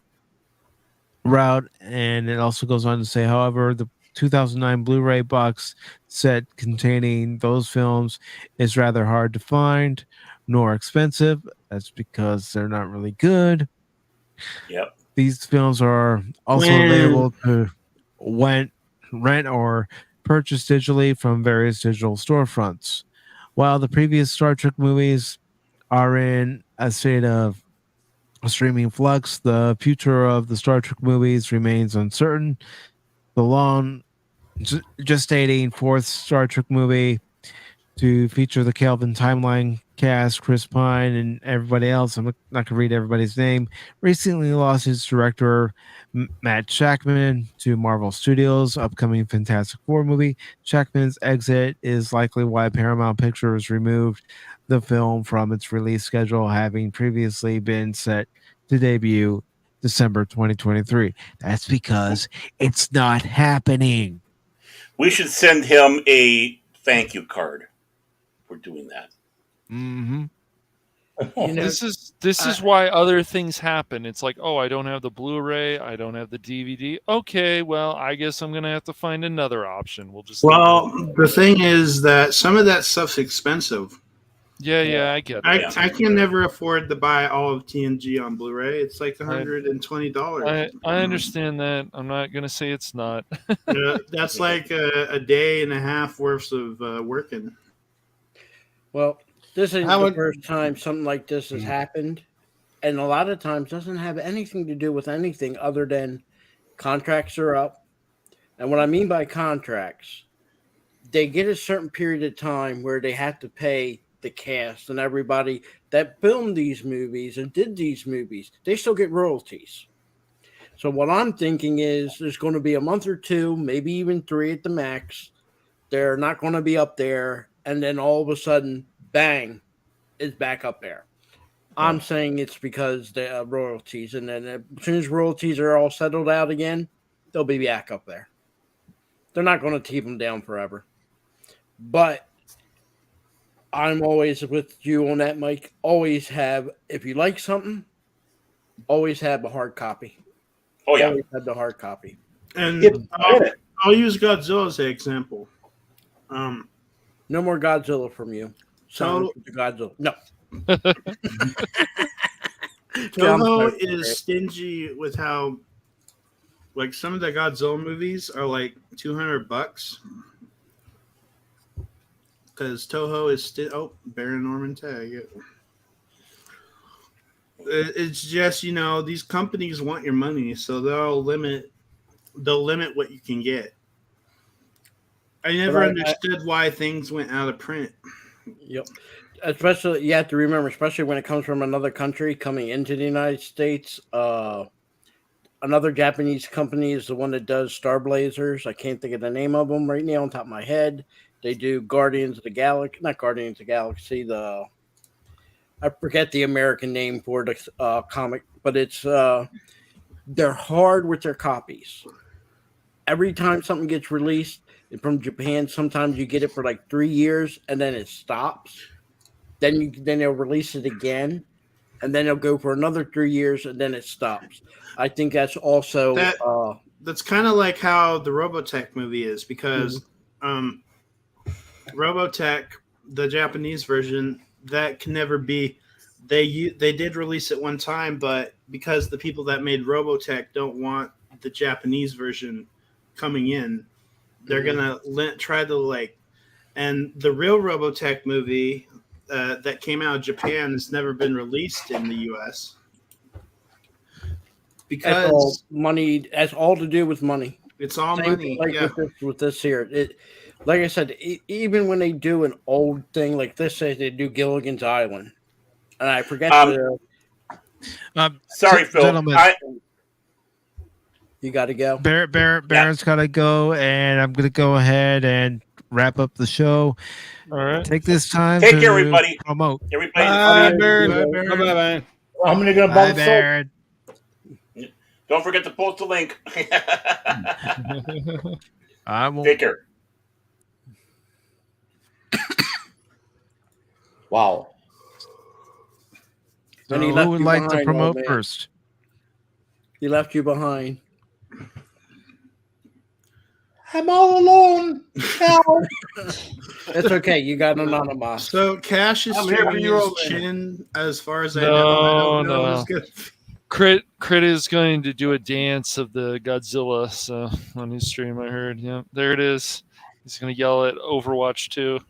route, and it also goes on to say, however, the 2009 Blu-ray box set containing those films is rather hard to find nor expensive. That's because they're not really good. Yep. These films are also available to rent or purchase digitally from various digital storefronts. While the previous Star Trek movies are in a state of streaming flux, the future of the Star Trek movies remains uncertain. The long gestating fourth Star Trek movie to feature the Kelvin timeline cast, Chris Pine, and everybody else. I'm not going to read everybody's name. Recently lost his director, Matt Shackman, to Marvel Studios' upcoming Fantastic Four movie. Shackman's exit is likely why Paramount Pictures removed the film from its release schedule, having previously been set to debut December 2023. That's because it's not happening. We should send him a thank you card for doing that. Mm-hmm. This is why other things happen. It's like, oh, I don't have the Blu-ray, I don't have the DVD. Okay, well, I guess I'm gonna have to find another option. We'll just the thing is that some of that stuff's expensive. Yeah, I get it. I can never afford to buy all of TNG on Blu-ray. It's like $120. I understand that. I'm not gonna say it's not. That's like a day and a half worth of working. Well, this ain't the first time something like this has happened, and a lot of times doesn't have anything to do with anything other than contracts are up. And what I mean by contracts, they get a certain period of time where they have to pay the cast and everybody that filmed these movies and did these movies. They still get royalties. So what I'm thinking is there's going to be a month or two, maybe even 3 at the max. They're not going to be up there, and then all of a sudden, bang, it's back up there. I'm saying it's because the royalties, and then as soon as royalties are all settled out again, they'll be back up there. They're not going to keep them down forever. But I'm always with you on that, Mike. Always have, if you like something, always have a hard copy. Oh, yeah. Always have the hard copy. And I'll use Godzilla as an example. No more Godzilla from you. So Godzilla. No. Toho is stingy with how, like, some of the Godzilla movies are like $200 because Toho is still Baron Norman tag. It's just, these companies want your money, so they'll limit what you can get. I never understood why things went out of print. Yep. Especially, you have to remember, especially when it comes from another country coming into the United States. Another Japanese company is the one that does Star Blazers. I can't think of the name of them right now on top of my head. They do Guardians of the Galaxy, not Guardians of the Galaxy. I forget the American name for the comic, but it's they're hard with their copies. Every time something gets released from Japan, sometimes you get it for like 3 years and then it stops. Then they'll release it again, and then they'll go for another 3 years and then it stops. I think that's also that's kind of like how the Robotech movie is, because Robotech, the Japanese version, that can never be. They did release it one time, but because the people that made Robotech don't want the Japanese version coming in, they're gonna try to and the real Robotech movie that came out of Japan has never been released in the U.S. because that's all money. That's all to do with money. It's all Same money. like Yeah. with this here. Like I said, even when they do an old thing like this, say they do Gilligan's Island, and I forget sorry, Phil. Gentlemen. You got to go. Barrett's got to go, and I'm going to go ahead and wrap up the show. All right. Take this time Take to care, everybody. promote. Everybody. Bye, Barrett. Bye-bye. How many going to Bye, bump so? Barrett. Don't forget to post the link. I won't. Take care. Wow. So And he who left would you like to behind, promote old man. first? He left you behind. I'm all alone. Help. It's okay. You got anonymous. So Cash is I'm here for streaming you, his old man. chin, as far as I know. I don't know. No. Who's good. Crit is going to do a dance of the Godzilla on his stream. I heard. Yeah, there it is. He's going to yell at Overwatch 2.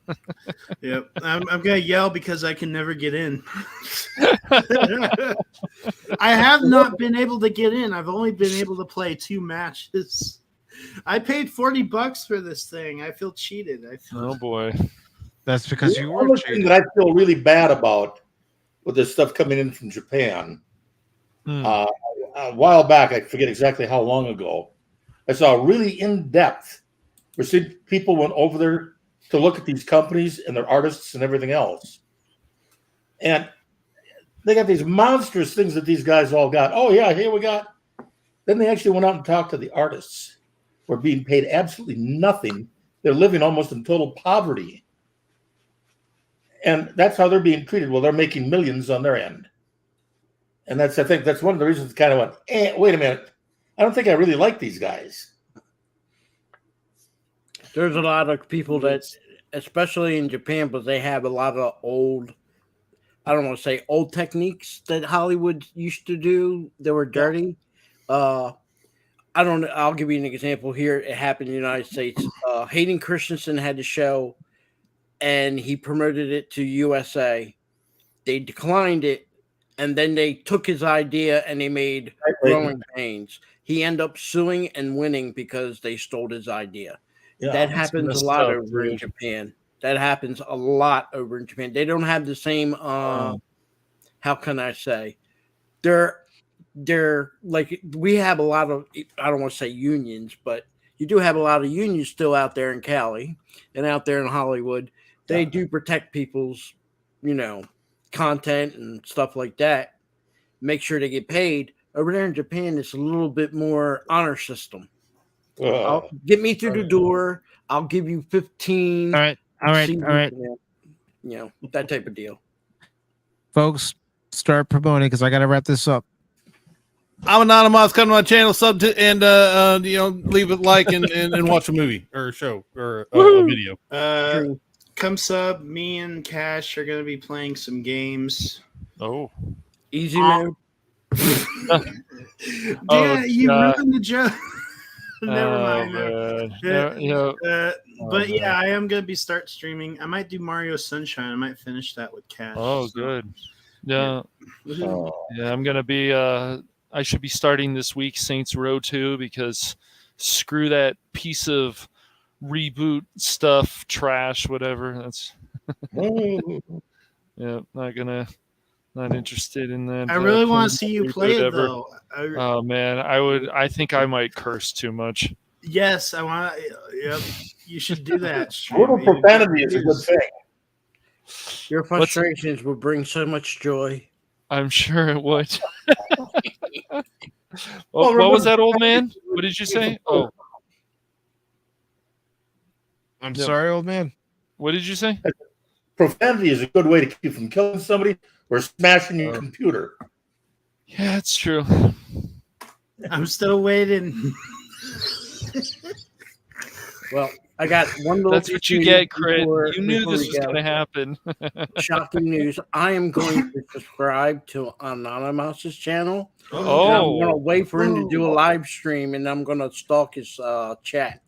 Yep, I'm gonna yell because I can never get in. I have not been able to get in. I've only been able to play 2 matches. I paid $40 for this thing. I feel cheated. Oh boy, that's because you were One thing that I feel really bad about with this stuff coming in from Japan. A while back, I forget exactly how long ago, I saw a really in-depth. We see people went over there to look at these companies and their artists and everything else, and they got these monstrous things that these guys all got. Oh yeah, here we got. Then they actually went out and talked to the artists, who are being paid absolutely nothing. They're living almost in total poverty, and that's how they're being treated. Well, they're making millions on their end. And I think that's one of the reasons kind of went, wait a minute. I don't think I really like these guys. There's a lot of people that, especially in Japan, but they have a lot of old, I don't want to say old techniques that Hollywood used to do that were dirty. I don't know. I'll give you an example here. It happened in the United States. Hayden Christensen had a show and he promoted it to USA. They declined it. And then they took his idea and they made Growing Pains. He ended up suing and winning because they stole his idea. Yeah, that happens a lot over in Japan. That happens a lot over in Japan. They don't have the same, how can I say? They're like, we have a lot of, I don't want to say unions, but you do have a lot of unions still out there in Cali and out there in Hollywood. They do protect people's, content and stuff like that, make sure they get paid. Over there in Japan, it's a little bit more honor system. Get me through the door. I'll give you 15. All right. That type of deal. Folks, start promoting because I got to wrap this up. I'm anonymous. Come to my channel, and leave a like and watch a movie or a show or a video. Come sub. Me and Cash are going to be playing some games. Oh, easy mode. You ruined the joke. Never mind. But yeah, I am going to be start streaming. I might do Mario Sunshine. I might finish that with Cash. Oh, good. Yeah. Yeah, I'm going to be I should be starting this week Saints Row 2 because screw that piece of reboot stuff, trash, whatever. That's not interested in that. I really want to see you play it though. Oh man, I think I might curse too much. Yes, I want. Yep, you should do that. A little profanity is a good thing. Your frustrations will bring so much joy. I'm sure it would. What was that, old man? What did you say? Oh, I'm sorry, old man. What did you say? Profanity is a good way to keep you from killing somebody or smashing your computer. Yeah, that's true. I'm still waiting. Well, I got one little. That's what you get, Crit. You knew this was going to happen. Shocking news. I am going to subscribe to Anonymous's channel. Oh. And I'm going to wait for him to do a live stream, and I'm going to stalk his chat.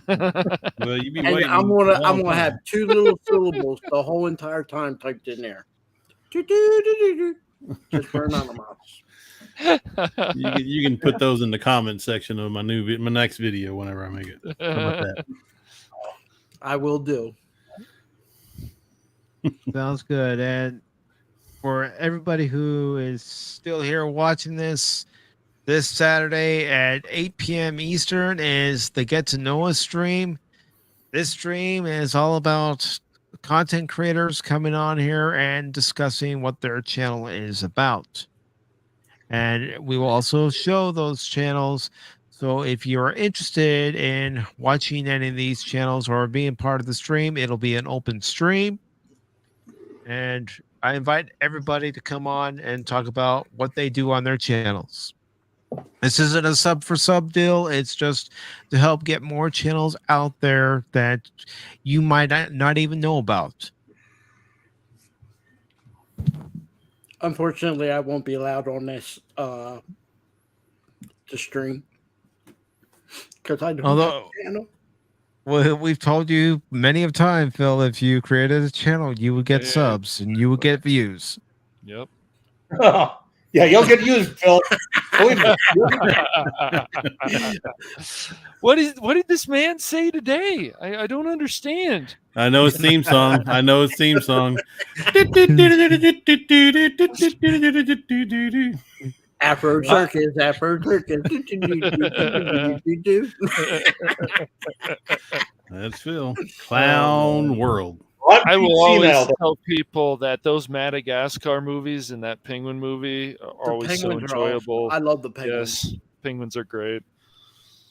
Well, you be and waiting. I'm gonna have 2 little syllables the whole entire time typed in there. Just for Anonymous. You can put those in the comment section of my next video whenever I make it. How about that? I will do. Sounds good. And for everybody who is still here watching this Saturday at 8 p.m. Eastern is the Get to Know Us stream. This stream is all about content creators coming on here and discussing what their channel is about. And we will also show those channels. So if you're interested in watching any of these channels or being part of the stream, it'll be an open stream. And I invite everybody to come on and talk about what they do on their channels. This isn't a sub for sub deal. It's just to help get more channels out there that you might not even know about. Unfortunately, I won't be allowed on this to stream because I don't have a channel. Well, we've told you many of time, Phil, if you created a channel, you would get subs and you would get views. Yep. Yeah, you'll get used, Phil. What did this man say today? I don't understand. I know his theme song. Afro Circus. That's Phil. Clown World. I will always tell people that those Madagascar movies and that penguin movie are always so enjoyable. I love the penguins. Yes, penguins are great.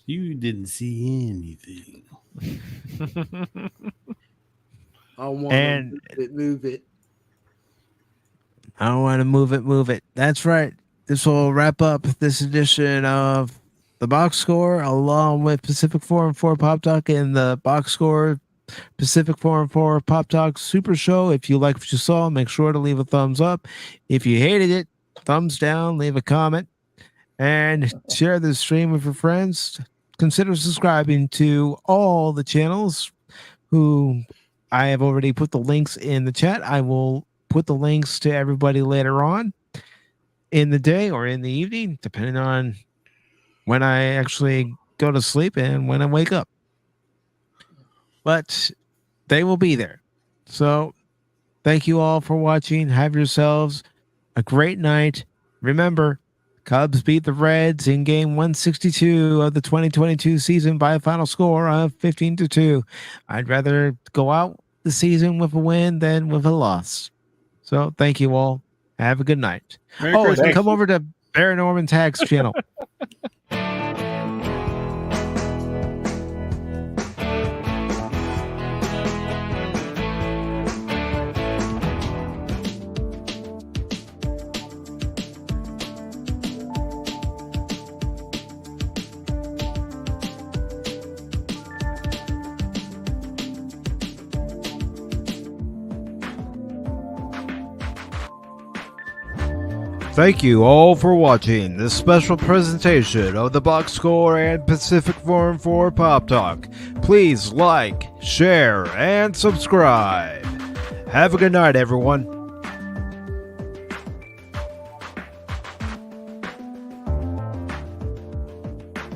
You didn't see anything. I want to move it. I want to move it. That's right. This will wrap up this edition of the Box Score, along with Pacific Forum 4 Pop Talk and the Box Score Pacific Forum 4 Pop Talk Super Show. If you like what you saw, make sure to leave a thumbs up. If you hated it, thumbs down, leave a comment, and share the stream with your friends. Consider subscribing to all the channels who I have already put the links in the chat. I will put the links to everybody later on in the day or in the evening, depending on when I actually go to sleep and when I wake up. But they will be there. So thank you all for watching. Have yourselves a great night. Remember, Cubs beat the Reds in game 162 of the 2022 season by a final score of 15-2. I'd rather go out the season with a win than with a loss. So thank you all. Have a good night. And come over to Baron Norman Tag's channel. Thank you all for watching this special presentation of the Box Score and Pacific Forum 4 Pop Talk. Please like, share, and subscribe. Have a good night, everyone.